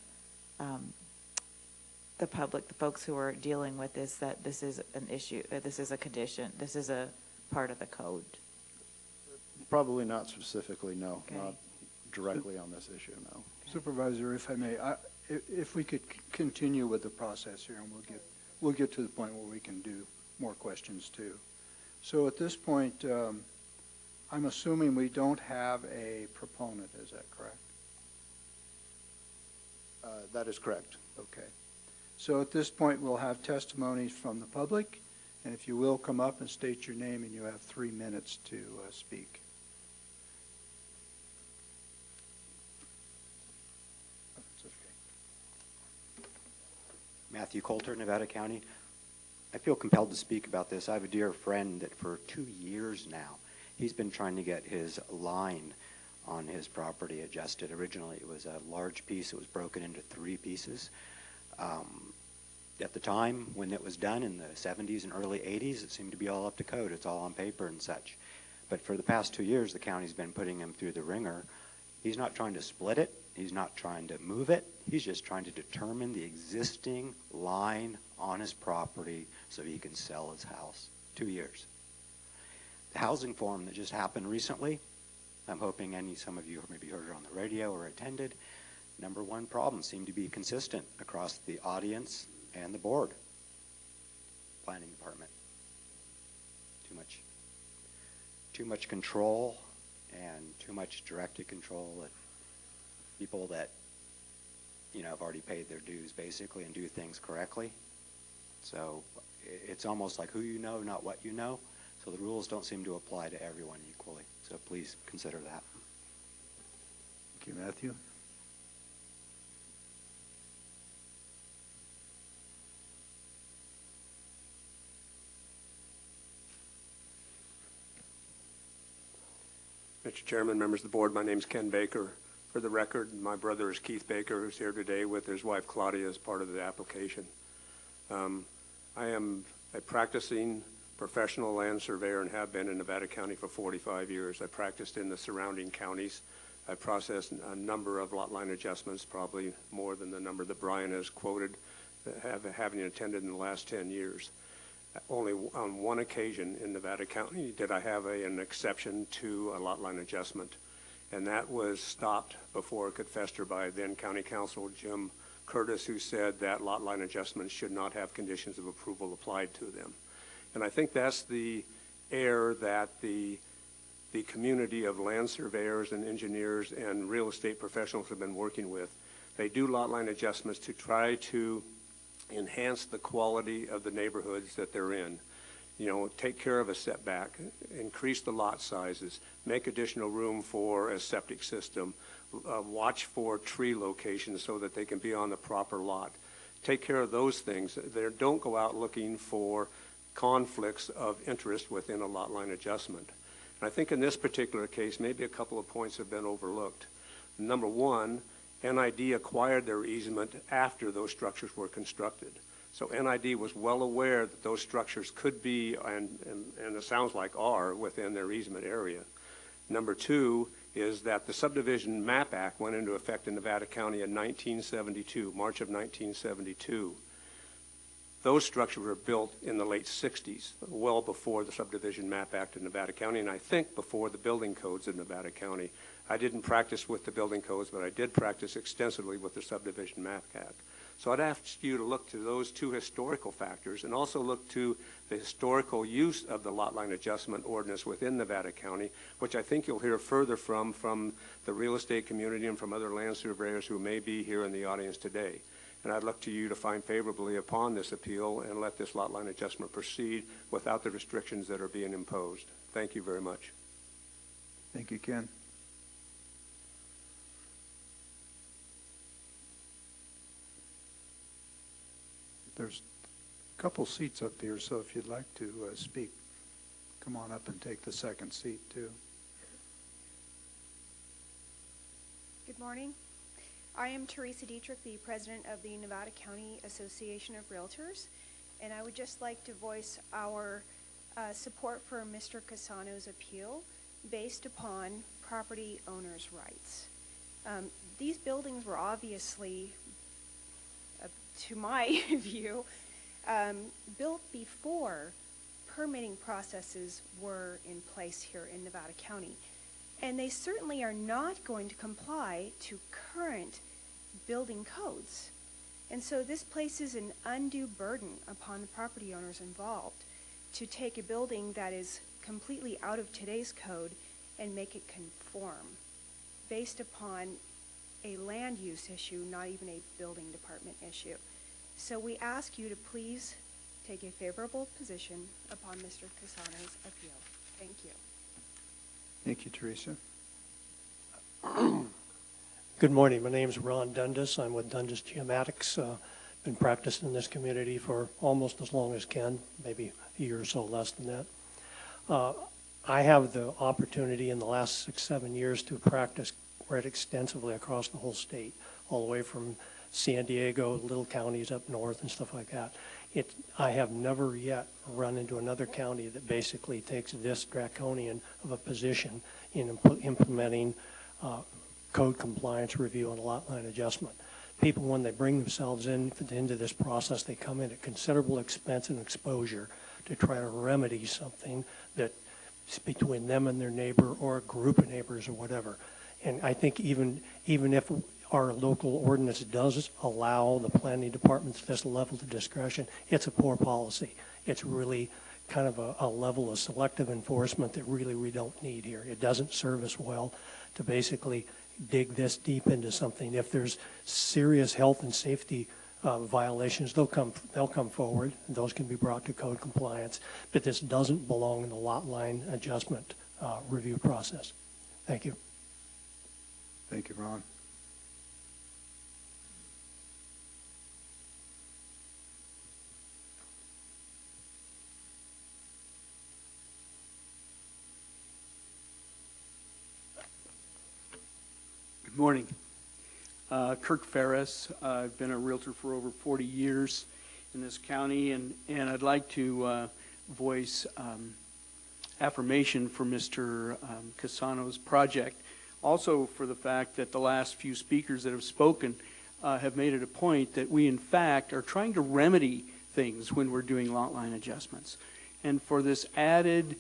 public, the folks who are dealing with this, that this is an issue, this is a condition, this is a part of the code? Probably not specifically, no. Okay. Not directly on this issue, no. Supervisor, if I may, if we could continue with the process here, and we'll get to the point where we can do more questions too. So at this point, I'm assuming we don't have a proponent, is that correct? That is correct. Okay. So at this point, we'll have testimonies from the public, and if you will, come up and state your name, and you have 3 minutes to speak. Matthew Coulter, Nevada County. I feel compelled to speak about this. I have a dear friend that for 2 years now, he's been trying to get his line on his property adjusted. Originally, it was a large piece. It was broken into 3 pieces. At the time when it was done in the 70s and early 80s, it seemed to be all up to code. It's all on paper and such. But for the past 2 years, the county's been putting him through the ringer. He's not trying to split it. He's not trying to move it. He's just trying to determine the existing line on his property so he can sell his house. 2 years. The housing forum that just happened recently, I'm hoping some of you maybe heard it on the radio or attended. Number one problem seemed to be consistent across the audience and the board. Planning department. Too much control and too much directed control of people that, have already paid their dues basically and do things correctly. So it's almost like who you know, not what you know. So the rules don't seem to apply to everyone equally. So please consider that. Thank you, Matthew. Mr. Chairman, members of the board, my name is Ken Baker. For the record, my brother is Keith Baker, who's here today with his wife Claudia as part of the application. I am a practicing professional land surveyor and have been in Nevada County for 45 years. I practiced in the surrounding counties. I processed a number of lot line adjustments, probably more than the number that Brian has quoted, having attended in the last 10 years. only on one occasion in Nevada County did I have an exception to a lot line adjustment. And that was stopped before it could fester by then County Council Jim Curtis, who said that lot line adjustments should not have conditions of approval applied to them. And I think that's the error that the community of land surveyors and engineers and real estate professionals have been working with. They do lot line adjustments to try to enhance the quality of the neighborhoods that they're in. You know, take care of a setback, increase the lot sizes, make additional room for a septic system, watch for tree locations so that they can be on the proper lot. Take care of those things. Don't go out looking for conflicts of interest within a lot line adjustment. And I think in this particular case, maybe a couple of points have been overlooked. Number one, NID acquired their easement after those structures were constructed. So NID was well aware that those structures could be, and it sounds like are, within their easement area. Number two is that the Subdivision Map Act went into effect in Nevada County in 1972, March of 1972. Those structures were built in the late 60s, well before the Subdivision Map Act in Nevada County, and I think before the building codes in Nevada County. I didn't practice with the building codes, but I did practice extensively with the Subdivision Map Act. So I'd ask you to look to those two historical factors and also look to the historical use of the lot line adjustment ordinance within Nevada County, which I think you'll hear further from the real estate community and from other land surveyors who may be here in the audience today. And I'd look to you to find favorably upon this appeal and let this lot line adjustment proceed without the restrictions that are being imposed. Thank you very much. Thank you, Ken. There's a couple seats up here, so if you'd like to speak, come on up and take the second seat too. Good morning. I am Teresa Dietrich, the president of the Nevada County Association of Realtors, and I would just like to voice our support for Mr. Casano's appeal based upon property owners' rights. These buildings were obviously, to my view, built before permitting processes were in place here in Nevada County. And they certainly are not going to comply to current building codes. And so this places an undue burden upon the property owners involved to take a building that is completely out of today's code and make it conform based upon a land use issue, not even a building department issue. So we ask you to please take a favorable position upon Mr. Casano's appeal. Thank you. Thank you, Teresa. Good morning. My name is Ron Dundas. I'm with Dundas Geomatics. Been practicing in this community for almost as long as Ken, maybe a year or so less than that. I have the opportunity in the last 6-7 years to practice quite extensively across the whole state, all the way from San Diego, little counties up north and stuff like that. I have never yet run into another county that basically takes this draconian of a position in implementing code compliance review and lot line adjustment. People, when they bring themselves into this process, they come in at considerable expense and exposure to try to remedy something that's between them and their neighbor or a group of neighbors or whatever. And I think even if our local ordinance does allow the planning departments this level of discretion, it's a poor policy. It's really kind of a level of selective enforcement that really we don't need here. It doesn't serve us well to basically dig this deep into something. If there's serious health and safety violations, they'll come forward. Those can be brought to code compliance. But this doesn't belong in the lot line adjustment review process. Thank you. Thank you, Ron. Good morning. Kirk Ferris. I've been a realtor for over 40 years in this county, and I'd like to voice affirmation for Mr. Casano's project. Also for the fact that the last few speakers that have spoken have made it a point that we, in fact, are trying to remedy things when we're doing lot line adjustments. And for this added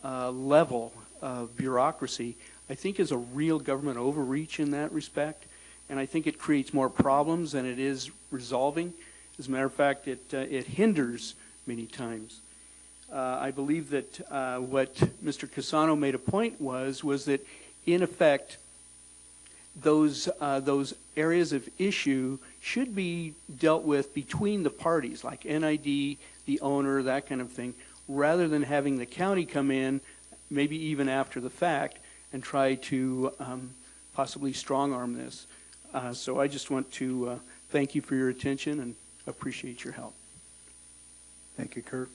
level of bureaucracy, I think is a real government overreach in that respect. And I think it creates more problems than it is resolving. As a matter of fact, it hinders many times. I believe that what Mr. Casano made a point was that in effect, those areas of issue should be dealt with between the parties, like NID, the owner, that kind of thing, rather than having the county come in, maybe even after the fact, and try to possibly strong-arm this. So I just want to thank you for your attention and appreciate your help. Thank you, Kurt.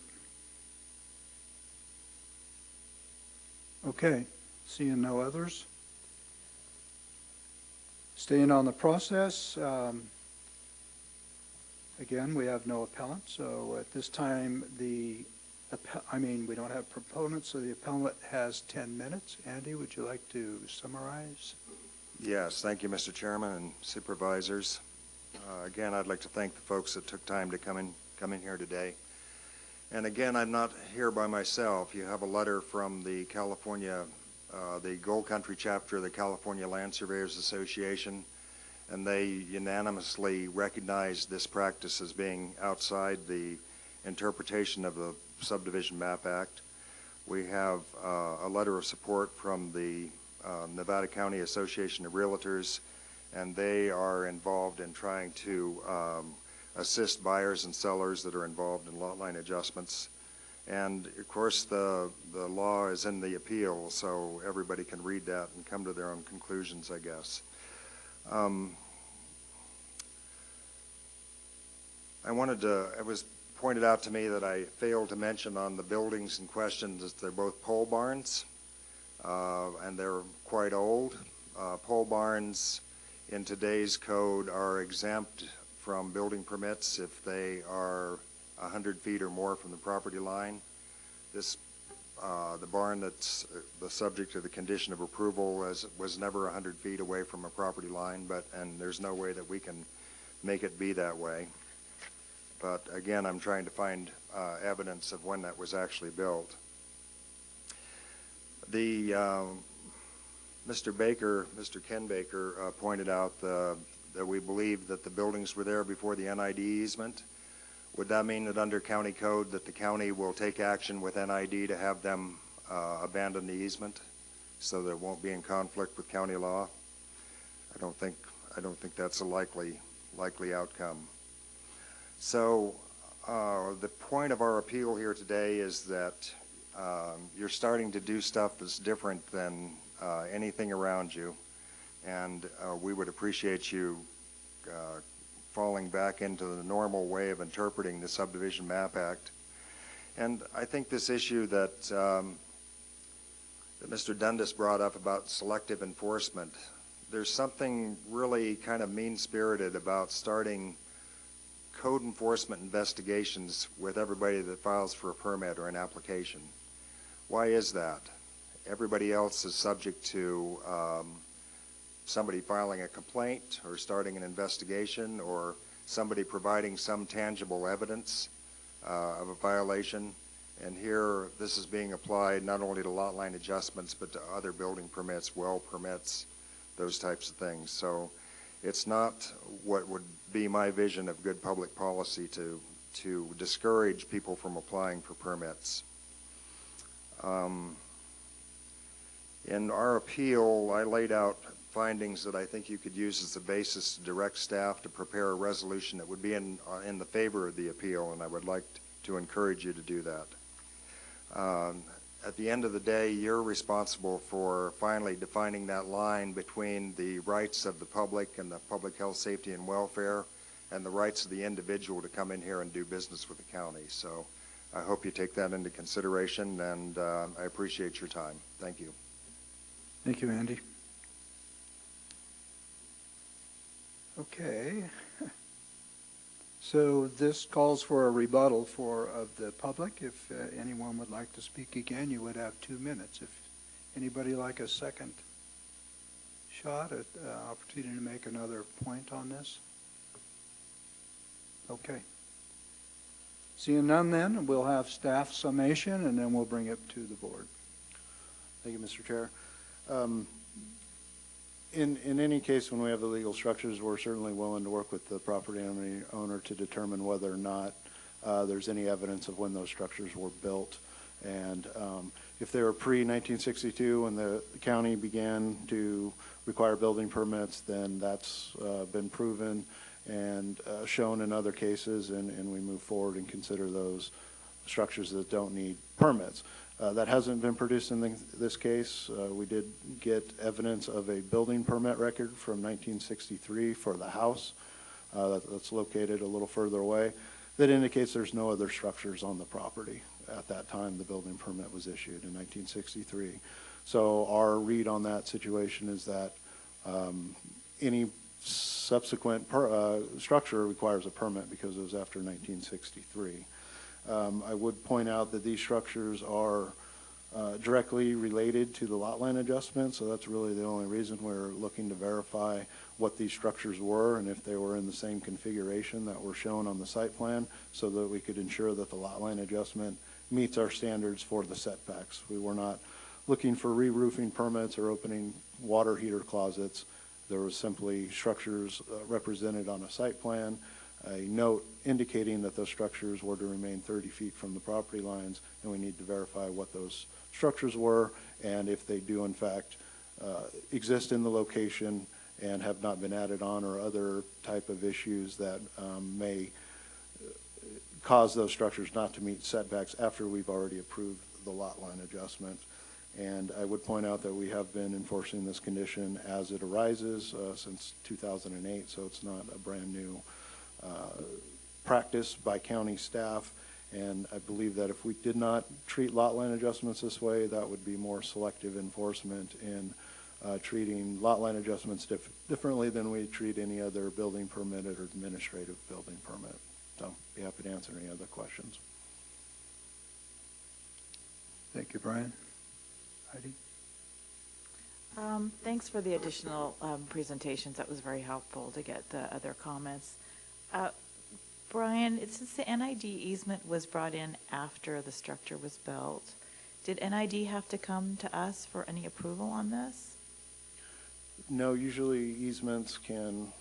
Okay, seeing no others. Staying on the process, again, we have no appellant, so at this time, we don't have proponents, so the appellant has 10 minutes. Andy, would you like to summarize? Yes, thank you, Mr. Chairman and supervisors. Again, I'd like to thank the folks that took time to come in here today. And again, I'm not here by myself. You have a letter from the California, the Gold Country chapter of the California Land Surveyors Association, and they unanimously recognized this practice as being outside the interpretation of the Subdivision Map Act. We have a letter of support from the Nevada County Association of Realtors, and they are involved in trying to assist buyers and sellers that are involved in lot line adjustments. And of course, the law is in the appeal, so everybody can read that and come to their own conclusions, I guess. It was pointed out to me that I failed to mention on the buildings in question that they're both pole barns, and they're quite old. Pole barns in today's code are exempt from building permits if they are 100 feet or more from the property line. The barn that's the subject of the condition of approval was never 100 feet away from a property line, and there's no way that we can make it be that way. But again, I'm trying to find evidence of when that was actually built. Mr. Ken Baker pointed out that we believe that the buildings were there before the NID easement. Would that mean that under county code that the county will take action with NID to have them abandon the easement so that it won't be in conflict with county law? I don't think that's a likely outcome. So the point of our appeal here today is that you're starting to do stuff that's different than anything around you, and we would appreciate you falling back into the normal way of interpreting the Subdivision Map Act. And I think this issue that Mr. Dundas brought up about selective enforcement, there's something really kind of mean-spirited about starting code enforcement investigations with everybody that files for a permit or an application. Why is that? Everybody else is subject to somebody filing a complaint or starting an investigation or somebody providing some tangible evidence of a violation. And here, this is being applied not only to lot line adjustments, but to other building permits, well permits, those types of things. So it's not what would be my vision of good public policy to discourage people from applying for permits. In our appeal, I laid out findings that I think you could use as the basis to direct staff to prepare a resolution that would be in the favor of the appeal, and I would like to encourage you to do that. At the end of the day, you're responsible for finally defining that line between the rights of the public and the public health, safety, and welfare, and the rights of the individual to come in here and do business with the county. So I hope you take that into consideration, and I appreciate your time. Thank you. Thank you, Andy. Okay. So this calls for a rebuttal of the public. If anyone would like to speak again, you would have 2 minutes. If anybody like a second shot at opportunity to make another point on this? Okay. Seeing none then, we'll have staff summation, and then we'll bring it to the board. Thank you, Mr. Chair. In any case, when we have illegal structures, we're certainly willing to work with the property owner to determine whether or not there's any evidence of when those structures were built. And if they were pre-1962, when the county began to require building permits, then that's been proven and shown in other cases, and we move forward and consider those structures that don't need permits. That hasn't been produced in this case. We did get evidence of a building permit record from 1963 for the house that's located a little further away that indicates there's no other structures on the property at that time the building permit was issued in 1963. So our read on that situation is that any subsequent structure requires a permit because it was after 1963. I would point out that these structures are directly related to the lot line adjustment, so that's really the only reason we're looking to verify what these structures were and if they were in the same configuration that were shown on the site plan so that we could ensure that the lot line adjustment meets our standards for the setbacks. We were not looking for re-roofing permits or opening water heater closets. There was simply structures represented on a site plan, a note indicating that those structures were to remain 30 feet from the property lines, and we need to verify what those structures were and if they do in fact exist in the location and have not been added on, or other type of issues that may cause those structures not to meet setbacks after we've already approved the lot line adjustment. And I would point out that we have been enforcing this condition as it arises since 2008, so it's not a brand new practice by county staff. And I believe that if we did not treat lot line adjustments this way, that would be more selective enforcement in treating lot line adjustments differently than we treat any other building permitted or administrative building permit. So be happy to answer any other questions. Thank you, Brian. Heidi? Thanks for the additional presentations. That was very helpful to get the other comments. Brian, since the NID easement was brought in after the structure was built, did NID have to come to us for any approval on this? No, usually easements can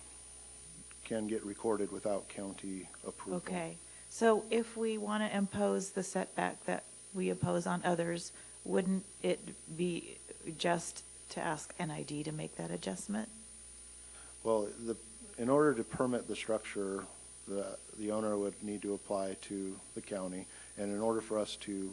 get recorded without county approval. Okay. So if we want to impose the setback that we impose on others, wouldn't it be just to ask NID to make that adjustment? Well, in order to permit the structure, the owner would need to apply to the county, and in order for us to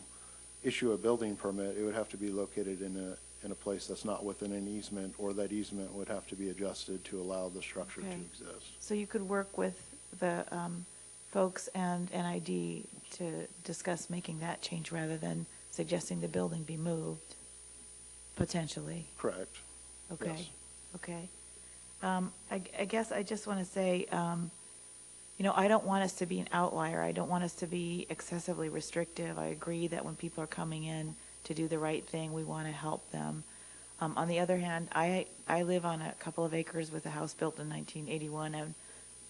issue a building permit, it would have to be located in a place that's not within an easement, or that easement would have to be adjusted to allow the structure to exist. So you could work with the folks and NID to discuss making that change rather than suggesting the building be moved, potentially? Correct. Okay. Yes. Okay. I guess I just want to say, you know, I don't want us to be an outlier. I don't want us to be excessively restrictive. I agree that when people are coming in to do the right thing, we want to help them. On the other hand, I live on a couple of acres with a house built in 1981 and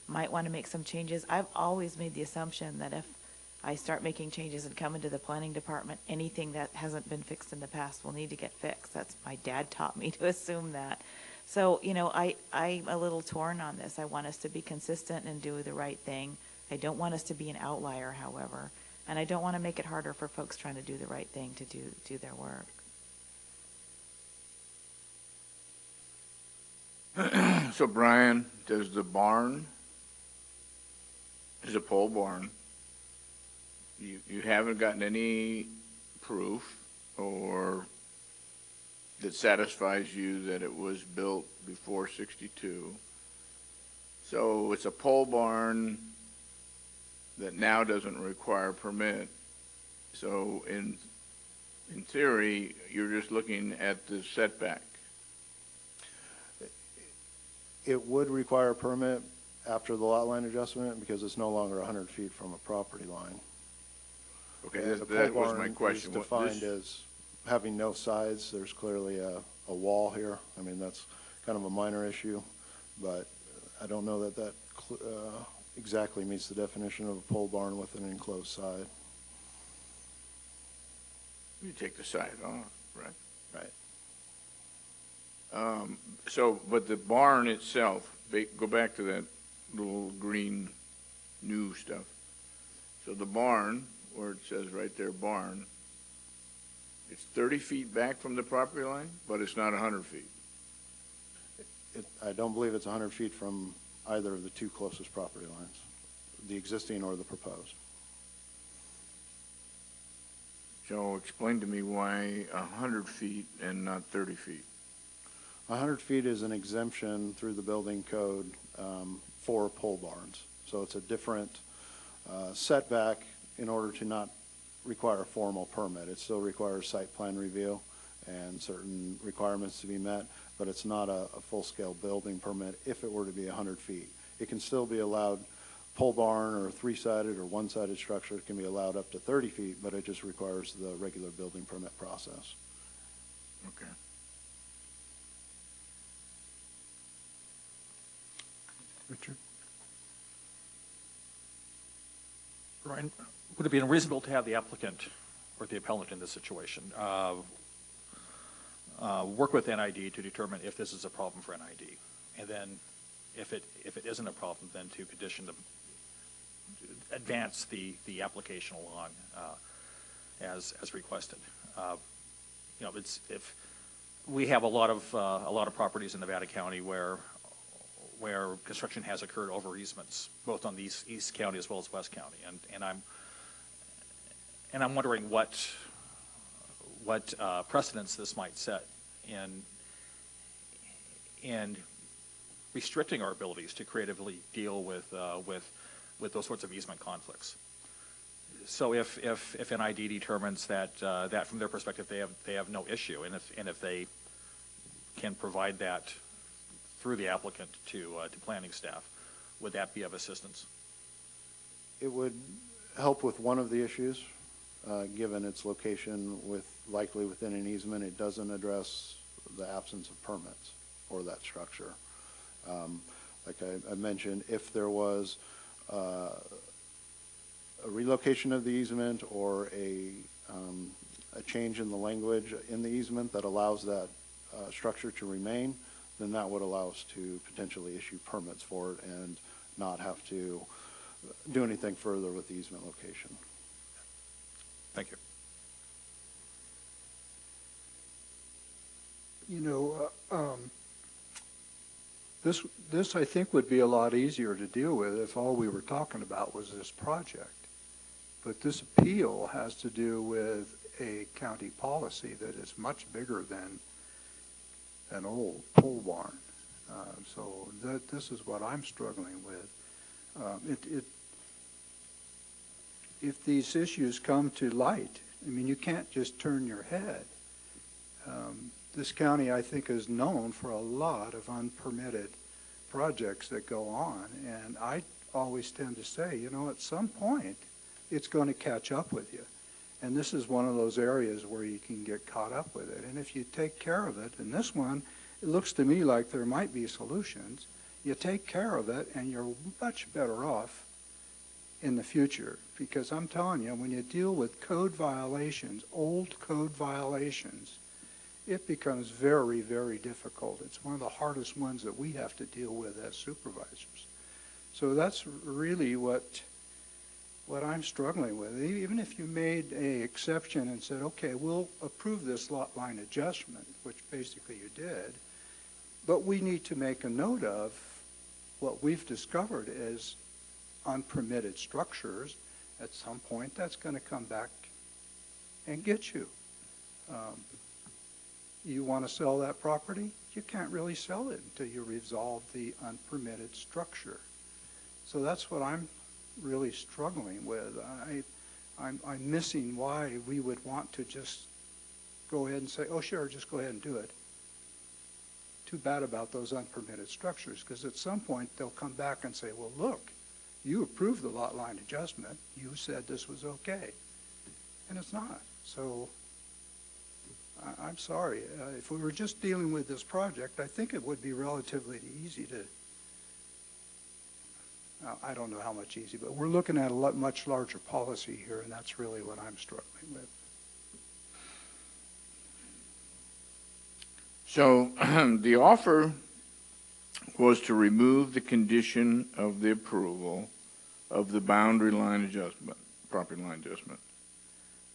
might want to make some changes. I've always made the assumption that if I start making changes and come into the planning department, anything that hasn't been fixed in the past will need to get fixed. That's, my dad taught me to assume that. So, you know, I'm a little torn on this. I want us to be consistent and do the right thing. I don't want us to be an outlier, however, and I don't want to make it harder for folks trying to do the right thing to do their work. So Brian, does the barn, is a pole barn, you haven't gotten any proof or that satisfies you that it was built before 62. So it's a pole barn that now doesn't require a permit. So in theory, you're just looking at the setback. It would require a permit after the lot line adjustment because it's no longer 100 feet from a property line. Okay, And that was my question. Is defined as having no sides. There's clearly a wall here. I mean, that's kind of a minor issue, but I don't know that exactly meets the definition of a pole barn with an enclosed side. You take the side off, right? Right. So, but the barn itself, go back to that little green new stuff. So the barn, where it says right there, barn, it's 30 feet back from the property line, but it's not 100 feet. I don't believe it's 100 feet from either of the two closest property lines, the existing or the proposed. So explain to me why 100 feet and not 30 feet. 100 feet is an exemption through the building code for pole barns. So it's a different setback in order to not require a formal permit. It still requires site plan review and certain requirements to be met, but it's not a full-scale building permit if it were to be 100 feet. It can still be allowed, pole barn or a three-sided or one-sided structure can be allowed up to 30 feet, but it just requires the regular building permit process. Okay. Richard? Brian, would it be unreasonable to have the applicant or the appellant in this situation work with NID to determine if this is a problem for NID, and then if it isn't a problem, then to condition them, advance the application along as requested. You know, if we have a lot of properties in Nevada County where construction has occurred over easements, both on the East County as well as West County, and I'm wondering what precedents this might set in restricting our abilities to creatively deal with those sorts of easement conflicts. So if NID determines that from their perspective they have no issue, and if they can provide that through the applicant to planning staff, would that be of assistance? It would help with one of the issues, given its location likely within an easement. It doesn't address the absence of permits for that structure. Like I mentioned, if there was a relocation of the easement or a change in the language in the easement that allows that structure to remain, then that would allow us to potentially issue permits for it and not have to do anything further with the easement location. Thank you. You know, this I think would be a lot easier to deal with if all we were talking about was this project. But this appeal has to do with a county policy that is much bigger than an old pole barn. So this is what I'm struggling with. If these issues come to light, I mean, you can't just turn your head. This county, I think, is known for a lot of unpermitted projects that go on, and I always tend to say, you know, at some point, it's going to catch up with you. And this is one of those areas where you can get caught up with it. And if you take care of it, and this one, it looks to me like there might be solutions. You take care of it, and you're much better off in the future. Because I'm telling you, when you deal with code violations, old code violations, it becomes very, very difficult. It's one of the hardest ones that we have to deal with as supervisors. So that's really what I'm struggling with. Even if you made an exception and said, okay, we'll approve this lot line adjustment, which basically you did, but we need to make a note of what we've discovered as unpermitted structures. At some point, that's going to come back and get you. You want to sell that property? You can't really sell it until you resolve the unpermitted structure. So that's what I'm really struggling with. I'm missing why we would want to just go ahead and say, oh, sure, just go ahead and do it. Too bad about those unpermitted structures, because at some point they'll come back and say, well, look, you approved the lot line adjustment. You said this was okay. And it's not. So I'm sorry. If we were just dealing with this project, I think it would be relatively easy to, I don't know how much easy, but we're looking at a much larger policy here, and that's really what I'm struggling with. So the offer was to remove the condition of the approval of the boundary line adjustment, property line adjustment,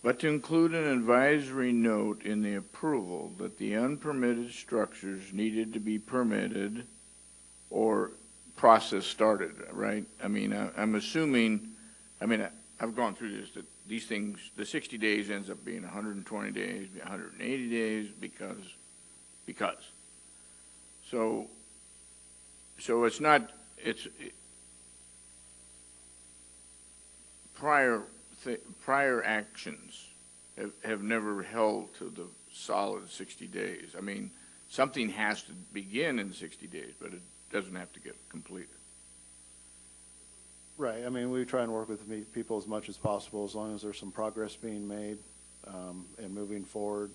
but to include an advisory note in the approval that the unpermitted structures needed to be permitted or process started, right? I mean, I'm assuming, I mean, I've gone through this, that these things, the 60 days ends up being 120 days, 180 days because. So it's not, prior actions have never held to the solid 60 days. I mean, something has to begin in 60 days, but it doesn't have to get completed. Right. I mean, we try and work with people as much as possible, as long as there's some progress being made and moving forward.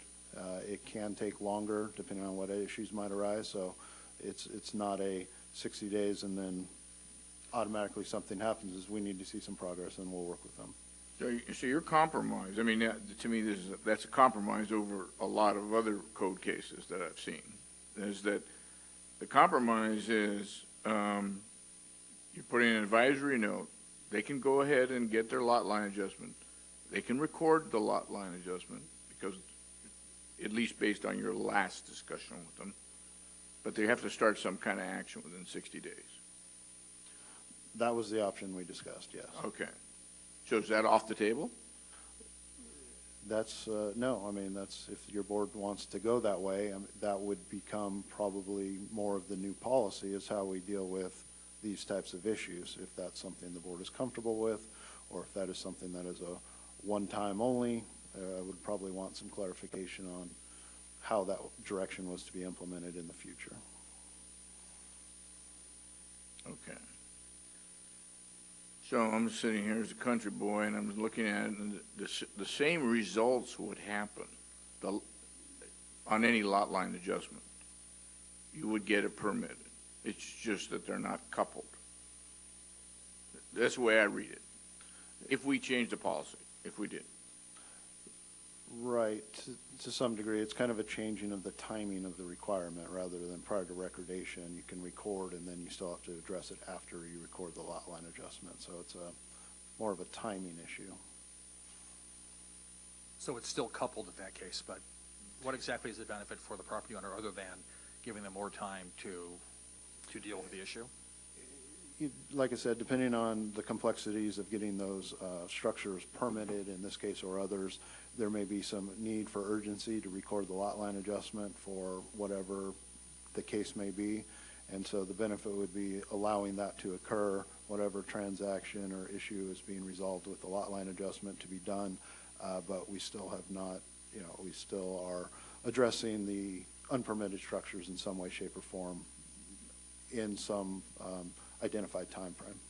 It can take longer depending on what issues might arise. So it's not a 60 days and then automatically something happens. Is we need to see some progress and we'll work with them. So you're compromised. I mean, to me, that's a compromise over a lot of other code cases that I've seen. Is that the compromise is you're putting an advisory note. They can go ahead and get their lot line adjustment. They can record the lot line adjustment because, at least based on your last discussion with them, but they have to start some kind of action within 60 days. That was the option we discussed, yes. Okay. So is that off the table? That's, no, I mean, that's, if your board wants to go that way, that would become probably more of the new policy is how we deal with these types of issues. If that's something the board is comfortable with, or if that is something that is a one-time only, I would probably want some clarification on how that direction was to be implemented in the future. Okay. So I'm sitting here as a country boy, and I'm looking at it, and the same results would happen on any lot line adjustment. You would get it permitted. It's just that they're not coupled. That's the way I read it. If we change the policy, if we did. Right, to some degree, it's kind of a changing of the timing of the requirement rather than prior to recordation. You can record and then you still have to address it after you record the lot line adjustment. So it's more of a timing issue. So it's still coupled in that case, but what exactly is the benefit for the property owner other than giving them more time to deal with the issue? Like I said, depending on the complexities of getting those structures permitted, in this case or others, there may be some need for urgency to record the lot line adjustment for whatever the case may be. And so the benefit would be allowing that to occur, whatever transaction or issue is being resolved with the lot line adjustment to be done. But we still have not, we still are addressing the unpermitted structures in some way, shape, or form in some identified time frame.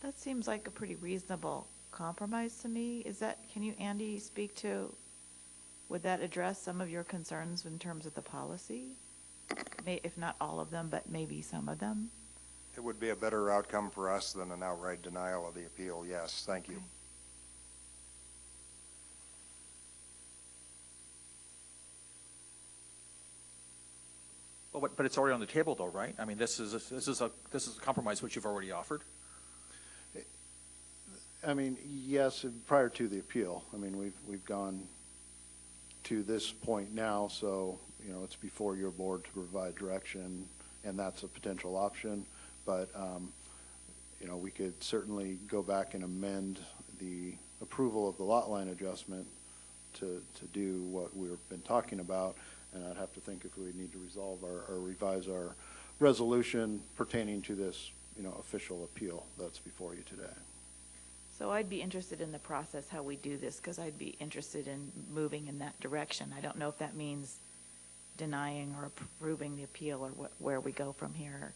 That seems like a pretty reasonable compromise to me. Can you, Andy, speak to, would that address some of your concerns in terms of the policy? If not all of them, but maybe some of them? It would be a better outcome for us than an outright denial of the appeal, yes. Thank you. Well, but it's already on the table, though, right? I mean, this is a compromise which you've already offered. I mean, yes, prior to the appeal. I mean, we've gone to this point now, so it's before your board to provide direction, and that's a potential option. But we could certainly go back and amend the approval of the lot line adjustment to do what we've been talking about. And I'd have to think if we need to resolve or revise our resolution pertaining to this, official appeal that's before you today. So I'd be interested in the process, how we do this, because I'd be interested in moving in that direction. I don't know if that means denying or approving the appeal or where we go from here.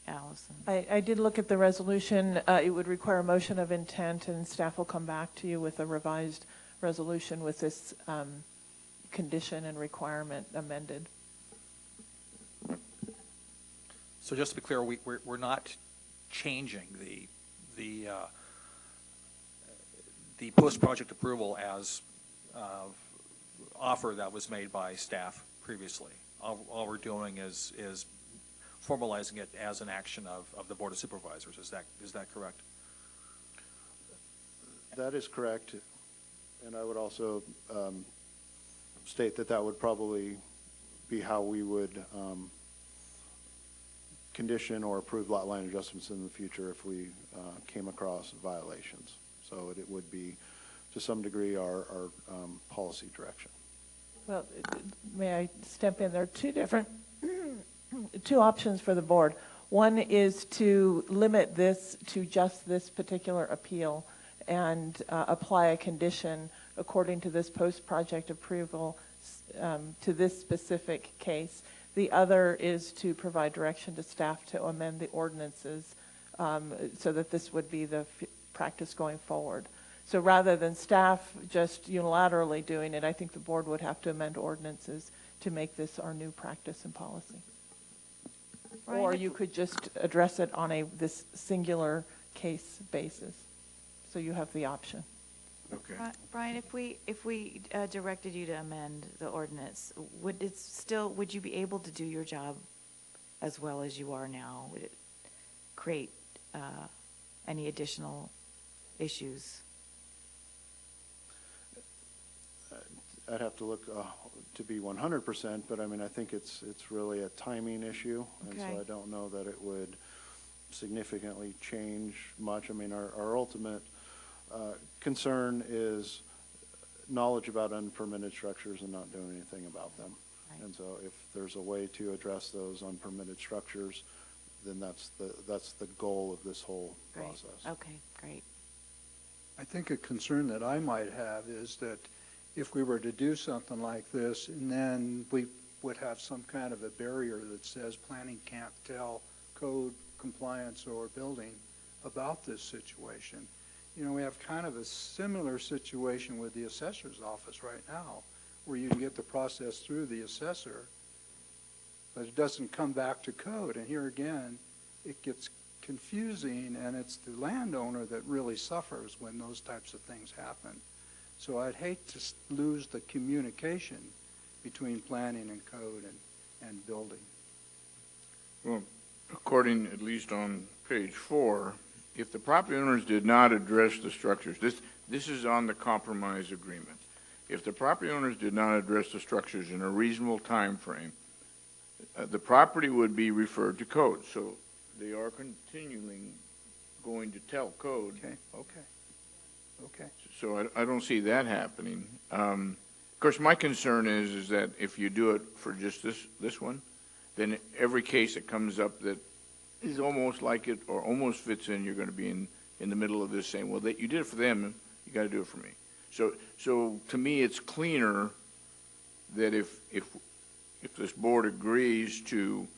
Allison? I did look at the resolution. It would require a motion of intent, and staff will come back to you with a revised resolution with this condition and requirement amended. So just to be clear, we're not changing the post-project approval as offer that was made by staff previously. All we're doing is formalizing it as an action of the Board of Supervisors. Is that correct? That is correct. And I would also state that that would probably be how we would condition or approve lot line adjustments in the future if we came across violations. So it would be, to some degree, our policy direction. Well, may I step in? There are two options for the board. One is to limit this to just this particular appeal and apply a condition according to this post-project approval to this specific case. The other is to provide direction to staff to amend the ordinances so that this would be the practice going forward. So rather than staff just unilaterally doing it, I think the board would have to amend ordinances to make this our new practice and policy. Brian, Or you could just address it on this singular case basis. So you have the option. Okay. Brian, if we directed you to amend the ordinance, would you be able to do your job as well as you are now? Would it create any additional issues? I'd have to look to be 100%, but I mean, I think it's really a timing issue, and so I don't know that it would significantly change much. I mean, our ultimate concern is knowledge about unpermitted structures and not doing anything about them. Right. And so if there's a way to address those unpermitted structures, then that's the goal of this whole process. Okay, great. I think a concern that I might have is that if we were to do something like this and then we would have some kind of a barrier that says planning can't tell code compliance or building about this situation. You know, we have kind of a similar situation with the assessor's office right now, where you can get the process through the assessor, but it doesn't come back to code. And here again, it gets confusing, and it's the landowner that really suffers when those types of things happen. So I'd hate to lose the communication between planning and code and building. Well, according, at least on page 4, if the property owners did not address the structures, this is on the compromise agreement. If the property owners did not address the structures in a reasonable time frame, the property would be referred to code. So they are continuing going to tell code. Okay. So I don't see that happening. Of course, my concern is that if you do it for just this one, then every case that comes up that is almost like it or almost fits in, you're going to be in the middle of this saying, well, you did it for them, you got to do it for me. So to me, it's cleaner that if this board agrees to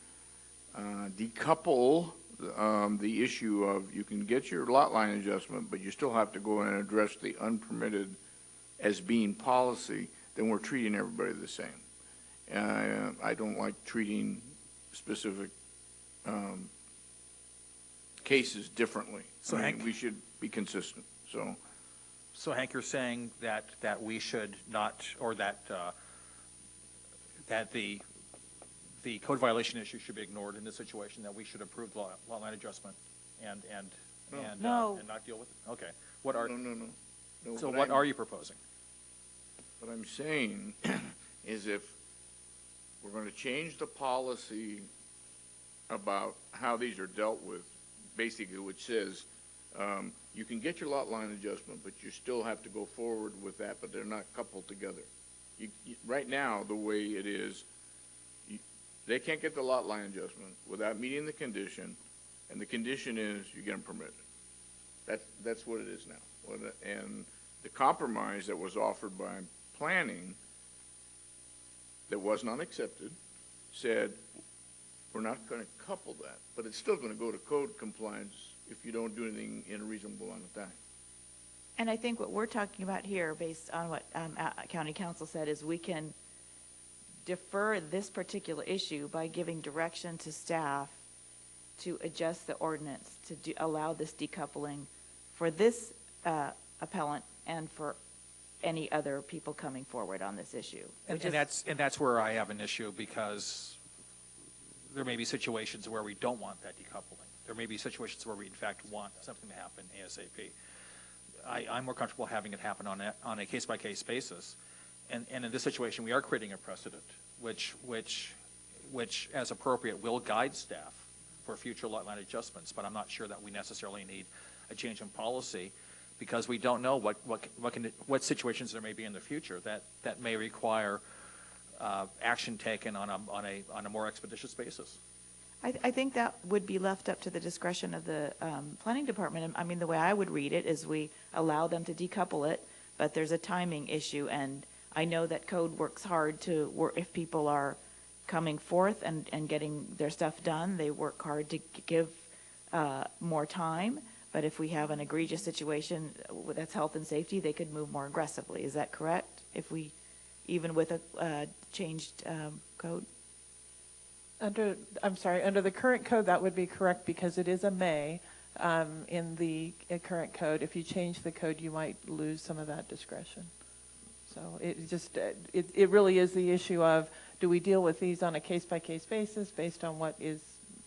decouple the issue of you can get your lot line adjustment, but you still have to go in and address the unpermitted as being policy, then we're treating everybody the same. I don't like treating specific cases differently. So I mean, Hank, we should be consistent. So Hank, you're saying that we should not, or that the code violation issue should be ignored in this situation, that we should approve the lot line adjustment and not deal with it? Okay. No. So what are you proposing? What I'm saying is if we're going to change the policy about how these are dealt with, basically which says you can get your lot line adjustment, but you still have to go forward with that, but they're not coupled together. Right now, the way it is, they can't get the lot line adjustment without meeting the condition, and the condition is you get them permitted. That's what it is now. And the compromise that was offered by planning that was not accepted said we're not going to couple that, but it's still going to go to code compliance if you don't do anything in a reasonable amount of time. And I think what we're talking about here, based on what County Council said, is we can defer this particular issue by giving direction to staff to adjust the ordinance to allow this decoupling for this appellant and for any other people coming forward on this issue. And that's where I have an issue, because there may be situations where we don't want that decoupling. There may be situations where we, in fact, want something to happen ASAP. I'm more comfortable having it happen on a case-by-case basis. And in this situation, we are creating a precedent, which, as appropriate, will guide staff for future lot line adjustments. But I'm not sure that we necessarily need a change in policy, because we don't know what situations there may be in the future that may require action taken on a more expeditious basis. I think that would be left up to the discretion of the planning department. I mean, the way I would read it is we allow them to decouple it, but there's a timing issue. And I know that code works hard to work, if people are coming forth and getting their stuff done, they work hard to give more time. But if we have an egregious situation that's health and safety, they could move more aggressively. Is that correct? If we, even with a changed code? Under the current code, that would be correct, because it is a may in the current code. If you change the code, you might lose some of that discretion. So it just, it really is the issue of, do we deal with these on a case-by-case basis based on what is,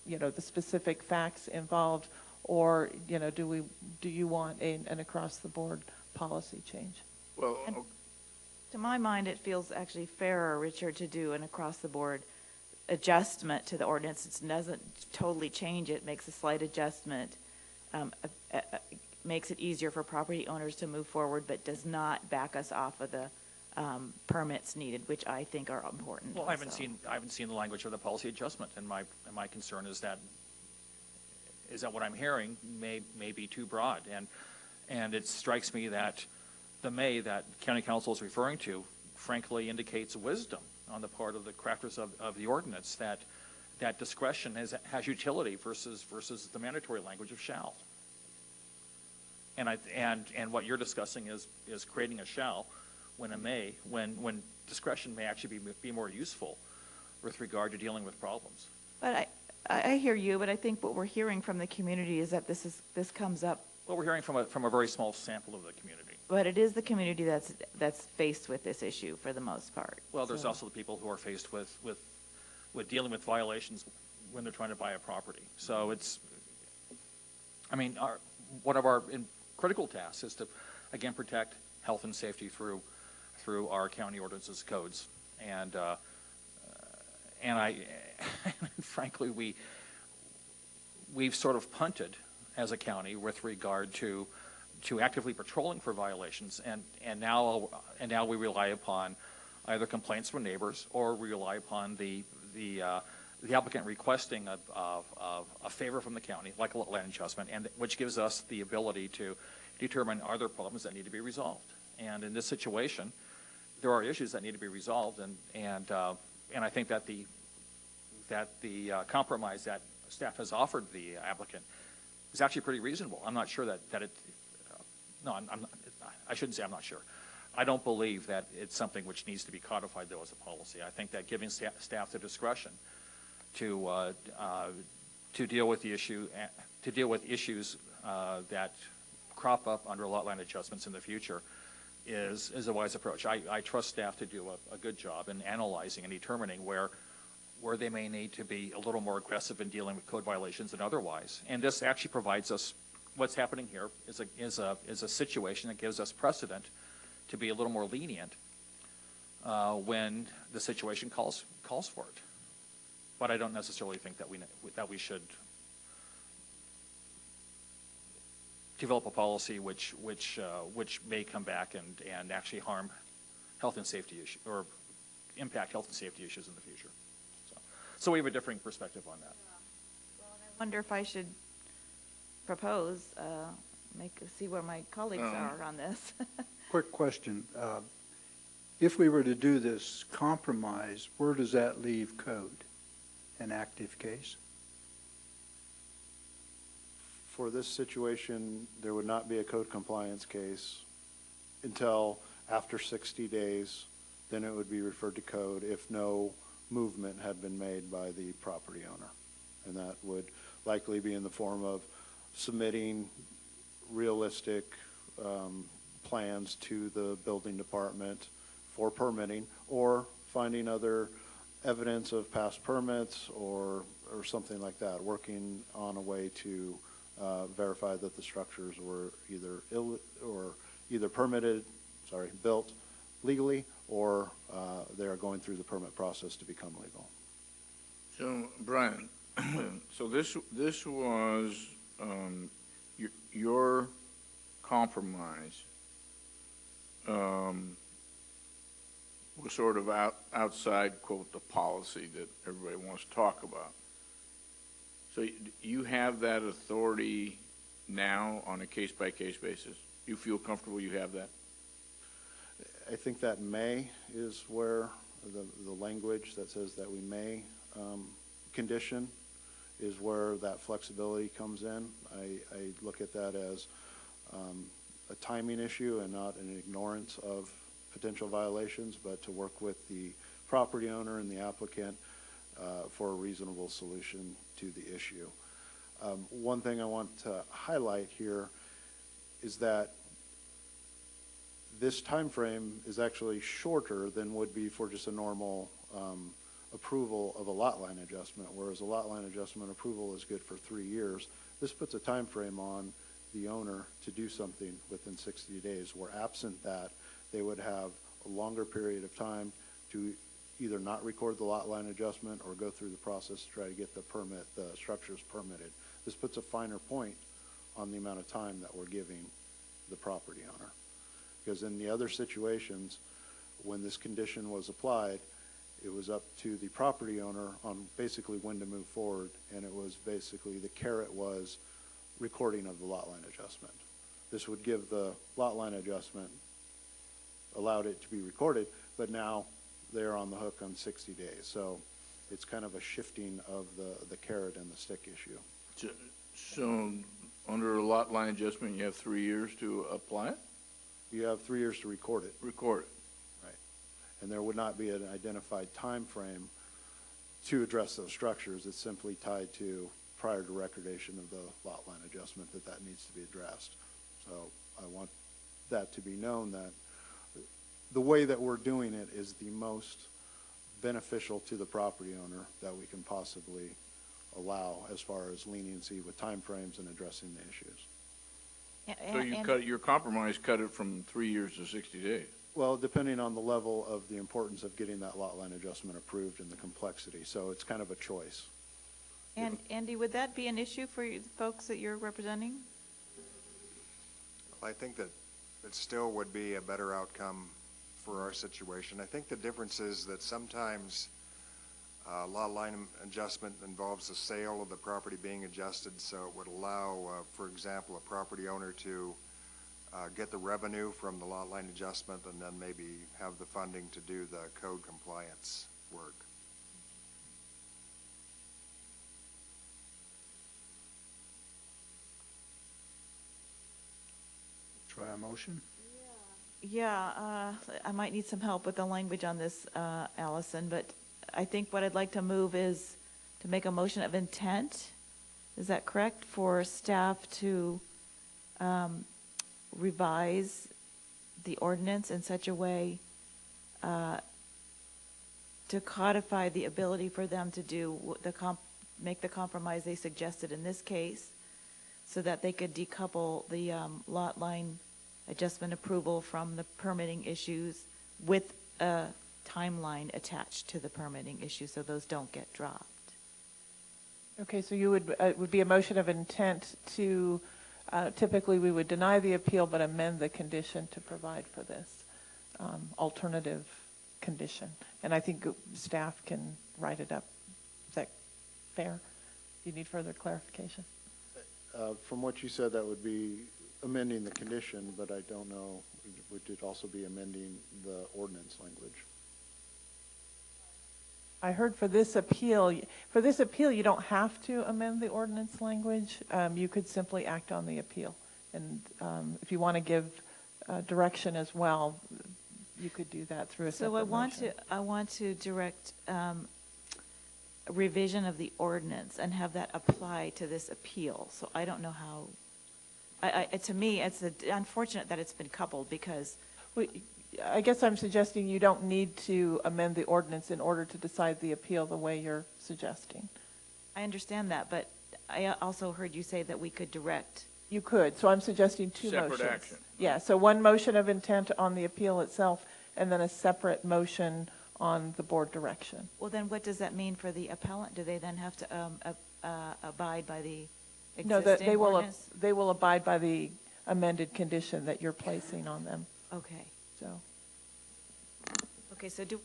the specific facts involved, or, do you want an across-the-board policy change? Well, to my mind, it feels actually fairer, Richard, to do an across-the-board adjustment to the ordinance. It doesn't totally change it, makes a slight adjustment, makes it easier for property owners to move forward, but does not back us off of the permits needed, which I think are important. Well, I haven't seen the language of the policy adjustment, and my concern is that what I'm hearing may be too broad, and it strikes me that the may that County Council is referring to, frankly, indicates wisdom on the part of the crafters of the ordinance, that discretion has utility versus the mandatory language of shall. And what you're discussing is creating a shall when a may, when discretion may actually be more useful with regard to dealing with problems. But I hear you, but I think what we're hearing from the community is that this comes up. Well, we're hearing from a very small sample of the community. But it is the community that's faced with this issue for the most part. Well, There's also the people who are faced with dealing with violations when they're trying to buy a property. So one of our critical tasks is to, again, protect health and safety through our county ordinances codes. And frankly, we've sort of punted as a county with regard to actively patrolling for violations, and now we rely upon either complaints from neighbors, or we rely upon the applicant requesting a favor from the county, like a land adjustment, and which gives us the ability to determine, are there problems that need to be resolved. And in this situation, there are issues that need to be resolved, and I think that the compromise that staff has offered the applicant is actually pretty reasonable. I'm not sure that it. No, I shouldn't say I'm not sure. I don't believe that it's something which needs to be codified, though, as a policy. I think that giving staff the discretion to deal with the issue, to deal with issues that crop up under lot line adjustments in the future is a wise approach. I trust staff to do a good job in analyzing and determining where they may need to be a little more aggressive in dealing with code violations than otherwise. And this actually provides us, what's happening here is a situation that gives us precedent to be a little more lenient when the situation calls for it. But I don't necessarily think that we should develop a policy which may come back and actually harm health and safety issues, or impact health and safety issues in the future. So we have a differing perspective on that. Well, and I wonder if I should propose, see where my colleagues are on this. Quick question. If we were to do this compromise, where does that leave code, an active case? For this situation, there would not be a code compliance case until after 60 days. Then it would be referred to code if no movement had been made by the property owner. And that would likely be in the form of submitting realistic plans to the building department for permitting, or finding other evidence of past permits or something like that, working on a way to verify that the structures were either built legally, or they are going through the permit process to become legal. So, Brian, so this was your compromise was sort of outside, quote, the policy that everybody wants to talk about. So you have that authority now on a case-by-case basis? You feel comfortable you have that? I think that may is where the language that says that we may condition is where that flexibility comes in. I look at that as a timing issue and not an ignorance of potential violations, but to work with the property owner and the applicant for a reasonable solution to the issue. One thing I want to highlight here is that this time frame is actually shorter than would be for just a normal approval of a lot line adjustment, whereas a lot line adjustment approval is good for 3 years. This puts a time frame on the owner to do something within 60 days, where absent that, they would have a longer period of time to either not record the lot line adjustment or go through the process to try to get the structures permitted. This puts a finer point on the amount of time that we're giving the property owner. Because in the other situations, when this condition was applied, it was up to the property owner on basically when to move forward, and it was basically the carrot was recording of the lot line adjustment. This would give the lot line adjustment, allowed it to be recorded, but now they're on the hook on 60 days. So it's kind of a shifting of the carrot and the stick issue. So under a lot line adjustment, you have 3 years to apply it? You have 3 years to record it. Record it. Right. And there would not be an identified time frame to address those structures. It's simply tied to prior to recordation of the lot line adjustment that needs to be addressed. So I want that to be known that the way that we're doing it is the most beneficial to the property owner that we can possibly allow as far as leniency with timeframes and addressing the issues. So your compromise cut it from 3 years to 60 days? Well, depending on the level of the importance of getting that lot line adjustment approved and the complexity. So it's kind of a choice. And Andy, would that be an issue for you, the folks that you're representing? I think that it still would be a better outcome for our situation. I think the difference is that sometimes lot line adjustment involves the sale of the property being adjusted, so it would allow, for example, a property owner to get the revenue from the lot line adjustment and then maybe have the funding to do the code compliance work. Try a motion? Yeah, I might need some help with the language on this, Allison, but I think what I'd like to move is to make a motion of intent. Is that correct? For staff to revise the ordinance in such a way to codify the ability for them to do make the compromise they suggested in this case, so that they could decouple the lot line adjustment approval from the permitting issues with a timeline attached to the permitting issue, so those don't get dropped. Okay, so you would be a motion of intent to, typically we would deny the appeal but amend the condition to provide for this alternative condition. And I think staff can write it up. Is that fair? Do you need further clarification? From what you said, that would be amending the condition, but I don't know, would it also be amending the ordinance language? I heard for this appeal, you don't have to amend the ordinance language. You could simply act on the appeal. And if you want to give direction as well, you could do that through a separate motion. I want to direct revision of the ordinance and have that apply to this appeal. So I don't know how, to me, it's unfortunate that it's been coupled because. I guess I'm suggesting you don't need to amend the ordinance in order to decide the appeal the way you're suggesting. I understand that, but I also heard you say that we could direct. You could, so I'm suggesting two motions. Separate action. Yeah, so one motion of intent on the appeal itself, and then a separate motion on the board direction. Well, then what does that mean for the appellant? Do they then have to abide by the existing No, that ordinance? they will abide by the amended condition that you're placing on them. Okay. So. Okay, so do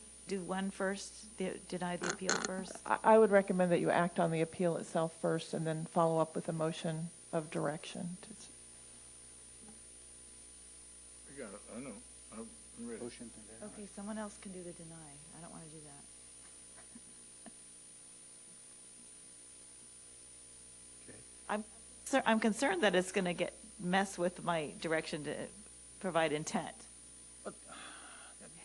one first, deny the appeal first? I would recommend that you act on the appeal itself first and then follow up with a motion of direction. I got it, I know. I'm ready. Motion to deny. Okay, someone else can do the deny. I don't want to do that. Okay. I'm concerned that it's going to mess with my direction to provide intent.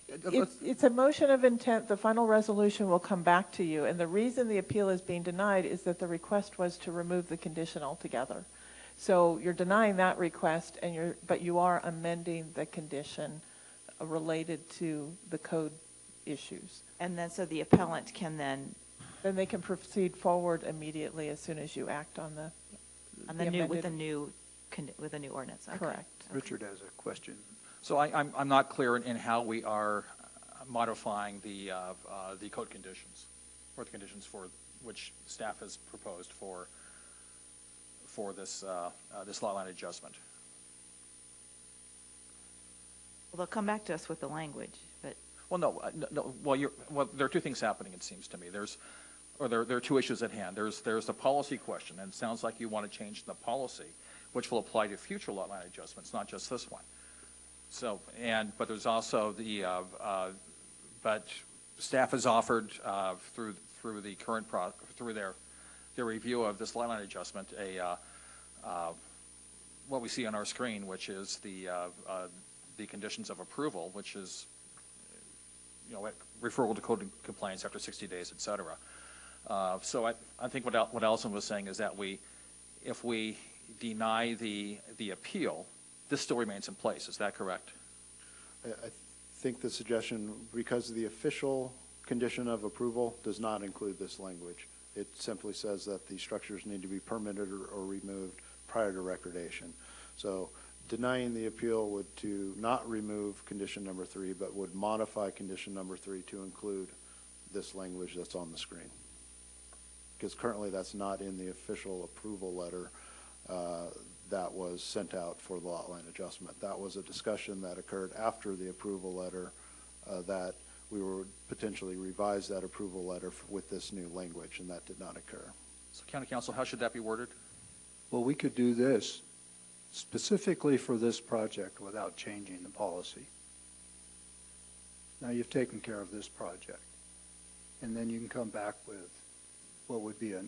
It's a motion of intent. The final resolution will come back to you. And the reason the appeal is being denied is that the request was to remove the condition altogether. So you're denying that request, but you are amending the condition related to the code issues. And then so the appellant can then they can proceed forward immediately as soon as you act on the with a new ordinance. Okay. Correct. Richard has a question. So I'm not clear in how we are modifying the code conditions, or the conditions for which staff has proposed for this lot line adjustment. Well, they'll come back to us with the language, but. Well, no. Well, there are two things happening, it seems to me. There are two issues at hand. There's the policy question, and it sounds like you want to change the policy, which will apply to future lot line adjustments, not just this one. So, but there's also but staff has offered through the current through their review of this lot line adjustment what we see on our screen, which is the conditions of approval, which is referral to code compliance after 60 days, et cetera. So I think what Allison was saying is that if we deny the appeal, this still remains in place. Is that correct? I think the suggestion, because the official condition of approval does not include this language. It simply says that the structures need to be permitted or removed prior to recordation. So denying the appeal would to not remove condition number 3, but would modify condition number 3 to include this language that's on the screen. Because currently that's not in the official approval letter that was sent out for the lot line adjustment. That was a discussion that occurred after the approval letter that we would potentially revise that approval letter with this new language, and that did not occur. So County Council, how should that be worded? Well, we could do this specifically for this project without changing the policy. Now you've taken care of this project, and then you can come back with what would be a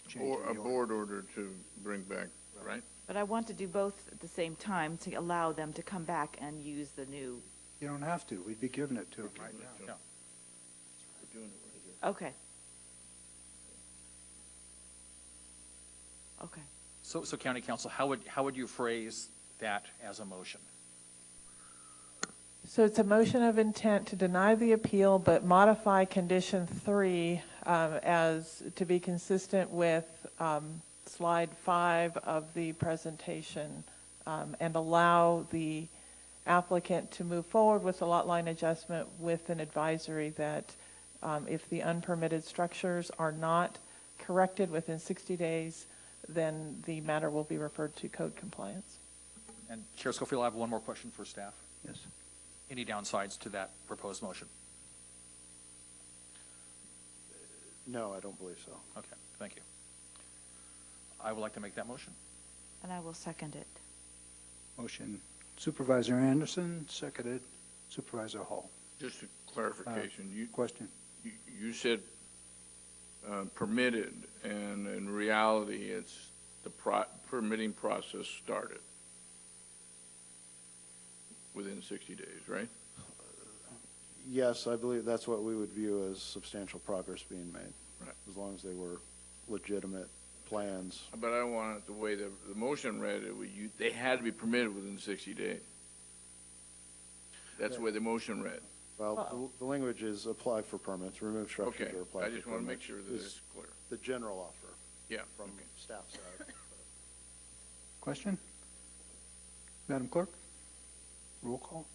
change Or in a the board order to bring back, right? But I want to do both at the same time to allow them to come back and use the new. You don't have to. We'd be giving it to them right now. Yeah. We're doing it right here. Okay. Okay. So County Council, how would you phrase that as a motion? So it's a motion of intent to deny the appeal, but modify condition 3 as to be consistent with slide 5 of the presentation and allow the applicant to move forward with the lot line adjustment with an advisory that if the unpermitted structures are not corrected within 60 days, then the matter will be referred to code compliance. And Chair Schofield, I have one more question for staff. Yes. Any downsides to that proposed motion? No, I don't believe so. Okay, thank you. I would like to make that motion. And I will second it. Motion Supervisor Anderson, seconded Supervisor Hall. Just a clarification. Question. You said permitted, and in reality, it's the permitting process started within 60 days, right? Yes, I believe that's what we would view as substantial progress being made. Right. as long as they were legitimate plans. But I don't want it the way the motion read, they had to be permitted within 60 days. That's the way the motion read. Well, the language is apply for permits, remove structures Okay, or apply for I permits. just want to make sure that is it's clear. The general offer. Yeah, From okay. staff side. Question? Madam Clerk? Roll call?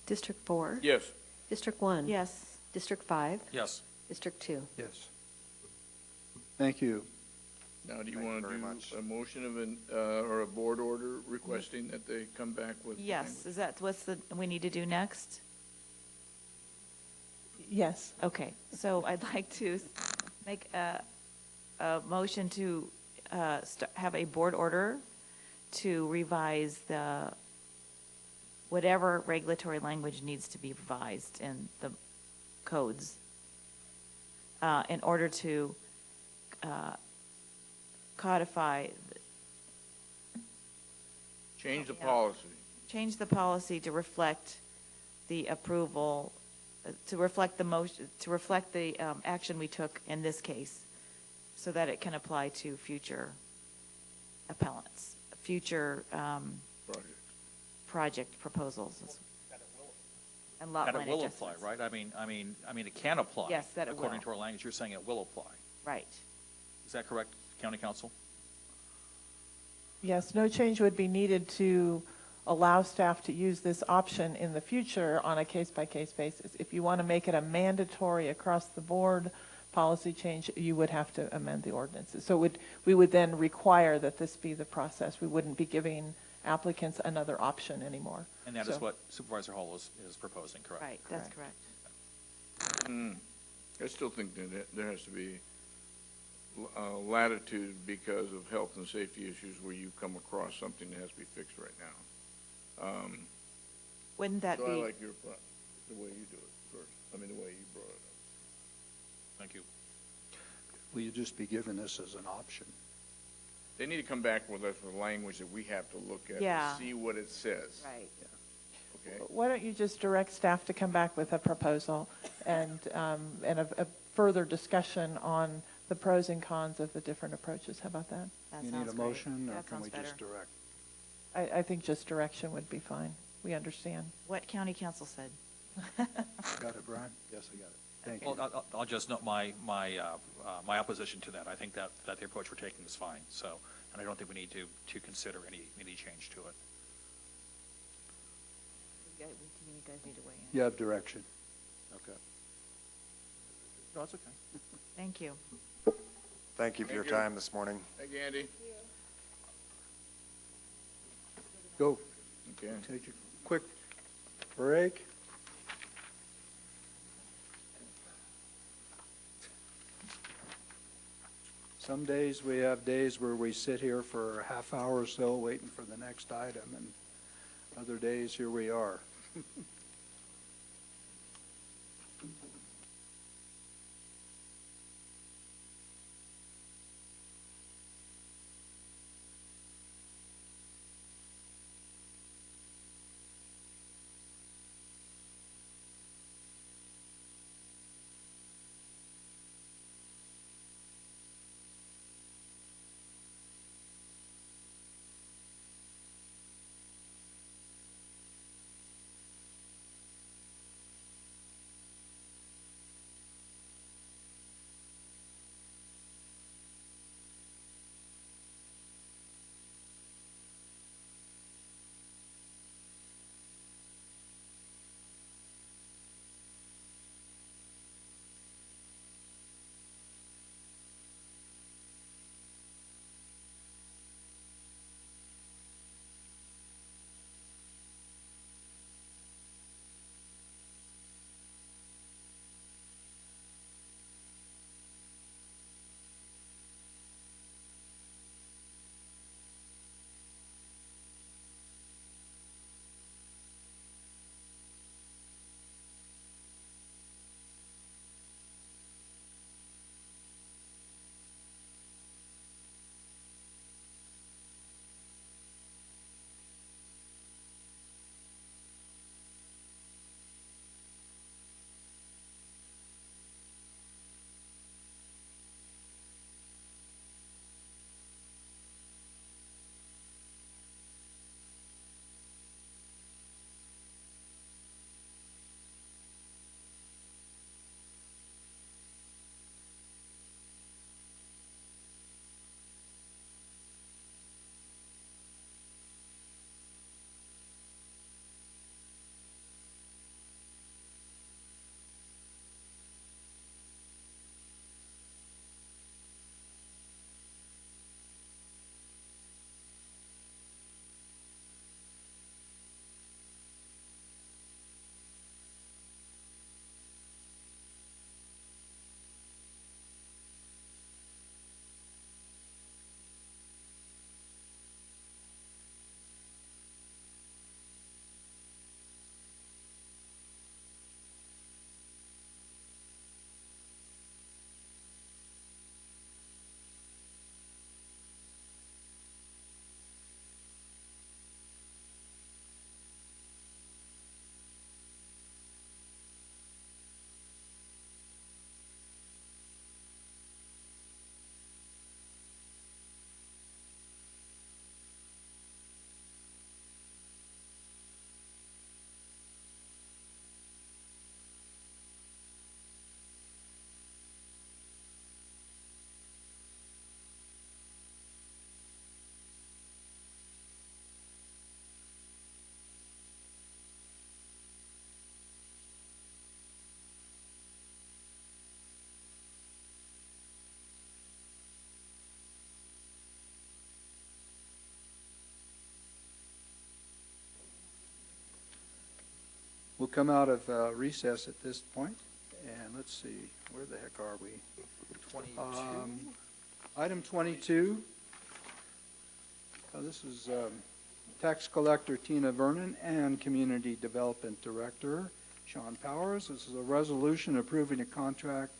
District 4? Yes. District 1? Yes. District 5? Yes. District 2? Yes. Thank you. Now, do you Thank you want to very do much. a motion of or a board order requesting that they come back with? Yes, is that what's we need to do next? Yes. Okay, so I'd like to make a motion to have a board order to revise whatever regulatory language needs to be revised in the codes in order to codify, Change the policy. change the policy to reflect the approval, to reflect the motion, to reflect the action we took in this case, so that it can apply to future appellants, future project proposals. And lot That line it will adjustments. apply, right? I mean, it can apply. Yes, that it According will. to our language, you're saying it will apply. Right. Is that correct, County Council? Yes, no change would be needed to allow staff to use this option in the future on a case-by-case basis. If you want to make it a mandatory across-the-board policy change, you would have to amend the ordinances. So we would then require that this be the process. We wouldn't be giving applicants another option anymore. And that is So- what Supervisor Hall is proposing, correct? Right, that's correct. I still think that there has to be latitude because of health and safety issues where you come across something that has to be fixed right now. Wouldn't that So be? I like the way you do it first. I mean, the way you brought it up. Thank you. Will you just be giving this as an option? They need to come back with us with language that we have to look at Yeah. and see what it says. Right. Okay? Why don't you just direct staff to come back with a proposal and a further discussion on the pros and cons of the different approaches? How about that? That You need sounds a great. motion, or That can sounds we just better. direct? I think just direction would be fine. We understand. What county council said. Got it, Brian? Yes, I got it. Thank you. Well, I'll just note my opposition to that. I think that the approach we're taking is fine. So, and I don't think we need to consider any change to it. You guys need to weigh in. You have direction. Okay. No, it's okay. Thank you. Thank you for your Thank you. time this morning. Thank you, Andy. Go. Okay. Take a quick break. Some days we have days where we sit here for a half hour or so waiting for the next item, and other days, here we are. come out of recess at this point, and let's see, where the heck are we? 22. Item 22. This is Tax Collector Tina Vernon and Community Development Director Sean Powers. This is a resolution approving a contract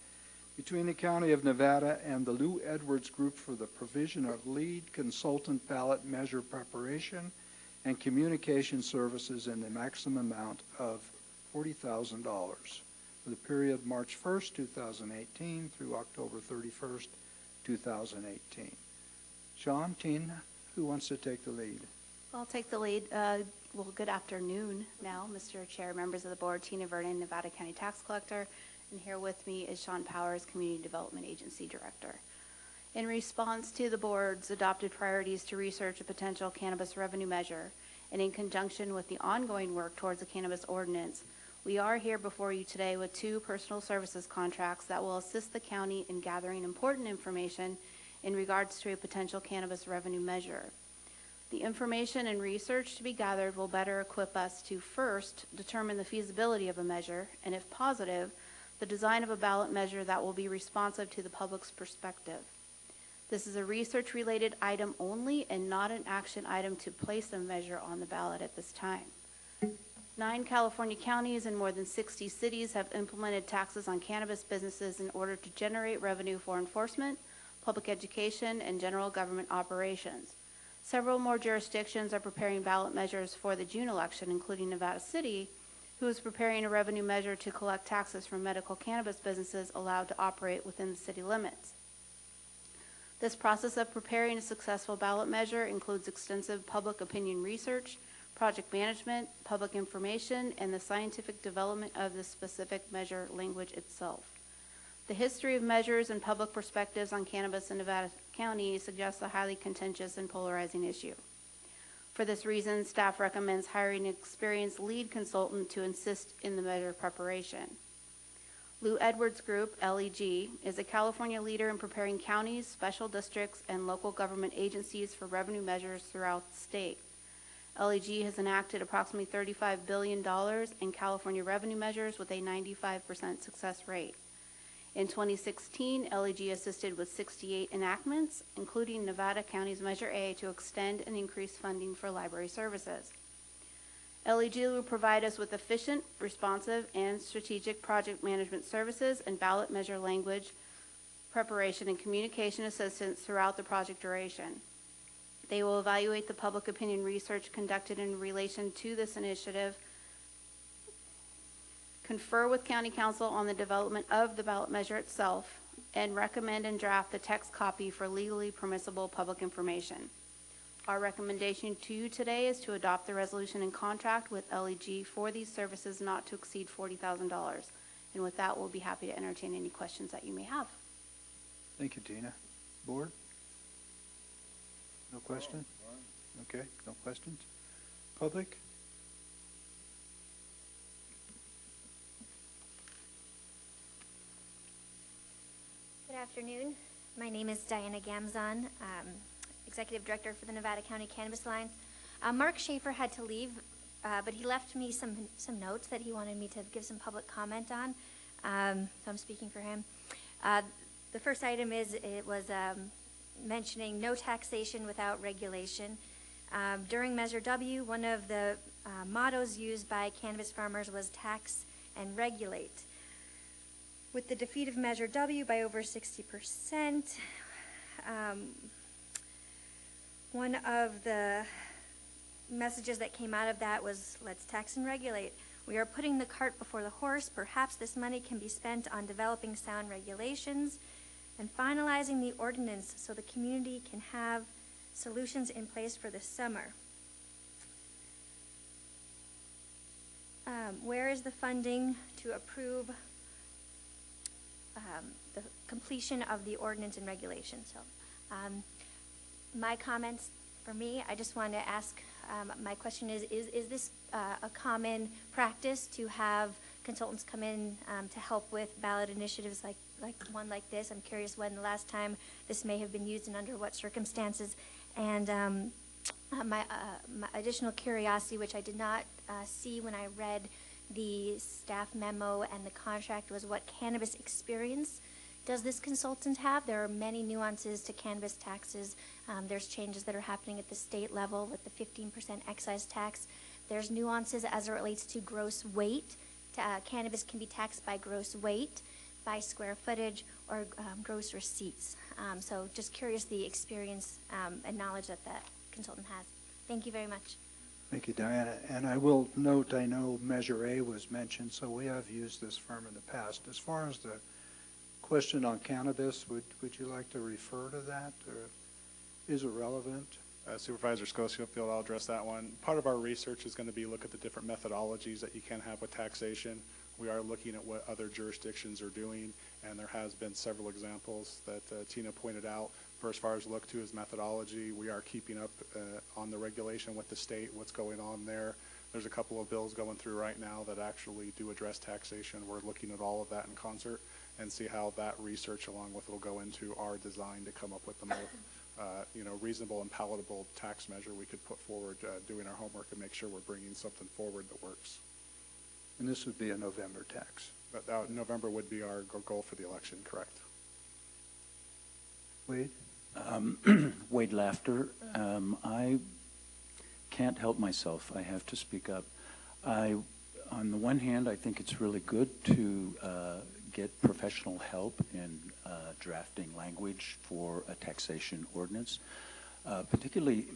between the County of Nevada and the Lou Edwards Group for the provision of lead consultant ballot measure preparation and communication services in the maximum amount of $40,000 for the period March 1st, 2018 through October 31st, 2018. Sean, Tina, who wants to take the lead? I'll take the lead. Well, good afternoon now, Mr. Chair, members of the board, Tina Vernon, Nevada County Tax Collector, and here with me is Sean Powers, Community Development Agency Director. In response to the board's adopted priorities to research a potential cannabis revenue measure, and in conjunction with the ongoing work towards the cannabis ordinance, we are here before you today with 2 personal services contracts that will assist the county in gathering important information in regards to a potential cannabis revenue measure. The information and research to be gathered will better equip us to first determine the feasibility of a measure, and if positive, the design of a ballot measure that will be responsive to the public's perspective. This is a research-related item only and not an action item to place the measure on the ballot at this time. 9 California counties and more than 60 cities have implemented taxes on cannabis businesses in order to generate revenue for enforcement, public education, and general government operations. Several more jurisdictions are preparing ballot measures for the June election, including Nevada City, who is preparing a revenue measure to collect taxes from medical cannabis businesses allowed to operate within the city limits. This process of preparing a successful ballot measure includes extensive public opinion research, project management, public information, and the scientific development of the specific measure language itself. The history of measures and public perspectives on cannabis in Nevada County suggests a highly contentious and polarizing issue. For this reason, staff recommends hiring an experienced lead consultant to assist in the measure preparation. Lou Edwards Group, LEG, is a California leader in preparing counties, special districts, and local government agencies for revenue measures throughout the state. LEG has enacted approximately $35 billion in California revenue measures with a 95% success rate. In 2016, LEG assisted with 68 enactments, including Nevada County's Measure A, to extend and increase funding for library services. LEG will provide us with efficient, responsive, and strategic project management services and ballot measure language preparation and communication assistance throughout the project duration. They will evaluate the public opinion research conducted in relation to this initiative, confer with County Council on the development of the ballot measure itself, and recommend and draft the text copy for legally permissible public information. Our recommendation to you today is to adopt the resolution and contract with LEG for these services not to exceed $40,000. And with that, we'll be happy to entertain any questions that you may have. Thank you, Tina. Board? No question? Okay, no questions. Public? Good afternoon. My name is Diana Gamzon, Executive Director for the Nevada County Cannabis Alliance. Mark Schaefer had to leave, but he left me some notes that he wanted me to give some public comment on, so I'm speaking for him. The first item was mentioning no taxation without regulation. During Measure W, one of the mottos used by cannabis farmers was tax and regulate. With the defeat of Measure W by over 60%, one of the messages that came out of that was, let's tax and regulate. We are putting the cart before the horse. Perhaps this money can be spent on developing sound regulations and finalizing the ordinance so the community can have solutions in place for the summer. Where is the funding to approve the completion of the ordinance and regulations? So, my comments for me, I just wanted to ask, my question is this a common practice to have consultants come in to help with ballot initiatives like one like this? I'm curious when the last time this may have been used and under what circumstances. And my additional curiosity, which I did not see when I read The staff memo and the contract was what cannabis experience does this consultant have. There are many nuances to cannabis taxes. There's changes that are happening at the state level with the 15% excise tax. There's nuances as it relates to gross weight. Cannabis can be taxed by gross weight, by square footage, or gross receipts. So just curious the experience and knowledge that that consultant has. Thank you very much. Thank you, Diana. And I will note, I know Measure A was mentioned, so we have used this firm in the past. As far as the question on cannabis, would you like to refer to that, or is it relevant? Supervisor Schofield, I'll address that one. Part of our research is going to be look at the different methodologies that you can have with taxation. We are looking at what other jurisdictions are doing, and there has been several examples that Tina pointed out. For as far as look to his methodology, we are keeping up on the regulation with the state, what's going on there. There's a couple of bills going through right now that actually do address taxation. We're looking at all of that in concert and see how that research along with will go into our design to come up with the most reasonable and palatable tax measure we could put forward, doing our homework and make sure we're bringing something forward that works. And this would be a November tax. But November would be our goal for the election, correct? Wade? Wade Laughter. I can't help myself. I have to speak up. On the one hand, I think it's really good to get professional help in drafting language for a taxation ordinance, particularly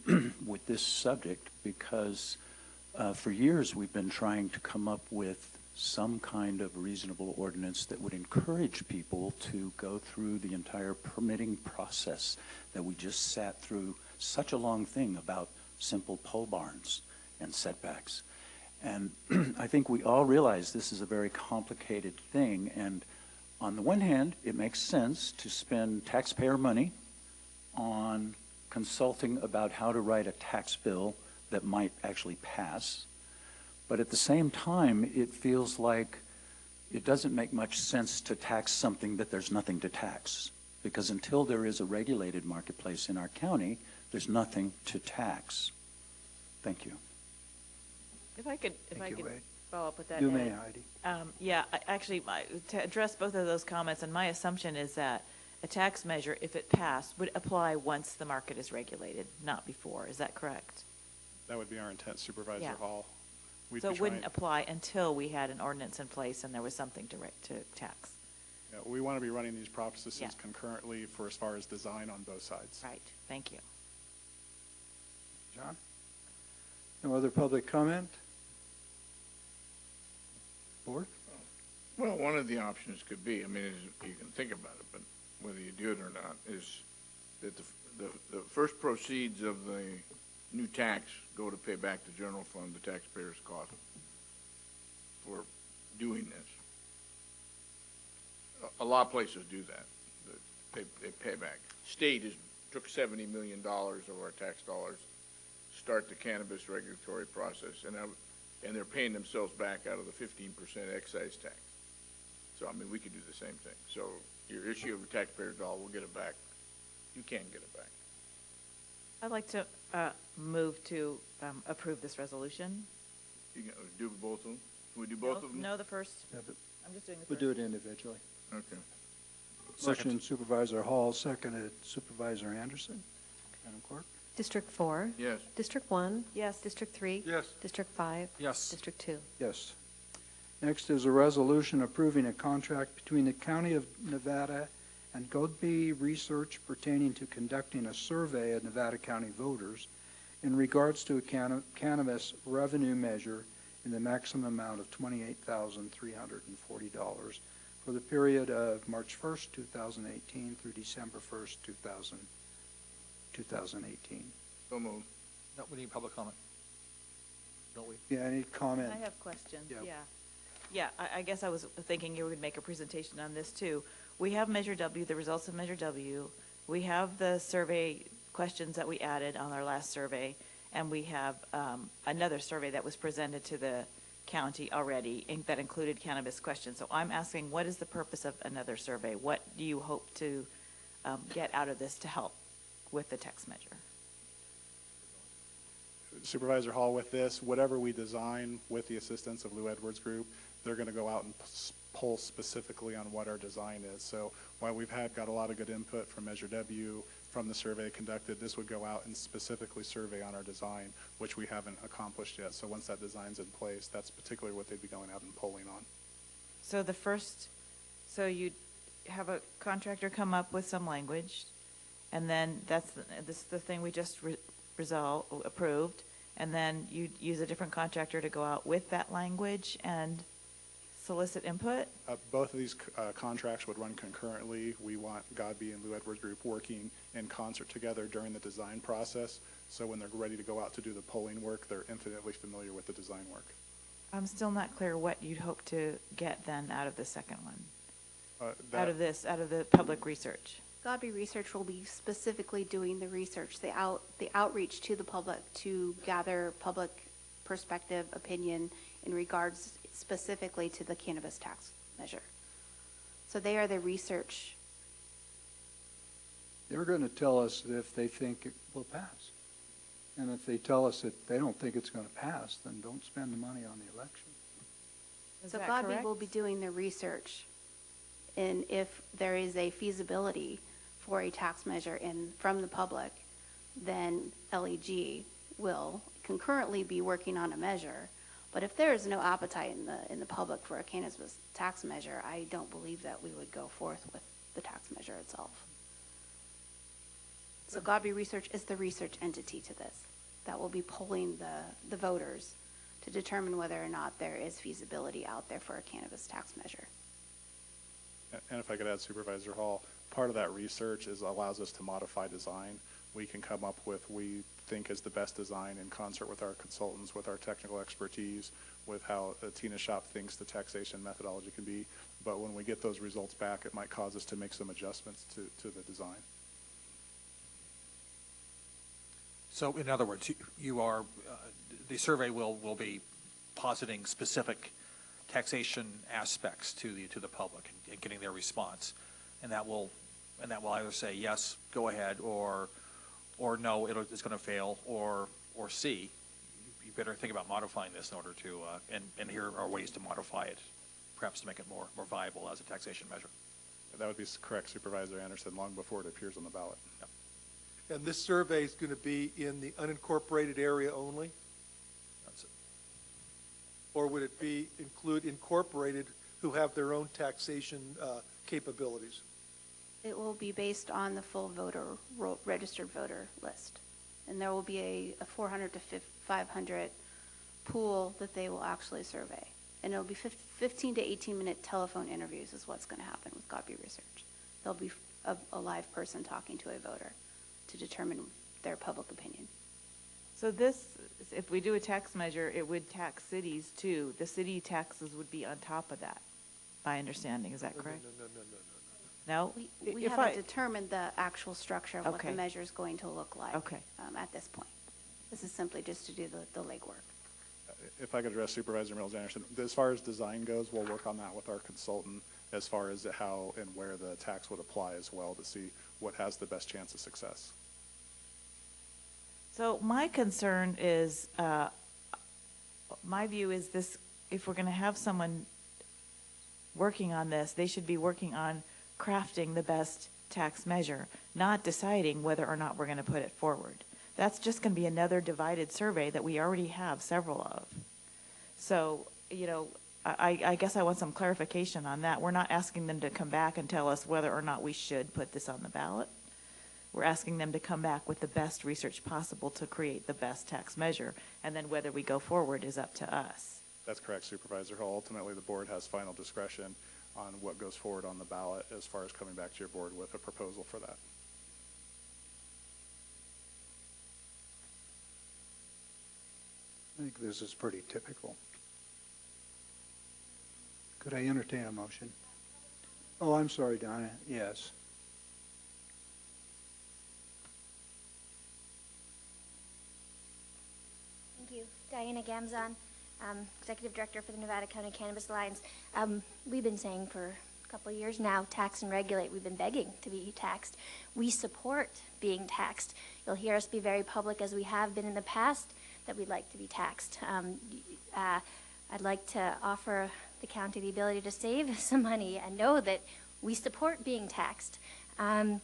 with this subject, because for years we've been trying to come up with some kind of reasonable ordinance that would encourage people to go through the entire permitting process that we just sat through such a long thing about simple pole barns and setbacks. And I think we all realize this is a very complicated thing, and on the one hand, it makes sense to spend taxpayer money on consulting about how to write a tax bill that might actually pass. But at the same time, it feels like it doesn't make much sense to tax something that there's nothing to tax. Because until there is a regulated marketplace in our county, there's nothing to tax. Thank you. If I could follow up with that. You may, Heidi. To address both of those comments, and my assumption is that a tax measure, if it passed, would apply once the market is regulated, not before. Is that correct? That would be our intent, Supervisor Hall. So it wouldn't apply until we had an ordinance in place and there was something to tax. Yeah, we want to be running these processes concurrently for as far as design on both sides. Right. Thank you. John? No other public comment? Board? Well, one of the options could be, I mean, you can think about it, but whether you do it or not, is that the first proceeds of the new tax go to pay back the general fund, the taxpayers' cost for doing this. A lot of places do that. They pay back. State took $70 million of our tax dollars, start the cannabis regulatory process, and they're paying themselves back out of the 15% excise tax. So, I mean, we could do the same thing. So your issue of a taxpayer's dollar, we'll get it back. You can get it back. I'd like to move to approve this resolution. You can do both of them? Can we do both of them? No, the first. Yeah, I'm just doing the We'll first. do it individually. Okay. Motion Supervisor Hall, seconded Supervisor Anderson. Madam Clerk? District 4? Yes. District 1? Yes. District 3? Yes. District 5? Yes. District 2? Yes. Next is a resolution approving a contract between the County of Nevada and Godby Research pertaining to conducting a survey of Nevada County voters in regards to a cannabis revenue measure in the maximum amount of $28,340 for the period of March 1st, 2018 through December 1st, 2018. So moved. No, we need public comment. Don't we? Yeah, any comment? I have questions, Yeah. Yeah, I guess I was thinking you would make a presentation on this too. We have Measure W, the results of Measure W. We have the survey questions that we added on our last survey, and we have another survey that was presented to the county already that included cannabis questions. So I'm asking, what is the purpose of another survey? What do you hope to get out of this to help with the tax measure? Supervisor Hall, with this, whatever we design with the assistance of Lou Edwards Group, they're going to go out and poll specifically on what our design is. So while we've got a lot of good input from Measure W, from the survey conducted, this would go out and specifically survey on our design, which we haven't accomplished yet. So once that design's in place, that's particularly what they'd be going out and polling on. So you'd have a contractor come up with some language, and then this is the thing we just approved, and then you'd use a different contractor to go out with that language and solicit input? Both of these contracts would run concurrently. We want Godby and Lou Edwards Group working in concert together during the design process. So when they're ready to go out to do the polling work, they're infinitely familiar with the design work. I'm still not clear what you'd hope to get then out of the second one, out of the public research. Godby Research will be specifically doing the research, the outreach to the public to gather public perspective, opinion in regards specifically to the cannabis tax measure. So they are the research. They're going to tell us if they think it will pass. And if they tell us that they don't think it's going to pass, then don't spend the money on the election. So Godby will be doing the research, and if there is a feasibility for a tax measure from the public, then LEG will concurrently be working on a measure. But if there is no appetite in the public for a cannabis tax measure, I don't believe that we would go forth with the tax measure itself. So Godby Research is the research entity to this that will be polling the voters to determine whether or not there is feasibility out there for a cannabis tax measure. And if I could add, Supervisor Hall, part of that research allows us to modify design. We can come up with, we think is the best design in concert with our consultants, with our technical expertise, with how Tina Shop thinks the taxation methodology can be. But when we get those results back, it might cause us to make some adjustments to the design. So in other words, you are, the survey will be positing specific taxation aspects to the public and getting their response, and that will either say yes, go ahead, or no, it's going to fail, or C, you better think about modifying this in order to and here are ways to modify it, perhaps to make it more viable as a taxation measure. That would be correct, Supervisor Anderson, long before it appears on the ballot. Yep. And this survey is going to be in the unincorporated area only? That's it. Or would it be include incorporated who have their own taxation capabilities? It will be based on the full registered voter list. And there will be a 400 to 500 pool that they will actually survey. And it'll be 15 to 18-minute telephone interviews is what's going to happen with Godby Research. There'll be a live person talking to a voter to determine their public opinion. So this, if we do a tax measure, it would tax cities too. The city taxes would be on top of that, my understanding. Is that correct? No? We haven't determined the actual structure of what the measure is going to look like at this point. This is simply just to do the legwork. If I could address Supervisor Mills Anderson, as far as design goes, we'll work on that with our consultant as far as how and where the tax would apply as well to see what has the best chance of success. So my concern is, my view is this, if we're going to have someone working on this, they should be working on crafting the best tax measure, not deciding whether or not we're going to put it forward. That's just going to be another divided survey that we already have several of. So, you know, I guess I want some clarification on that. We're not asking them to come back and tell us whether or not we should put this on the ballot. We're asking them to come back with the best research possible to create the best tax measure, and then whether we go forward is up to us. That's correct, Supervisor Hall. Ultimately, the board has final discretion on what goes forward on the ballot as far as coming back to your board with a proposal for that. I think this is pretty typical. Could I entertain a motion? Oh, I'm sorry, Donna. Yes. Thank you. Diana Gamzon, Executive Director for the Nevada County Cannabis Alliance. We've been saying for a couple of years now, tax and regulate. We've been begging to be taxed. We support being taxed. You'll hear us be very public, as we have been in the past, that we'd like to be taxed. I'd like to offer the county the ability to save some money and know that we support being taxed. I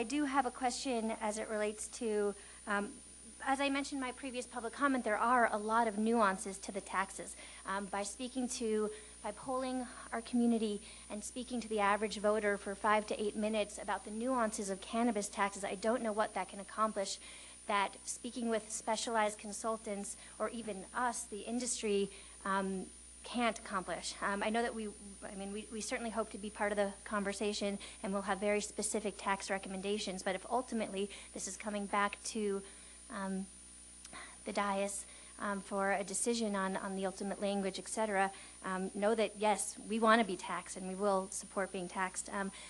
do have a question as it relates to, as I mentioned in my previous public comment, there are a lot of nuances to the taxes. By polling our community and speaking to the average voter for 5 to 8 minutes about the nuances of cannabis taxes, I don't know what that can accomplish, that speaking with specialized consultants or even us, the industry, can't accomplish. I know that we certainly hope to be part of the conversation and we'll have very specific tax recommendations, but if ultimately this is coming back to the dais for a decision on the ultimate language, et cetera, know that yes, we want to be taxed and we will support being taxed.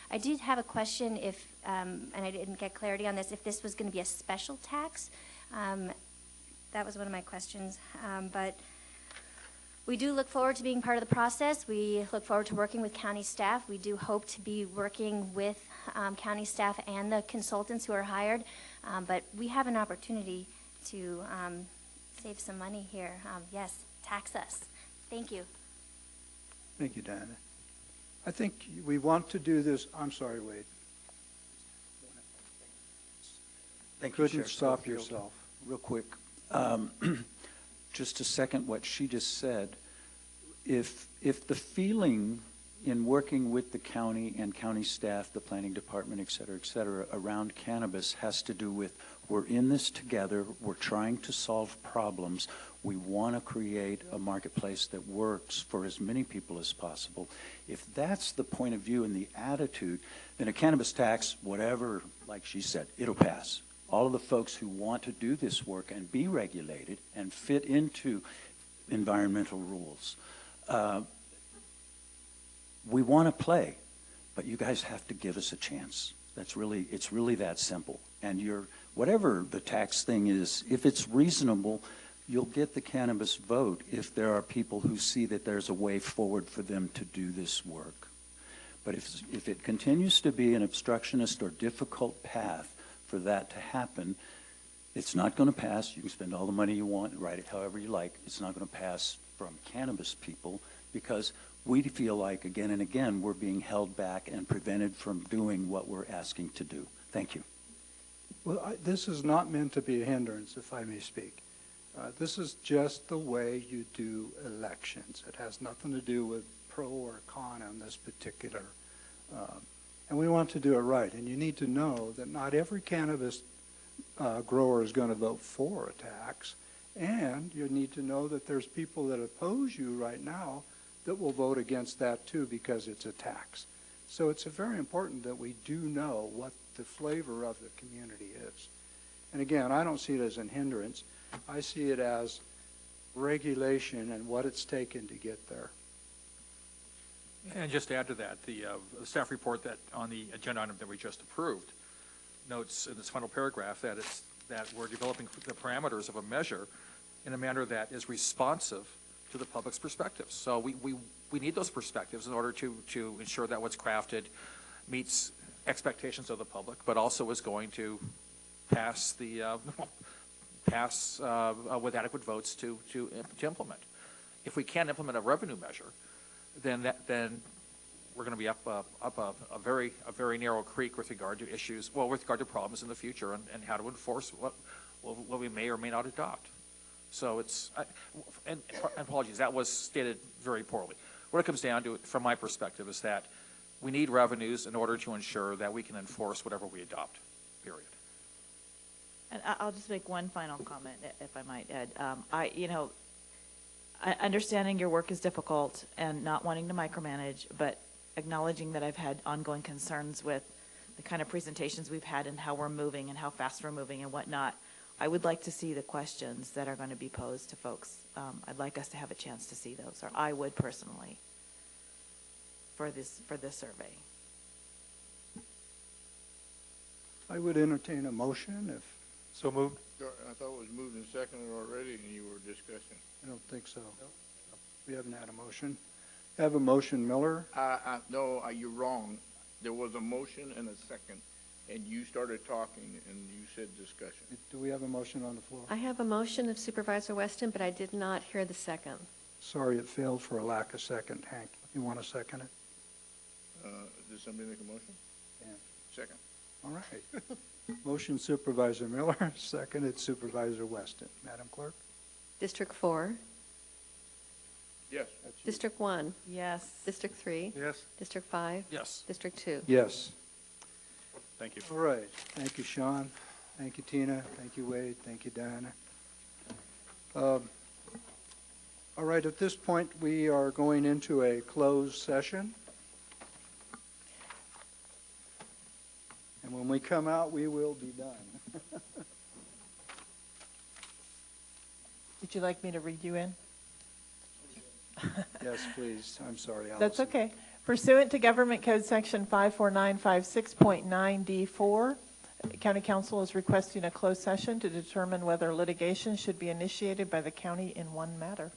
I did have a question if, and I didn't get clarity on this, if this was going to be a special tax. That was one of my questions, but we do look forward to being part of the process. We look forward to working with county staff. We do hope to be working with county staff and the consultants who are hired, but we have an opportunity to save some money here. Yes, tax us. Thank you. Thank you, Diana. I think we want to do this. I'm sorry, Wade. Thank you, Couldn't Chair stop Schofield. yourself. Real quick, just to second what she just said, if the feeling in working with the county and county staff, the planning department, et cetera, around cannabis has to do with we're in this together, we're trying to solve problems, we want to create a marketplace that works for as many people as possible. If that's the point of view and the attitude, then a cannabis tax, whatever, like she said, it'll pass. All of the folks who want to do this work and be regulated and fit into environmental rules, we want to play, but you guys have to give us a chance. It's really that simple. And whatever the tax thing is, if it's reasonable, you'll get the cannabis vote if there are people who see that there's a way forward for them to do this work. But if it continues to be an obstructionist or difficult path for that to happen, it's not going to pass. You can spend all the money you want, write it however you like. It's not going to pass from cannabis people because we feel like again and again we're being held back and prevented from doing what we're asking to do. Thank you. Well, this is not meant to be a hindrance, if I may speak. This is just the way you do elections. It has nothing to do with pro or con on this particular. And we want to do it right. And you need to know that not every cannabis grower is going to vote for a tax. And you need to know that there's people that oppose you right now that will vote against that too because it's a tax. So it's very important that we do know what the flavor of the community is. And again, I don't see it as a hindrance. I see it as regulation and what it's taken to get there. And just to add to that, the staff report that on the agenda item that we just approved notes in this final paragraph that we're developing the parameters of a measure in a manner that is responsive to the public's perspectives. So we need those perspectives in order to ensure that what's crafted meets expectations of the public, but also is going to pass with adequate votes to implement. If we can't implement a revenue measure, then we're going to be up a very narrow creek with regard to issues, with regard to problems in the future and how to enforce what we may or may not adopt. So and apologies, that was stated very poorly. What it comes down to, from my perspective, is that we need revenues in order to ensure that we can enforce whatever we adopt, period. And I'll just make one final comment, if I might, Ed. Understanding your work is difficult and not wanting to micromanage, but acknowledging that I've had ongoing concerns with the kind of presentations we've had and how we're moving and how fast we're moving and whatnot, I would like to see the questions that are going to be posed to folks. I'd like us to have a chance to see those, or I would personally, for this survey. I would entertain a motion if. So moved. I thought it was moved and seconded already and you were discussing. I don't think so. No. We haven't had a motion. Have a motion, Miller? No, you're wrong. There was a motion and a second. and you started talking, and you said discussion. Do we have a motion on the floor? I have a motion of Supervisor Weston, but I did not hear the second. Sorry, it failed for a lack of second. Hank, you want to second it? Did somebody make a motion? Yeah. Second. All right. Motion Supervisor Miller, seconded Supervisor Weston. Madam Clerk? District 4, Yes. District 1, Yes. District 3, Yes. District 5, Yes. District 2. Yes. Thank you. All right. Thank you, Sean. Thank you, Tina. Thank you, Wade. Thank you, Diana. All right, at this point, we are going into a closed session. And when we come out, we will be done. Would you like me to read you in? Yes, please. I'm sorry, Allison. That's okay. Pursuant to Government Code Section 54956.9D4, County Council is requesting a closed session to determine whether litigation should be initiated by the county in one matter.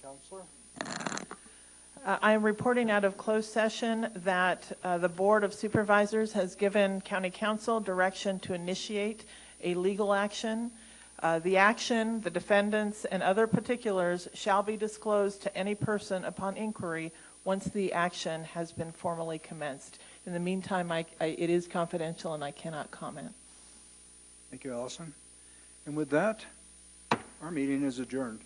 Counselor. I am reporting out of closed session that the Board of Supervisors has given County Council direction to initiate a legal action. The action, the defendants, and other particulars shall be disclosed to any person upon inquiry once the action has been formally commenced. In the meantime, it is confidential and I cannot comment. Thank you, Allison. And with that, our meeting is adjourned.